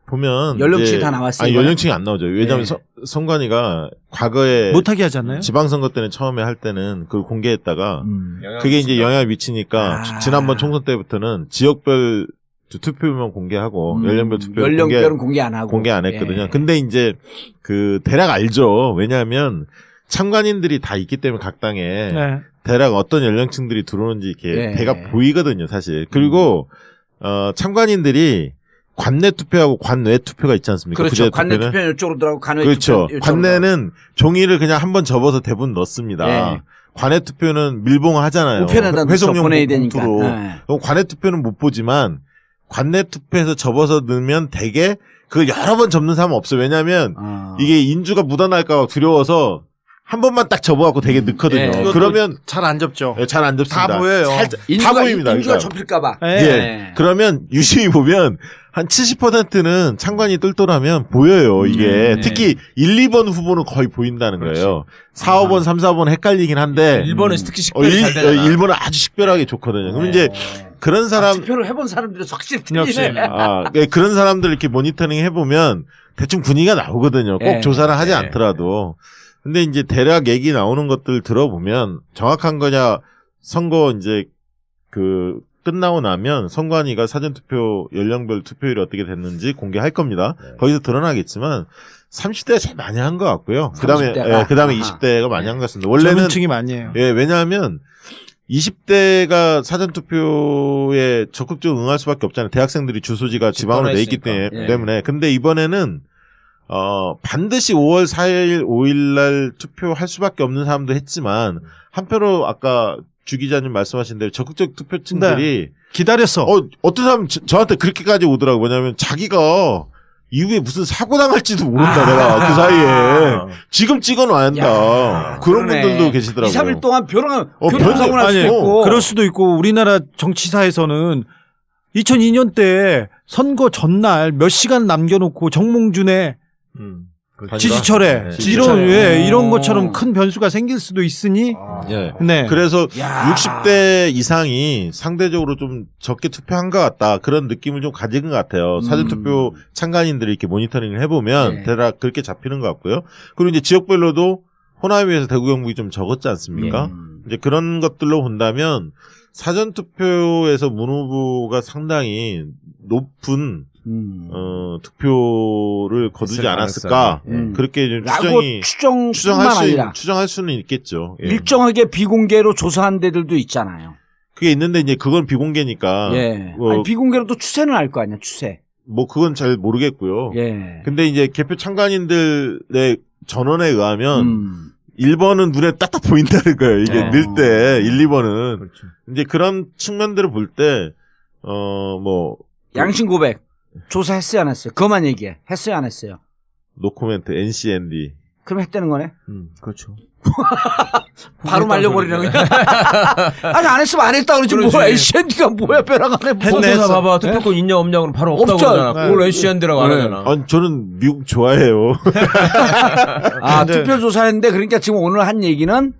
보면 연령층이 이제- 다 나왔어요, 아니, 이번에? 연령층이 안 나오죠. 왜냐하면 네. 선관위가 과거에 못하게 하잖아요. 지방선거 때는 처음에 할 때는 그걸 공개했다가 음. 그게 이제 영향을 미치니까 아. 지난번 총선 때부터는 지역별 투표만 공개하고 연령별 투표 연령별은 공개 안 하고. 공개 안 했거든요. 예. 근데 이제 그 대략 알죠. 왜냐하면 참관인들이 다 있기 때문에 각 당에 네. 대략 어떤 연령층들이 들어오는지 이렇게 예. 대가 보이거든요, 사실. 그리고 참관인들이 관내 투표하고 관외 투표가 있지 않습니까? 그렇죠. 부재 관내 투표는. 투표는 이쪽으로 들어가고 관외 그렇죠. 투표는 이쪽으로 관내는 종이를 그냥 한번 접어서 대부분 넣습니다. 예. 관외 투표는 밀봉을 하잖아요. 우편에다 회송용 보내야 되니까. 봉투로. 네. 그럼 관외 투표는 못 보지만 관내 투표에서 접어서 넣으면 대개 그걸 여러 번 접는 사람은 없어요. 왜냐하면 이게 인주가 묻어날까 봐 두려워서 한 번만 딱 접어갖고 되게 넣거든요. 예. 그러면 잘 안 접죠. 잘 안 접습니다. 다 보여요. 살짝, 다 인주가, 보입니다. 인주가 그러니까. 접힐까봐. 예. 예. 그러면 유심히 보면 한 70%는 창관이 똘똘하면 보여요, 이게. 네. 특히 1, 2번 후보는 거의 보인다는 거예요. 4, 5번, 3, 4번 헷갈리긴 한데. 1번은 특히 식별이 잘 되잖아. 1번은 아주 식별하게 좋거든요. 그럼 이제 그런 사람, 투표를 해본 사람들이 확실히 역시. 틀리네. 그런 사람들 이렇게 모니터링 해보면 대충 분위기가 나오거든요. 꼭 예. 조사를 하지 예. 않더라도. 근데 이제 대략 얘기 나오는 것들 들어보면 정확한 거냐, 선거 이제 끝나고 나면 선관위가 사전투표 연령별 투표율이 어떻게 됐는지 공개할 겁니다. 거기서 드러나겠지만 30대가 제일 많이 한 것 같고요. 그다음에 30대가? 그다음에 아하. 20대가 많이 한 것 같습니다. 젊은 원래는 층이 많이 해요. 예, 왜냐하면 20대가 사전투표에 적극적으로 응할 수밖에 없잖아요. 대학생들이 주소지가 지방으로 돼 있기 떠나있으니까. 때문에. 근데 이번에는 반드시 5월 4일, 5일 날 투표할 수밖에 없는 사람도 했지만 한편으로 아까 주 기자님 말씀하신 대로 적극적 투표층들이 기다렸어. 어떤 사람 저한테 그렇게까지 오더라고요. 왜냐하면 자기가 이후에 무슨 사고 당할지도 모른다. 내가 그 사이에 지금 찍어놔야 한다. 그런 그러네. 분들도 계시더라고요. 2, 3일 동안 변- 교통사고 날 수도 아니, 있고. 그럴 수도 있고 우리나라 정치사에서는 2002년 때 선거 전날 몇 시간 남겨놓고 정몽준의 지지철회 네. 이런 이런 어. 것처럼 큰 변수가 생길 수도 있으니 예. 네. 그래서 야. 60대 이상이 상대적으로 좀 적게 투표한 것 같다. 그런 느낌을 좀 가진 것 같아요. 사전투표 참관인들이 이렇게 모니터링을 해보면 네. 대략 그렇게 잡히는 것 같고요. 그리고 이제 지역별로도 호남에 비해서 대구 경북이 좀 적었지 않습니까? 이제 그런 것들로 본다면 사전투표에서 문 후보가 상당히 높은 득표를 거두지 있을 않았을까? 가능성이. 그렇게 좀 라고 추정할 아니라 추정할 수는 있겠죠. 예. 일정하게 비공개로 조사한 데들도 있잖아요. 그게 있는데 이제 그건 비공개니까 예. 뭐, 아니, 비공개로도 추세는 알 거 아니야, 추세. 뭐 그건 잘 모르겠고요. 예. 근데 이제 개표 참관인들의 전원에 의하면 1번은 눈에 딱딱 보인다는 거예요. 이게 어. 늘 때 1, 2번은 그렇죠. 이제 그런 측면들을 볼 때 뭐 양심 고백. 조사했어요, 안 했어요? 그것만 얘기해. 했어요, 안 했어요? 노코멘트 NCND 그럼 했다는 거네? 그렇죠. 바로 말려버리는 거야. 아니, 안 했으면 안 했다 그러지. 그렇지. 뭐야, LCND가 뭐야, 벼랑안에. 통조사 봐봐. 투표권 있냐 없냐 그럼 바로 없다고 없죠. 그러잖아. 그걸 NCND라고 안 네. 하잖아. 아니 저는 미국 좋아해요. 투표 조사했는데, 그러니까 지금 오늘 한 얘기는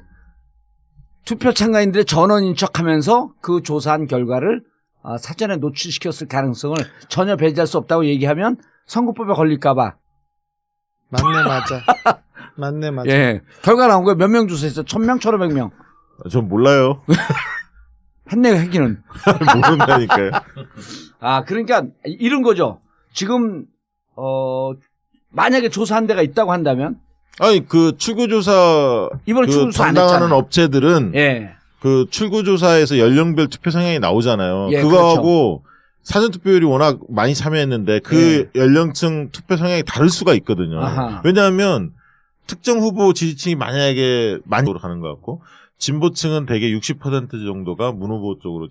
투표 참가인들의 전원인 척 하면서 그 조사한 결과를 사전에 노출시켰을 가능성을 전혀 배제할 수 없다고 얘기하면 선거법에 걸릴까봐. 맞네 맞아. 맞네 맞아. 예. 결과 나온 거예요. 몇 명 조사했어요? 1000명, 1500명. 전 몰라요. 했네요, 했기는. 모른다니까요. 그러니까 이런 거죠. 지금, 만약에 조사한 데가 있다고 한다면, 아니 그 출구조사 이번에 출구조사 안 담당하는 했잖아요. 업체들은 예. 그 출구조사에서 연령별 투표 성향이 나오잖아요. 예, 그거하고 사전투표율이 워낙 많이 참여했는데 그 연령층 투표 성향이 다를 수가 있거든요. 아하. 왜냐하면 특정 후보 지지층이 만약에 많이 가는 것 같고 진보층은 대개 60% 정도가 문 후보 쪽으로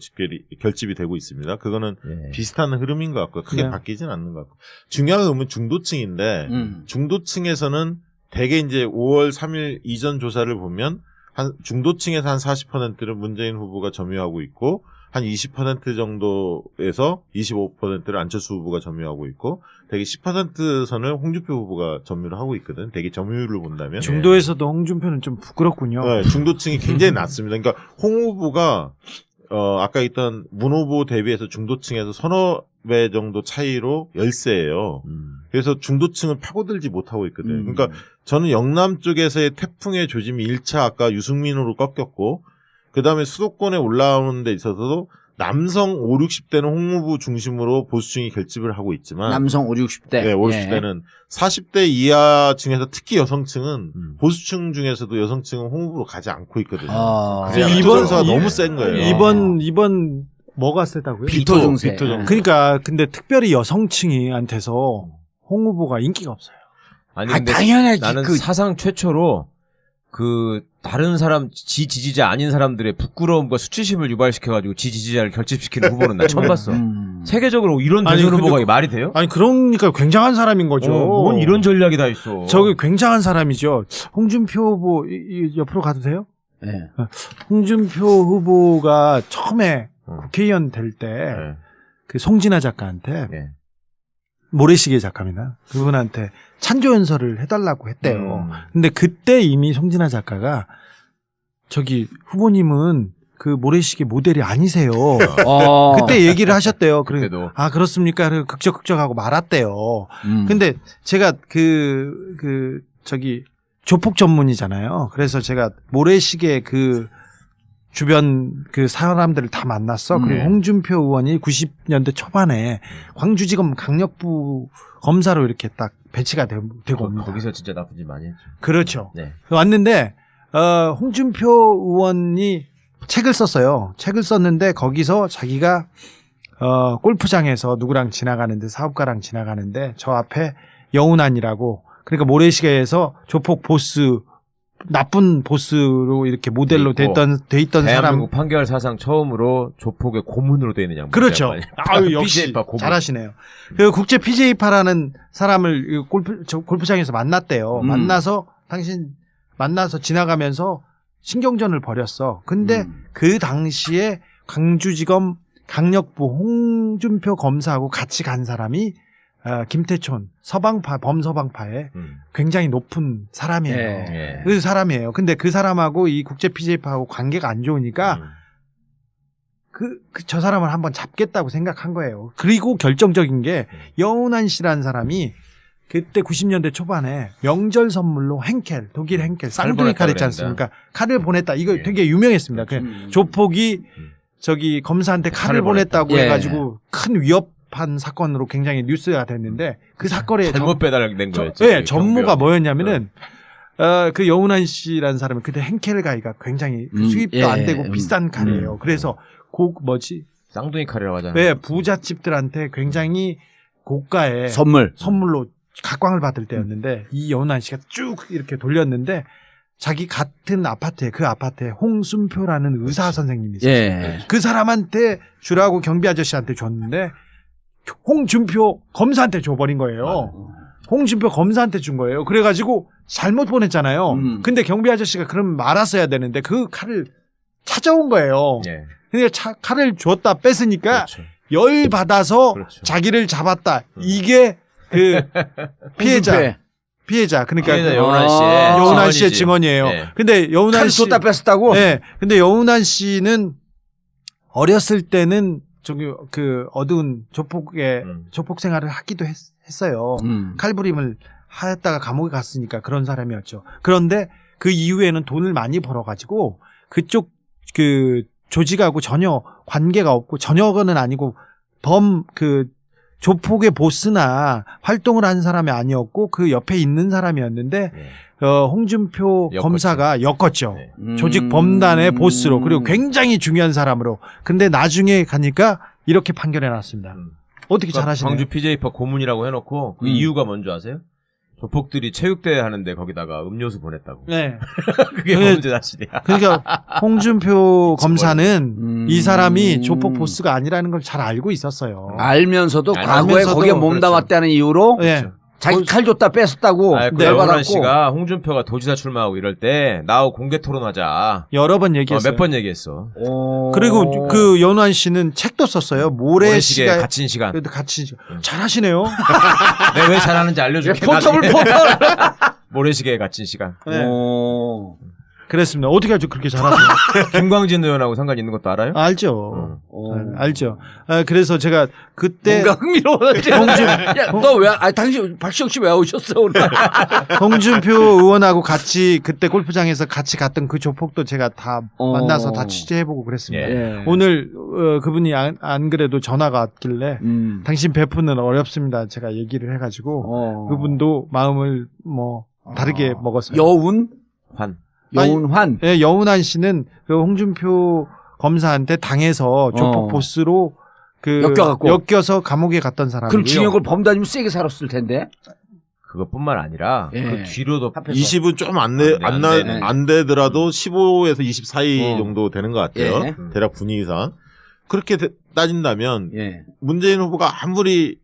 결집이 되고 있습니다. 그거는 비슷한 흐름인 것 같고요. 크게 바뀌진 않는 것 같고. 중요한 흐름은 중도층인데 중도층에서는 대개 이제 5월 3일 이전 조사를 보면 한 중도층에서 한 40%를 문재인 후보가 점유하고 있고 한 20% 정도에서 25%를 안철수 후보가 점유하고 있고 대개 10% 선을 홍준표 후보가 점유를 하고 있거든. 대개 점유율을 본다면 중도에서도 홍준표는 좀 부끄럽군요. 네, 중도층이 굉장히 낮습니다. 그러니까 홍 후보가 아까 있던 문 후보 대비해서 중도층에서 서너 배 정도 차이로 열세예요. 그래서 중도층은 파고들지 못하고 있거든요. 그러니까 저는 영남 쪽에서의 태풍의 조짐이 1차 아까 유승민으로 꺾였고 그다음에 수도권에 올라오는 데 있어서도 남성 5, 60대는 홍 후보 중심으로 보수층이 결집을 하고 있지만 남성 5, 60대. 네, 5, 60대는 40대 이하층에서 특히 여성층은 보수층 중에서도 여성층은 홍 후보로 가지 않고 있거든요. 이번 조사가 너무 센 거예요. 이번 뭐가 세다고요? 비토 증세. 비토 증세. 그러니까 근데 특별히 여성층한테서 홍 후보가 인기가 없어요. 아니 근데 당연하지. 나는 사상 최초로 그 다른 사람 지지자 아닌 사람들의 부끄러움과 수치심을 유발시켜가지고 지지자를 결집시키는 후보는 나 처음 봤어. 세계적으로 이런 대선 후보가 말이 돼요? 아니 그러니까 굉장한 사람인 거죠. 뭔 이런 전략이 다 있어. 저기 굉장한 사람이죠. 홍준표 후보 옆으로 가도 돼요? 네. 홍준표 후보가 처음에 국회의원 될 때 그 송진아 작가한테 모래시계 작가입니다. 그분한테 찬조연설을 해달라고 했대요. 근데 그때 이미 송진아 작가가 저기 후보님은 그 모래시계 모델이 아니세요. 그때 얘기를 하셨대요. 그때도. 아 그렇습니까? 극적극적하고 말았대요. 근데 제가 저기 조폭 전문이잖아요. 그래서 제가 모래시계 그 주변 그 사람들을 다 만났어. 그리고 홍준표 의원이 90년대 초반에 광주지검 강력부 검사로 이렇게 딱 배치가 되고 옵니다. 거기서 진짜 나쁜 짓 많이 했죠. 그렇죠. 네. 왔는데 홍준표 의원이 책을 썼어요. 책을 썼는데 거기서 자기가 골프장에서 누구랑 지나가는데 사업가랑 지나가는데 저 앞에 여운안이라고 그러니까 모래시계에서 조폭 보스 나쁜 보스로 이렇게 모델로 돼 있던 사람. 대한민국 판결 사상 처음으로 조폭의 고문으로 되어 있는 양반. 그렇죠. 아유, 역시 잘하시네요. 그 국제 PJ파라는 사람을 골프장에서 만났대요. 만나서 지나가면서 신경전을 벌였어. 근데 그 당시에 광주지검 강력부 홍준표 검사하고 같이 간 사람이 김태촌 범서방파의 굉장히 높은 사람이에요. 그 사람이에요. 근데 그 사람하고 이 국제 PJ파하고 관계가 안 좋으니까 저 사람을 한번 잡겠다고 생각한 거예요. 그리고 결정적인 게 여운한 씨라는 사람이 그때 90년대 초반에 명절 선물로 henkel, 독일 henkel, 쌍둥이 칼 있지 않습니까? 칼을 보냈다. 이거 되게 유명했습니다. 조폭이 저기 검사한테 칼을 보냈다고 해가지고 큰 위협한 사건으로 굉장히 뉴스가 됐는데 그 사건에 잘못 배달된 거였죠. 네, 전무가 뭐였냐면은 그 여운한 씨라는 사람은 그때 henkel 가이가 굉장히 수입도 안 되고 비싼 칼이에요. 그래서 쌍둥이 칼이라고 하잖아요. 네, 부잣집들한테 굉장히 고가의 선물로 각광을 받을 때였는데 이 여운한 씨가 쭉 이렇게 돌렸는데 자기 같은 아파트에 그 아파트에 홍순표라는 의사 선생님이 있었어요. 그 사람한테 주라고 경비 아저씨한테 줬는데 홍준표 검사한테 줘버린 거예요. 홍준표 검사한테 준 거예요. 그래가지고 잘못 보냈잖아요. 근데 경비 아저씨가 그럼 말았어야 되는데 그 칼을 찾아온 거예요. 그러니까 칼을 줬다 뺐으니까 열 받아서 자기를 잡았다. 이게 그 피해자 그러니까 여운한 씨의 증언이에요. 근데 여운한 씨 줬다 뺐었다고? 네. 근데 여운한 씨는 어렸을 때는 저기 그 어두운 조폭 생활을 하기도 했어요. 칼부림을 하였다가 감옥에 갔으니까 그런 사람이었죠. 그런데 그 이후에는 돈을 많이 벌어가지고 그쪽 그 조직하고 전혀 관계가 없고 전혀는 아니고 조폭의 보스나 활동을 한 사람이 아니었고 그 옆에 있는 사람이었는데 홍준표 엮었죠. 검사가 엮었죠. 네. 조직 범단의 보스로 그리고 굉장히 중요한 사람으로. 근데 나중에 가니까 이렇게 판결해 놨습니다. 어떻게 잘하시네요. 광주 PJ파 고문이라고 해놓고 그 이유가 뭔지 아세요? 조폭들이 체육대회 하는데 거기다가 음료수 보냈다고. 네. 그게 그게- 범죄 사실이야. 그러니까 홍준표 검사는 이 사람이 음. 조폭 보스가 아니라는 걸 잘 알고 있었어요. 알면서도 알면서도 과거에 거기에 몸담았다는 이유로 네. 자기 칼 줬다 뺐었다고 아, 그 네, 여건환 열받았고. 씨가 홍준표가 도지사 출마하고 이럴 때 나하고 공개 토론하자. 여러 번 얘기했어요. 몇 번 얘기했어. 그리고 그 연환 씨는 책도 썼어요. 모래시계 모래시계 갇힌 시간. 그래도 같이 잘하시네요. 내가 왜 잘하는지 알려줄게. 포탑을 나중에. 포탑. 모래시계에 갇힌 시간. 네. 오. 그랬습니다. 어떻게 아주 그렇게 잘하세요? 김광진 의원하고 상관 있는 것도 알아요? 알죠. 오. 알죠. 그래서 제가 그때 뭔가 흥미로웠지. 너왜 당신 박시영 씨 왜 오셨어 오늘? 홍준표 의원하고 같이 그때 골프장에서 같이 갔던 그 조폭도 제가 다 만나서 다 취재해보고 그랬습니다. 예. 오늘 그분이 안 그래도 전화가 왔길래 음. 당신 베프는 어렵습니다. 제가 얘기를 해가지고 그분도 마음을 뭐 다르게 먹었어요. 여운 환. 여운환. 예, 여운한 씨는 그 홍준표 검사한테 당해서 조폭 보스로 그 엮여서 감옥에 갔던 사람이고요. 그럼 징역을 범다니면 세게 살았을 텐데. 그것뿐만 아니라 예. 그 뒤로도 20은 좀 안 되네. 안 되더라도 15에서 20 사이 어. 정도 되는 것 같아요. 예. 대략 분위기상. 그렇게 따진다면 예. 문재인 후보가 아무리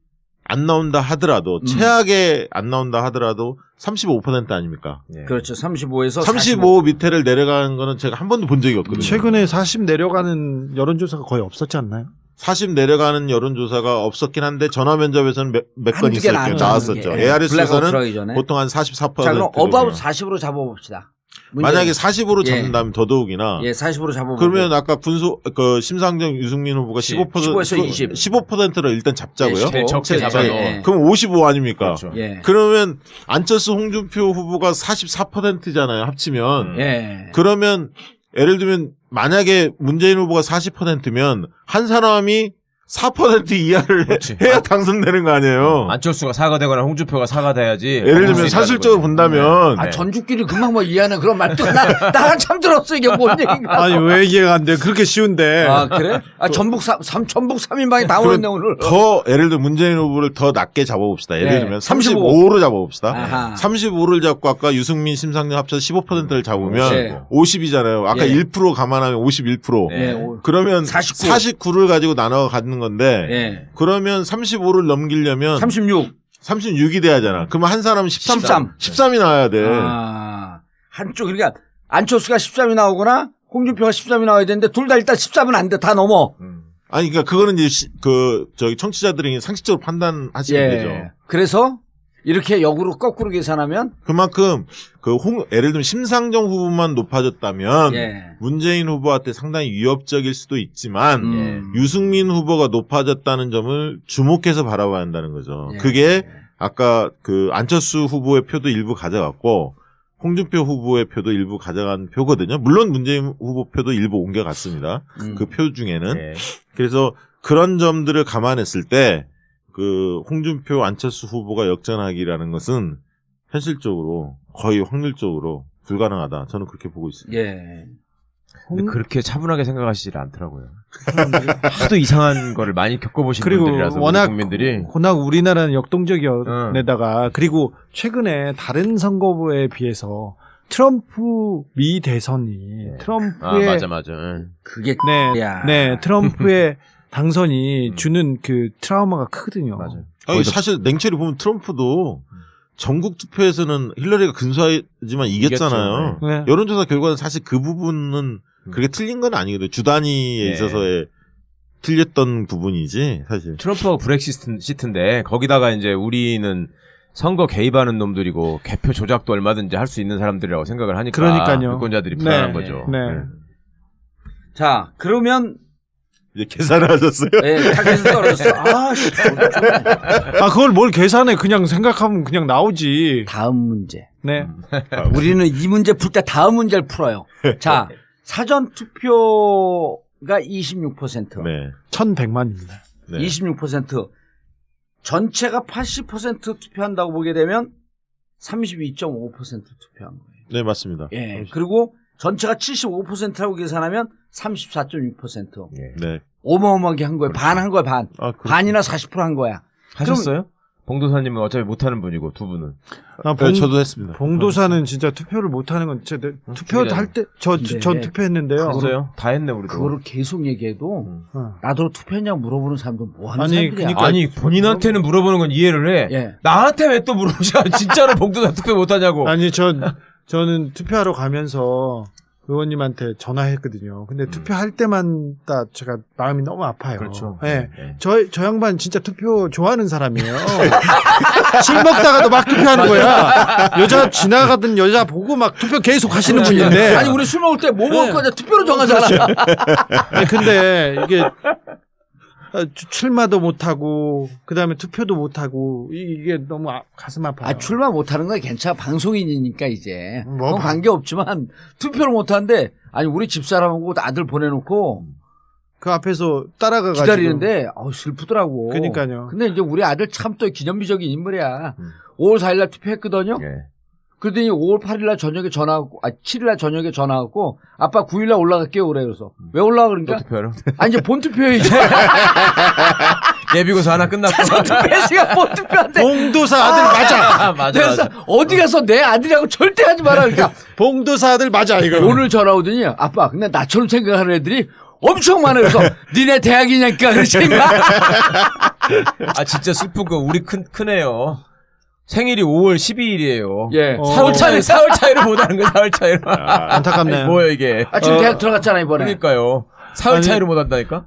안 나온다 하더라도 최악에 안 나온다 하더라도 35% 아닙니까? 예. 그렇죠. 35에서 35 밑에를 내려가는 거는 제가 한 번도 본 적이 없거든요. 최근에 40 내려가는 여론조사가 거의 없었지 않나요? 40 내려가는 여론조사가 없긴 한데 전화 면접에서는 몇 건 한두 개 나왔었죠. 예. ARS 블랙아웃 조사는 들어가기 전에. 보통 한 44%. 자, 그럼 어바웃 40으로 잡아봅시다. 만약에 40으로 예. 잡는다면 더더욱이나. 예, 40으로 잡아보고. 그러면 아까 심상정 유승민 후보가 15에서 20. 15%를 일단 잡자고요. 제일 적게 잡아도. 예. 그럼 55 아닙니까? 그렇죠. 예. 그러면 안철수 홍준표 후보가 44%잖아요. 합치면. 예. 그러면 예를 들면 만약에 문재인 후보가 40%면 한 사람이 4% 이하를 그렇지. 해야 당선되는 거 아니에요. 안철수가 사과되거나 홍준표가 사과돼야지. 예를 들면 사실적으로 본다면 아, 전주끼리 금방 뭐 이해하는 그런 말도 나 참 들었어. 이게 뭔 얘기인가. 아니 왜 이해가 안 돼? 그렇게 쉬운데. 아, 그래? 아, 전북 3인방이 다 오였네, 오늘. 더 예를 들면 문재인 후보를 더 낮게 잡아봅시다. 예를 네. 들면 35. 35로 잡아봅시다. 아하. 35를 잡고 아까 유승민, 심상정 합쳐서 15%를 잡으면 네. 50이잖아요. 아까 예. 1% 감안하면 51%. 네. 예, 오. 그러면 49. 49를 가지고 나눠 갖는 건데 예. 그러면 35를 넘기려면 36. 36이 돼야 하잖아. 그러면 한 사람은 13. 13이 나와야 돼. 아, 한쪽, 그러니까 안철수가 13이 나오거나 홍준표가 13이 나와야 되는데 둘 다 일단 13은 안 돼. 다 넘어. 아니 그러니까 그거는 이제 저기 청취자들이 상식적으로 판단하시면 되죠. 그래서 이렇게 역으로 거꾸로 계산하면 그만큼 예를 들면 심상정 후보만 높아졌다면 예. 문재인 후보한테 상당히 위협적일 수도 있지만 유승민 후보가 높아졌다는 점을 주목해서 바라봐야 한다는 거죠. 예. 그게 아까 안철수 후보의 표도 일부 가져갔고 홍준표 후보의 표도 일부 가져간 표거든요. 물론 문재인 후보 표도 일부 옮겨갔습니다. 그 표 중에는. 네. 그래서 그런 점들을 감안했을 때 홍준표 안철수 후보가 역전하기라는 것은 현실적으로 거의 확률적으로 불가능하다. 저는 그렇게 보고 있습니다. 예. 근데 그렇게 차분하게 생각하시질 않더라고요. 하도 이상한 거를 많이 겪어보신 그리고 분들이라서 우리 워낙 국민들이. 우리나라는 역동적이었다가 그리고 최근에 다른 선거에 비해서 트럼프 미 대선이 트럼프의 맞아. 그게 야. 트럼프의 당선이 주는 그 트라우마가 크거든요. 맞아요. 아니, 사실 냉철히 보면 트럼프도 전국 투표에서는 힐러리가 근소하지만 이겼잖아요. 이겼죠. 네. 여론조사 결과는 사실 그 부분은 그렇게 틀린 건 아니거든요. 주 단위에 네. 있어서의 틀렸던 부분이지 사실. 트럼프가 브렉시트인데 거기다가 이제 우리는 선거 개입하는 놈들이고 개표 조작도 얼마든지 할 수 있는 사람들이라고 생각을 하니까 그러니까요. 유권자들이 불안한 네. 거죠. 네. 자, 그러면 이제 계산을 하셨어요? 예, 타겟이 떨어졌어. 아, 씨. 그걸 뭘 계산해? 그냥 생각하면 그냥 나오지. 다음 문제. 네. 우리는 이 문제 풀 때 다음 문제를 풀어요. 자, 사전 투표가 26%. 네. 1,100만입니다. 네. 26%. 전체가 80% 투표한다고 보게 되면 32.5% 투표한 거예요. 네, 맞습니다. 예. 그리고 전체가 75%라고 계산하면 34.6%. 예. 네. 어마어마하게 한 거예요. 반 한 거야, 반. 아, 그렇죠. 반이나 40%한 거야. 하셨어요? 봉도사님은 어차피 못하는 분이고 두 분은. 네, 저도 했습니다. 봉도사는 진짜 투표를 못하는 건 진짜 투표를 할 때 전 근데 투표했는데요. 했어요? 다 했네 우리도. 그거를 계속 얘기해도 어. 나도 투표했냐고 물어보는 사람도 뭐 하는 아니, 사람들이야. 그러니까 아니 본인한테는 물어보는 건 이해를 해. 예. 나한테 왜 또 물어보자? 진짜로 봉도사 투표 못하냐고. 아니 저는 투표하러 가면서 의원님한테 전화했거든요. 근데 투표할 때마다 제가 마음이 너무 아파요. 그렇죠. 예. 네. 저 양반 진짜 투표 좋아하는 사람이에요. 술 먹다가도 막 투표하는 거야. 여자 지나가던 여자 보고 막 투표 계속 하시는 분인데. 아니 우리 술 먹을 때 뭐 먹을 네. 거냐 투표로 정하잖아. 아니, 근데 이게 출마도 못하고 그다음에 투표도 못하고 이게 너무 가슴 아파요. 아 출마 못하는 건 괜찮아. 방송인이니까 이제 뭐, 그건 관계없지만 투표를 못하는데 아니 우리 집사람하고 아들 보내놓고 그 앞에서 따라가가지고 기다리는데 슬프더라고. 그러니까요. 근데 이제 우리 아들 참 또 기념비적인 인물이야. 5월 4일날 투표했거든요. 예. 그러더니 5월 8일날 저녁에 전화하고 7일날 저녁에 전화하고 아빠 9일날 올라갈게요 그래. 그래서 왜 올라가 또 그러니까 투표하러. 아니 이제 본투표에 이제 예비고사 하나 끝났고. 투표했으니까 본투표한테 봉도사 아들 맞아. 아, 맞아. 그래서 어디 가서 내 아들이라고 절대 하지 마라. 그러니까 봉도사 아들 맞아 이거. 오늘 전화 오더니 아빠 근데 나처럼 생각하는 애들이 엄청 많아. 그래서 니네 대학이냐니까 그러지. 아 진짜 슬픈 거 우리 큰애요. 생일이 5월 12일이에요. 예. 4월 차이를 못하는 거야. 4월 차이로. 안타깝네요. 뭐야 이게. 지금 대학 들어갔잖아 이번에. 그러니까요. 4월 아니, 차이를 못한다니까.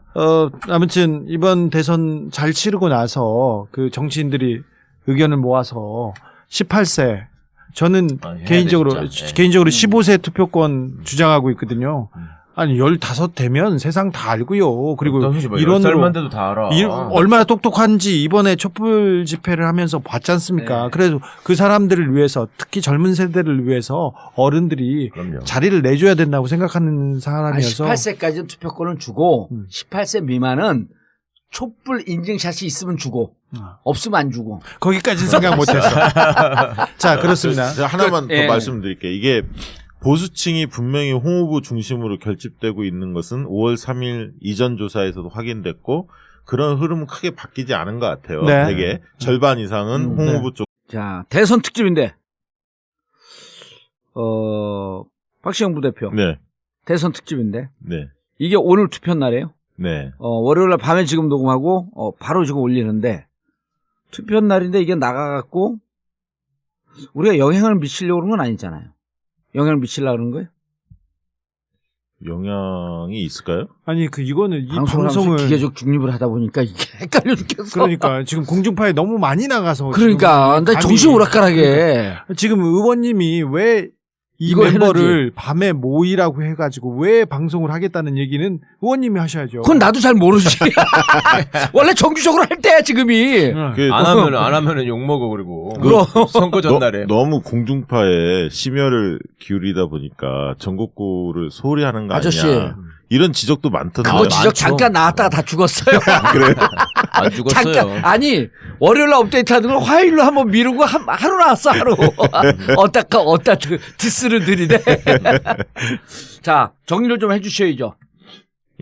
아무튼 이번 대선 잘 치르고 나서 그 정치인들이 의견을 모아서 18세 저는 해야 개인적으로 돼, 진짜. 예. 개인적으로 15세 투표권 주장하고 있거든요. 아니 15 되면 세상 다 알고요. 그리고 이런 이론으로 만 돼도 다 알아. 얼마나 똑똑한지 이번에 촛불 집회를 하면서 봤지 않습니까? 네. 그래서 그 사람들을 위해서 특히 젊은 세대를 위해서 어른들이 그럼요. 자리를 내줘야 된다고 생각하는 사람이어서 18세까지는 투표권을 주고 18세 미만은 촛불 인증샷이 있으면 주고 없으면 안 주고. 거기까지는 생각 못했어. 자 그렇습니다. 제가 하나만 더 예. 말씀드릴게요. 이게 보수층이 분명히 홍 후보 중심으로 결집되고 있는 것은 5월 3일 이전 조사에서도 확인됐고 그런 흐름은 크게 바뀌지 않은 것 같아요. 네. 되게 절반 이상은 홍 네. 후보 쪽. 자 대선 특집인데 박시영 부대표 네, 대선 특집인데 네, 이게 오늘 투표 날이에요. 네. 월요일날 밤에 지금 녹음하고 바로 지금 올리는데 투표 날인데 이게 나가갖고 우리가 영향을 미치려고 그런 건 아니잖아요. 영향을 미치려고 그러는 거예요? 영향이 있을까요? 아니 이거는 이 방송을 방송을 기계적 중립을 하다 보니까 이게 헷갈려 죽겠어. 그러니까 지금 공중파에 너무 많이 나가서 그러니까 지금 나 감이- 정신 오락가락해. 지금 의원님이 왜 이 이거 멤버를 밤에 모이라고 해가지고 왜 방송을 하겠다는 얘기는 의원님이 하셔야죠. 그건 나도 잘 모르지. 원래 정규적으로 할 때야 지금이. 그 안 하면은 욕 먹어 그리고. 그럼. 선거 전날에. 너무 공중파에 심혈을 기울이다 보니까 전국구를 소홀히 하는 거 아저씨. 아니냐. 이런 지적도 많던데요. 그거 지적 많죠. 잠깐 나왔다가 다 죽었어요. 그래요? 안 죽었어요. 잠깐 아니 월요일날 업데이트하는 걸 화요일로 한번 미루고 하루 나왔어 하루. 어따 디스를 들이대. 자 정리를 좀 해주셔야죠.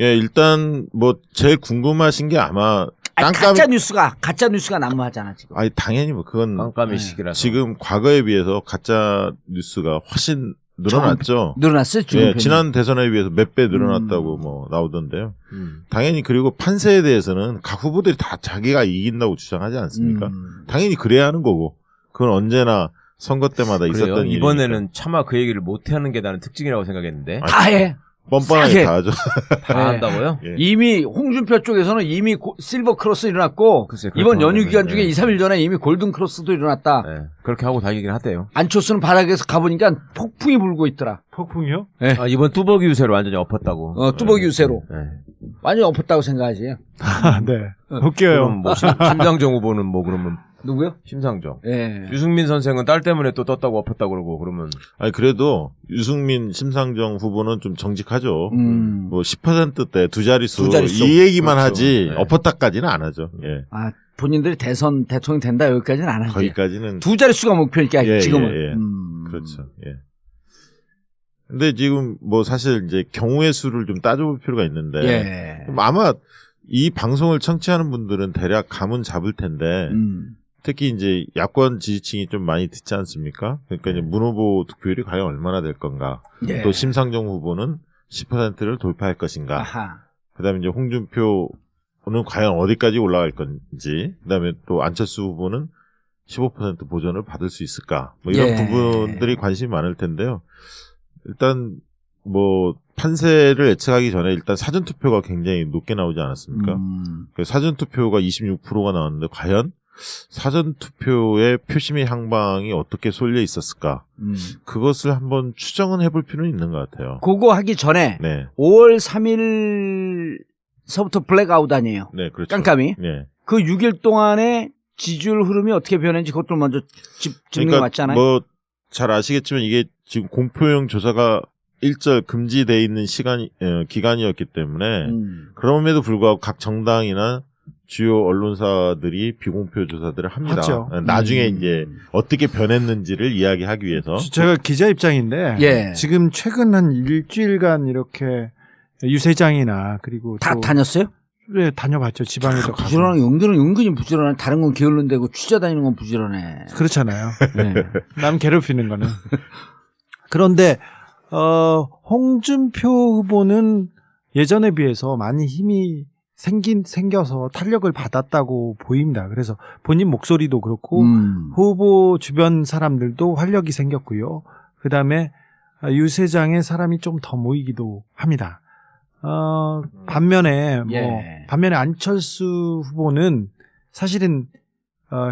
예, 일단 뭐 제일 궁금하신 게 아마 아니, 깜깜이 가짜 뉴스가 난무하잖아 지금. 아니 당연히 뭐 그건 깜깜이 시기라서. 지금 과거에 비해서 가짜 뉴스가 훨씬 늘어났죠. 늘어났어요 지금. 예, 지난 대선에 비해서 몇 배 늘어났다고 뭐 나오던데요. 당연히 그리고 판세에 대해서는 각 후보들이 다 자기가 이긴다고 주장하지 않습니까? 당연히 그래야 하는 거고 그건 언제나 선거 때마다 그래요. 있었던 일이니까. 이번에는 차마 그 얘기를 못 하는 게 나는 특징이라고 생각했는데. 다 해. 뻔뻔하게 싸게. 다 하죠. 다 한다고요? 예. 이미 홍준표 쪽에서는 이미 실버 크로스 일어났고 글쎄, 이번 그렇다고 연휴 기간 중에 하던데. 2, 3일 전에 이미 골든 크로스도 일어났다. 네, 그렇게 하고 다니긴 하대요. 안초수는 바닥에서 가보니까 폭풍이 불고 있더라. 폭풍이요? 아, 이번 뚜벅이 유세로 완전히 엎었다고. 뚜벅이 유세로. 네. 완전히 엎었다고 생각하지. 네. 웃겨요. 그럼 뭐 심상정 후보는 뭐 그러면 누구요? 심상정. 예. 유승민 선생은 딸 때문에 또 떴다고 엎었다고 그러고 그러면 아니 그래도 유승민, 심상정 후보는 좀 정직하죠. 음. 뭐 10%대 두 자릿수 자릿수. 이 얘기만 그렇죠. 하지 네. 엎었다까지는 안 하죠. 예. 아, 본인들이 대통령 된다 여기까지는 안 하지. 거기까지는 두 자릿수가 목표니까 예, 지금은. 예, 예. 그렇죠. 예. 근데 지금 뭐 사실 이제 경우의 수를 좀 따져볼 필요가 있는데 예. 아마 이 방송을 청취하는 분들은 대략 감은 잡을 텐데 특히 이제 야권 지지층이 좀 많이 듣지 않습니까? 그러니까 이제 문 후보 득표율이 과연 얼마나 될 건가? 예. 또 심상정 후보는 10%를 돌파할 것인가? 아하. 그다음에 이제 홍준표는 과연 어디까지 올라갈 건지, 그다음에 또 안철수 후보는 15% 보전을 받을 수 있을까? 뭐 이런 예. 부분들이 관심이 많을 텐데요. 일단 뭐 판세를 예측하기 전에 일단 사전 투표가 굉장히 높게 나오지 않았습니까? 그 사전 투표가 26%가 나왔는데 과연 사전 투표의 표심의 향방이 어떻게 쏠려 있었을까? 그것을 한번 추정은 해볼 필요는 있는 것 같아요. 그거 하기 전에 네, 5월 3일서부터 블랙아웃 아니에요. 네, 그렇죠. 깜깜이. 네. 그 6일 동안에 지지율 흐름이 어떻게 변했는지 그것도 먼저 짚는 게 맞잖아요. 뭐 잘 아시겠지만 이게 지금 공표용 조사가 일절 금지돼 있는 기간이었기 때문에 그럼에도 불구하고 각 정당이나 주요 언론사들이 비공표 조사들을 합니다. 하죠. 나중에 이제 어떻게 변했는지를 이야기하기 위해서. 제가 기자 입장인데 예. 지금 최근 한 일주일간 이렇게 유세장이나 그리고 다 또 다녔어요? 네, 다녀봤죠. 지방에도 가고. 부지런한 연기는 은근히 부지런해. 다른 건 게을른데고 취재 다니는 건 부지런해. 그렇잖아요. 네. 남 괴롭히는 거는. 그런데 홍준표 후보는 예전에 비해서 많이 힘이 생겨서 탄력을 받았다고 보입니다. 그래서 본인 목소리도 그렇고 후보 주변 사람들도 활력이 생겼고요. 그다음에 유세장에 사람이 좀 더 모이기도 합니다. 반면에 예. 반면에 안철수 후보는 사실은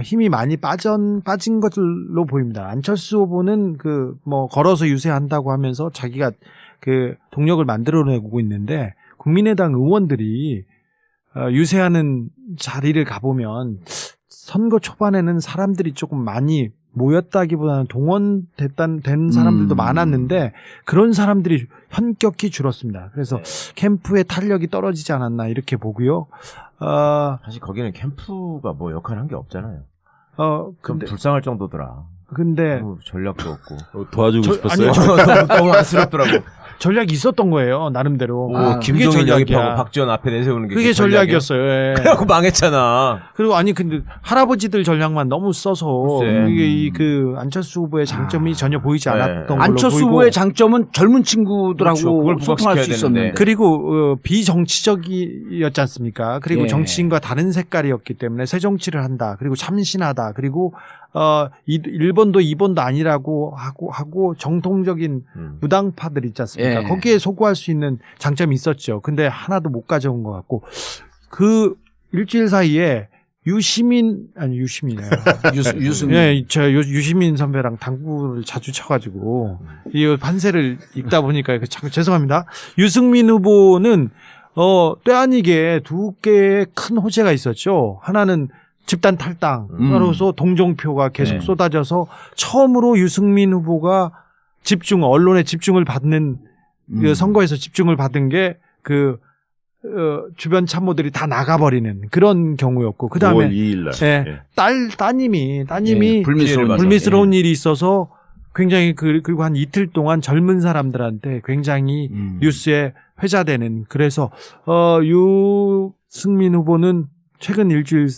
힘이 많이 빠진 것으로 보입니다. 안철수 후보는 걸어서 유세한다고 하면서 자기가 그 동력을 만들어내고 있는데 국민의당 의원들이 유세하는 자리를 가보면 선거 초반에는 사람들이 조금 많이 모였다기보다는 동원된 사람들도 많았는데 그런 사람들이 현격히 줄었습니다. 그래서 캠프의 탄력이 떨어지지 않았나 이렇게 보고요. 사실 거기는 캠프가 뭐 역할을 한 게 없잖아요. 좀 근데 불쌍할 정도더라. 아무 전략도 없고. 도와주고 싶었어요. 너무 안쓰럽더라고. 전략이 있었던 거예요, 나름대로. 김종인 그게 영입하고 전략이야. 박지원 앞에 내세우는 게 그게 전략이었어요. 예. 그래갖고 망했잖아. 그리고 근데 할아버지들 전략만 너무 써서 글쎄. 이게 그 안철수 후보의 장점이 전혀 보이지 않았던 걸로 안철수 보이고. 후보의 장점은 젊은 친구들하고 그렇죠. 그걸 소통할 수 부각시켜야 있었는데. 되는데. 그리고 비정치적이었지 않습니까? 그리고 예. 정치인과 다른 색깔이었기 때문에 새 정치를 한다. 그리고 참신하다. 그리고 1번도 2번도 아니라고 하고 정통적인 무당파들 있지 않습니까? 예. 거기에 소구할 수 있는 장점이 있었죠. 근데 하나도 못 가져온 것 같고 그 일주일 사이에 유시민이네요. 유승민. 예, 저 유시민 선배랑 당구를 자주 쳐가지고 이 판세를 읽다 보니까 참 죄송합니다. 유승민 후보는 때 아니게 두 개의 큰 호재가 있었죠. 하나는 집단 탈당으로서 동정표가 계속 네. 쏟아져서 처음으로 유승민 후보가 언론의 집중을 받는 그 선거에서 집중을 받은 게 주변 참모들이 다 나가버리는 그런 경우였고, 그 다음에 5월 2일 날. 예, 따님이 예, 불미스러운 일이 있어서 굉장히 그리고 한 이틀 동안 젊은 사람들한테 굉장히 뉴스에 회자되는, 그래서 유승민 후보는 최근 일주일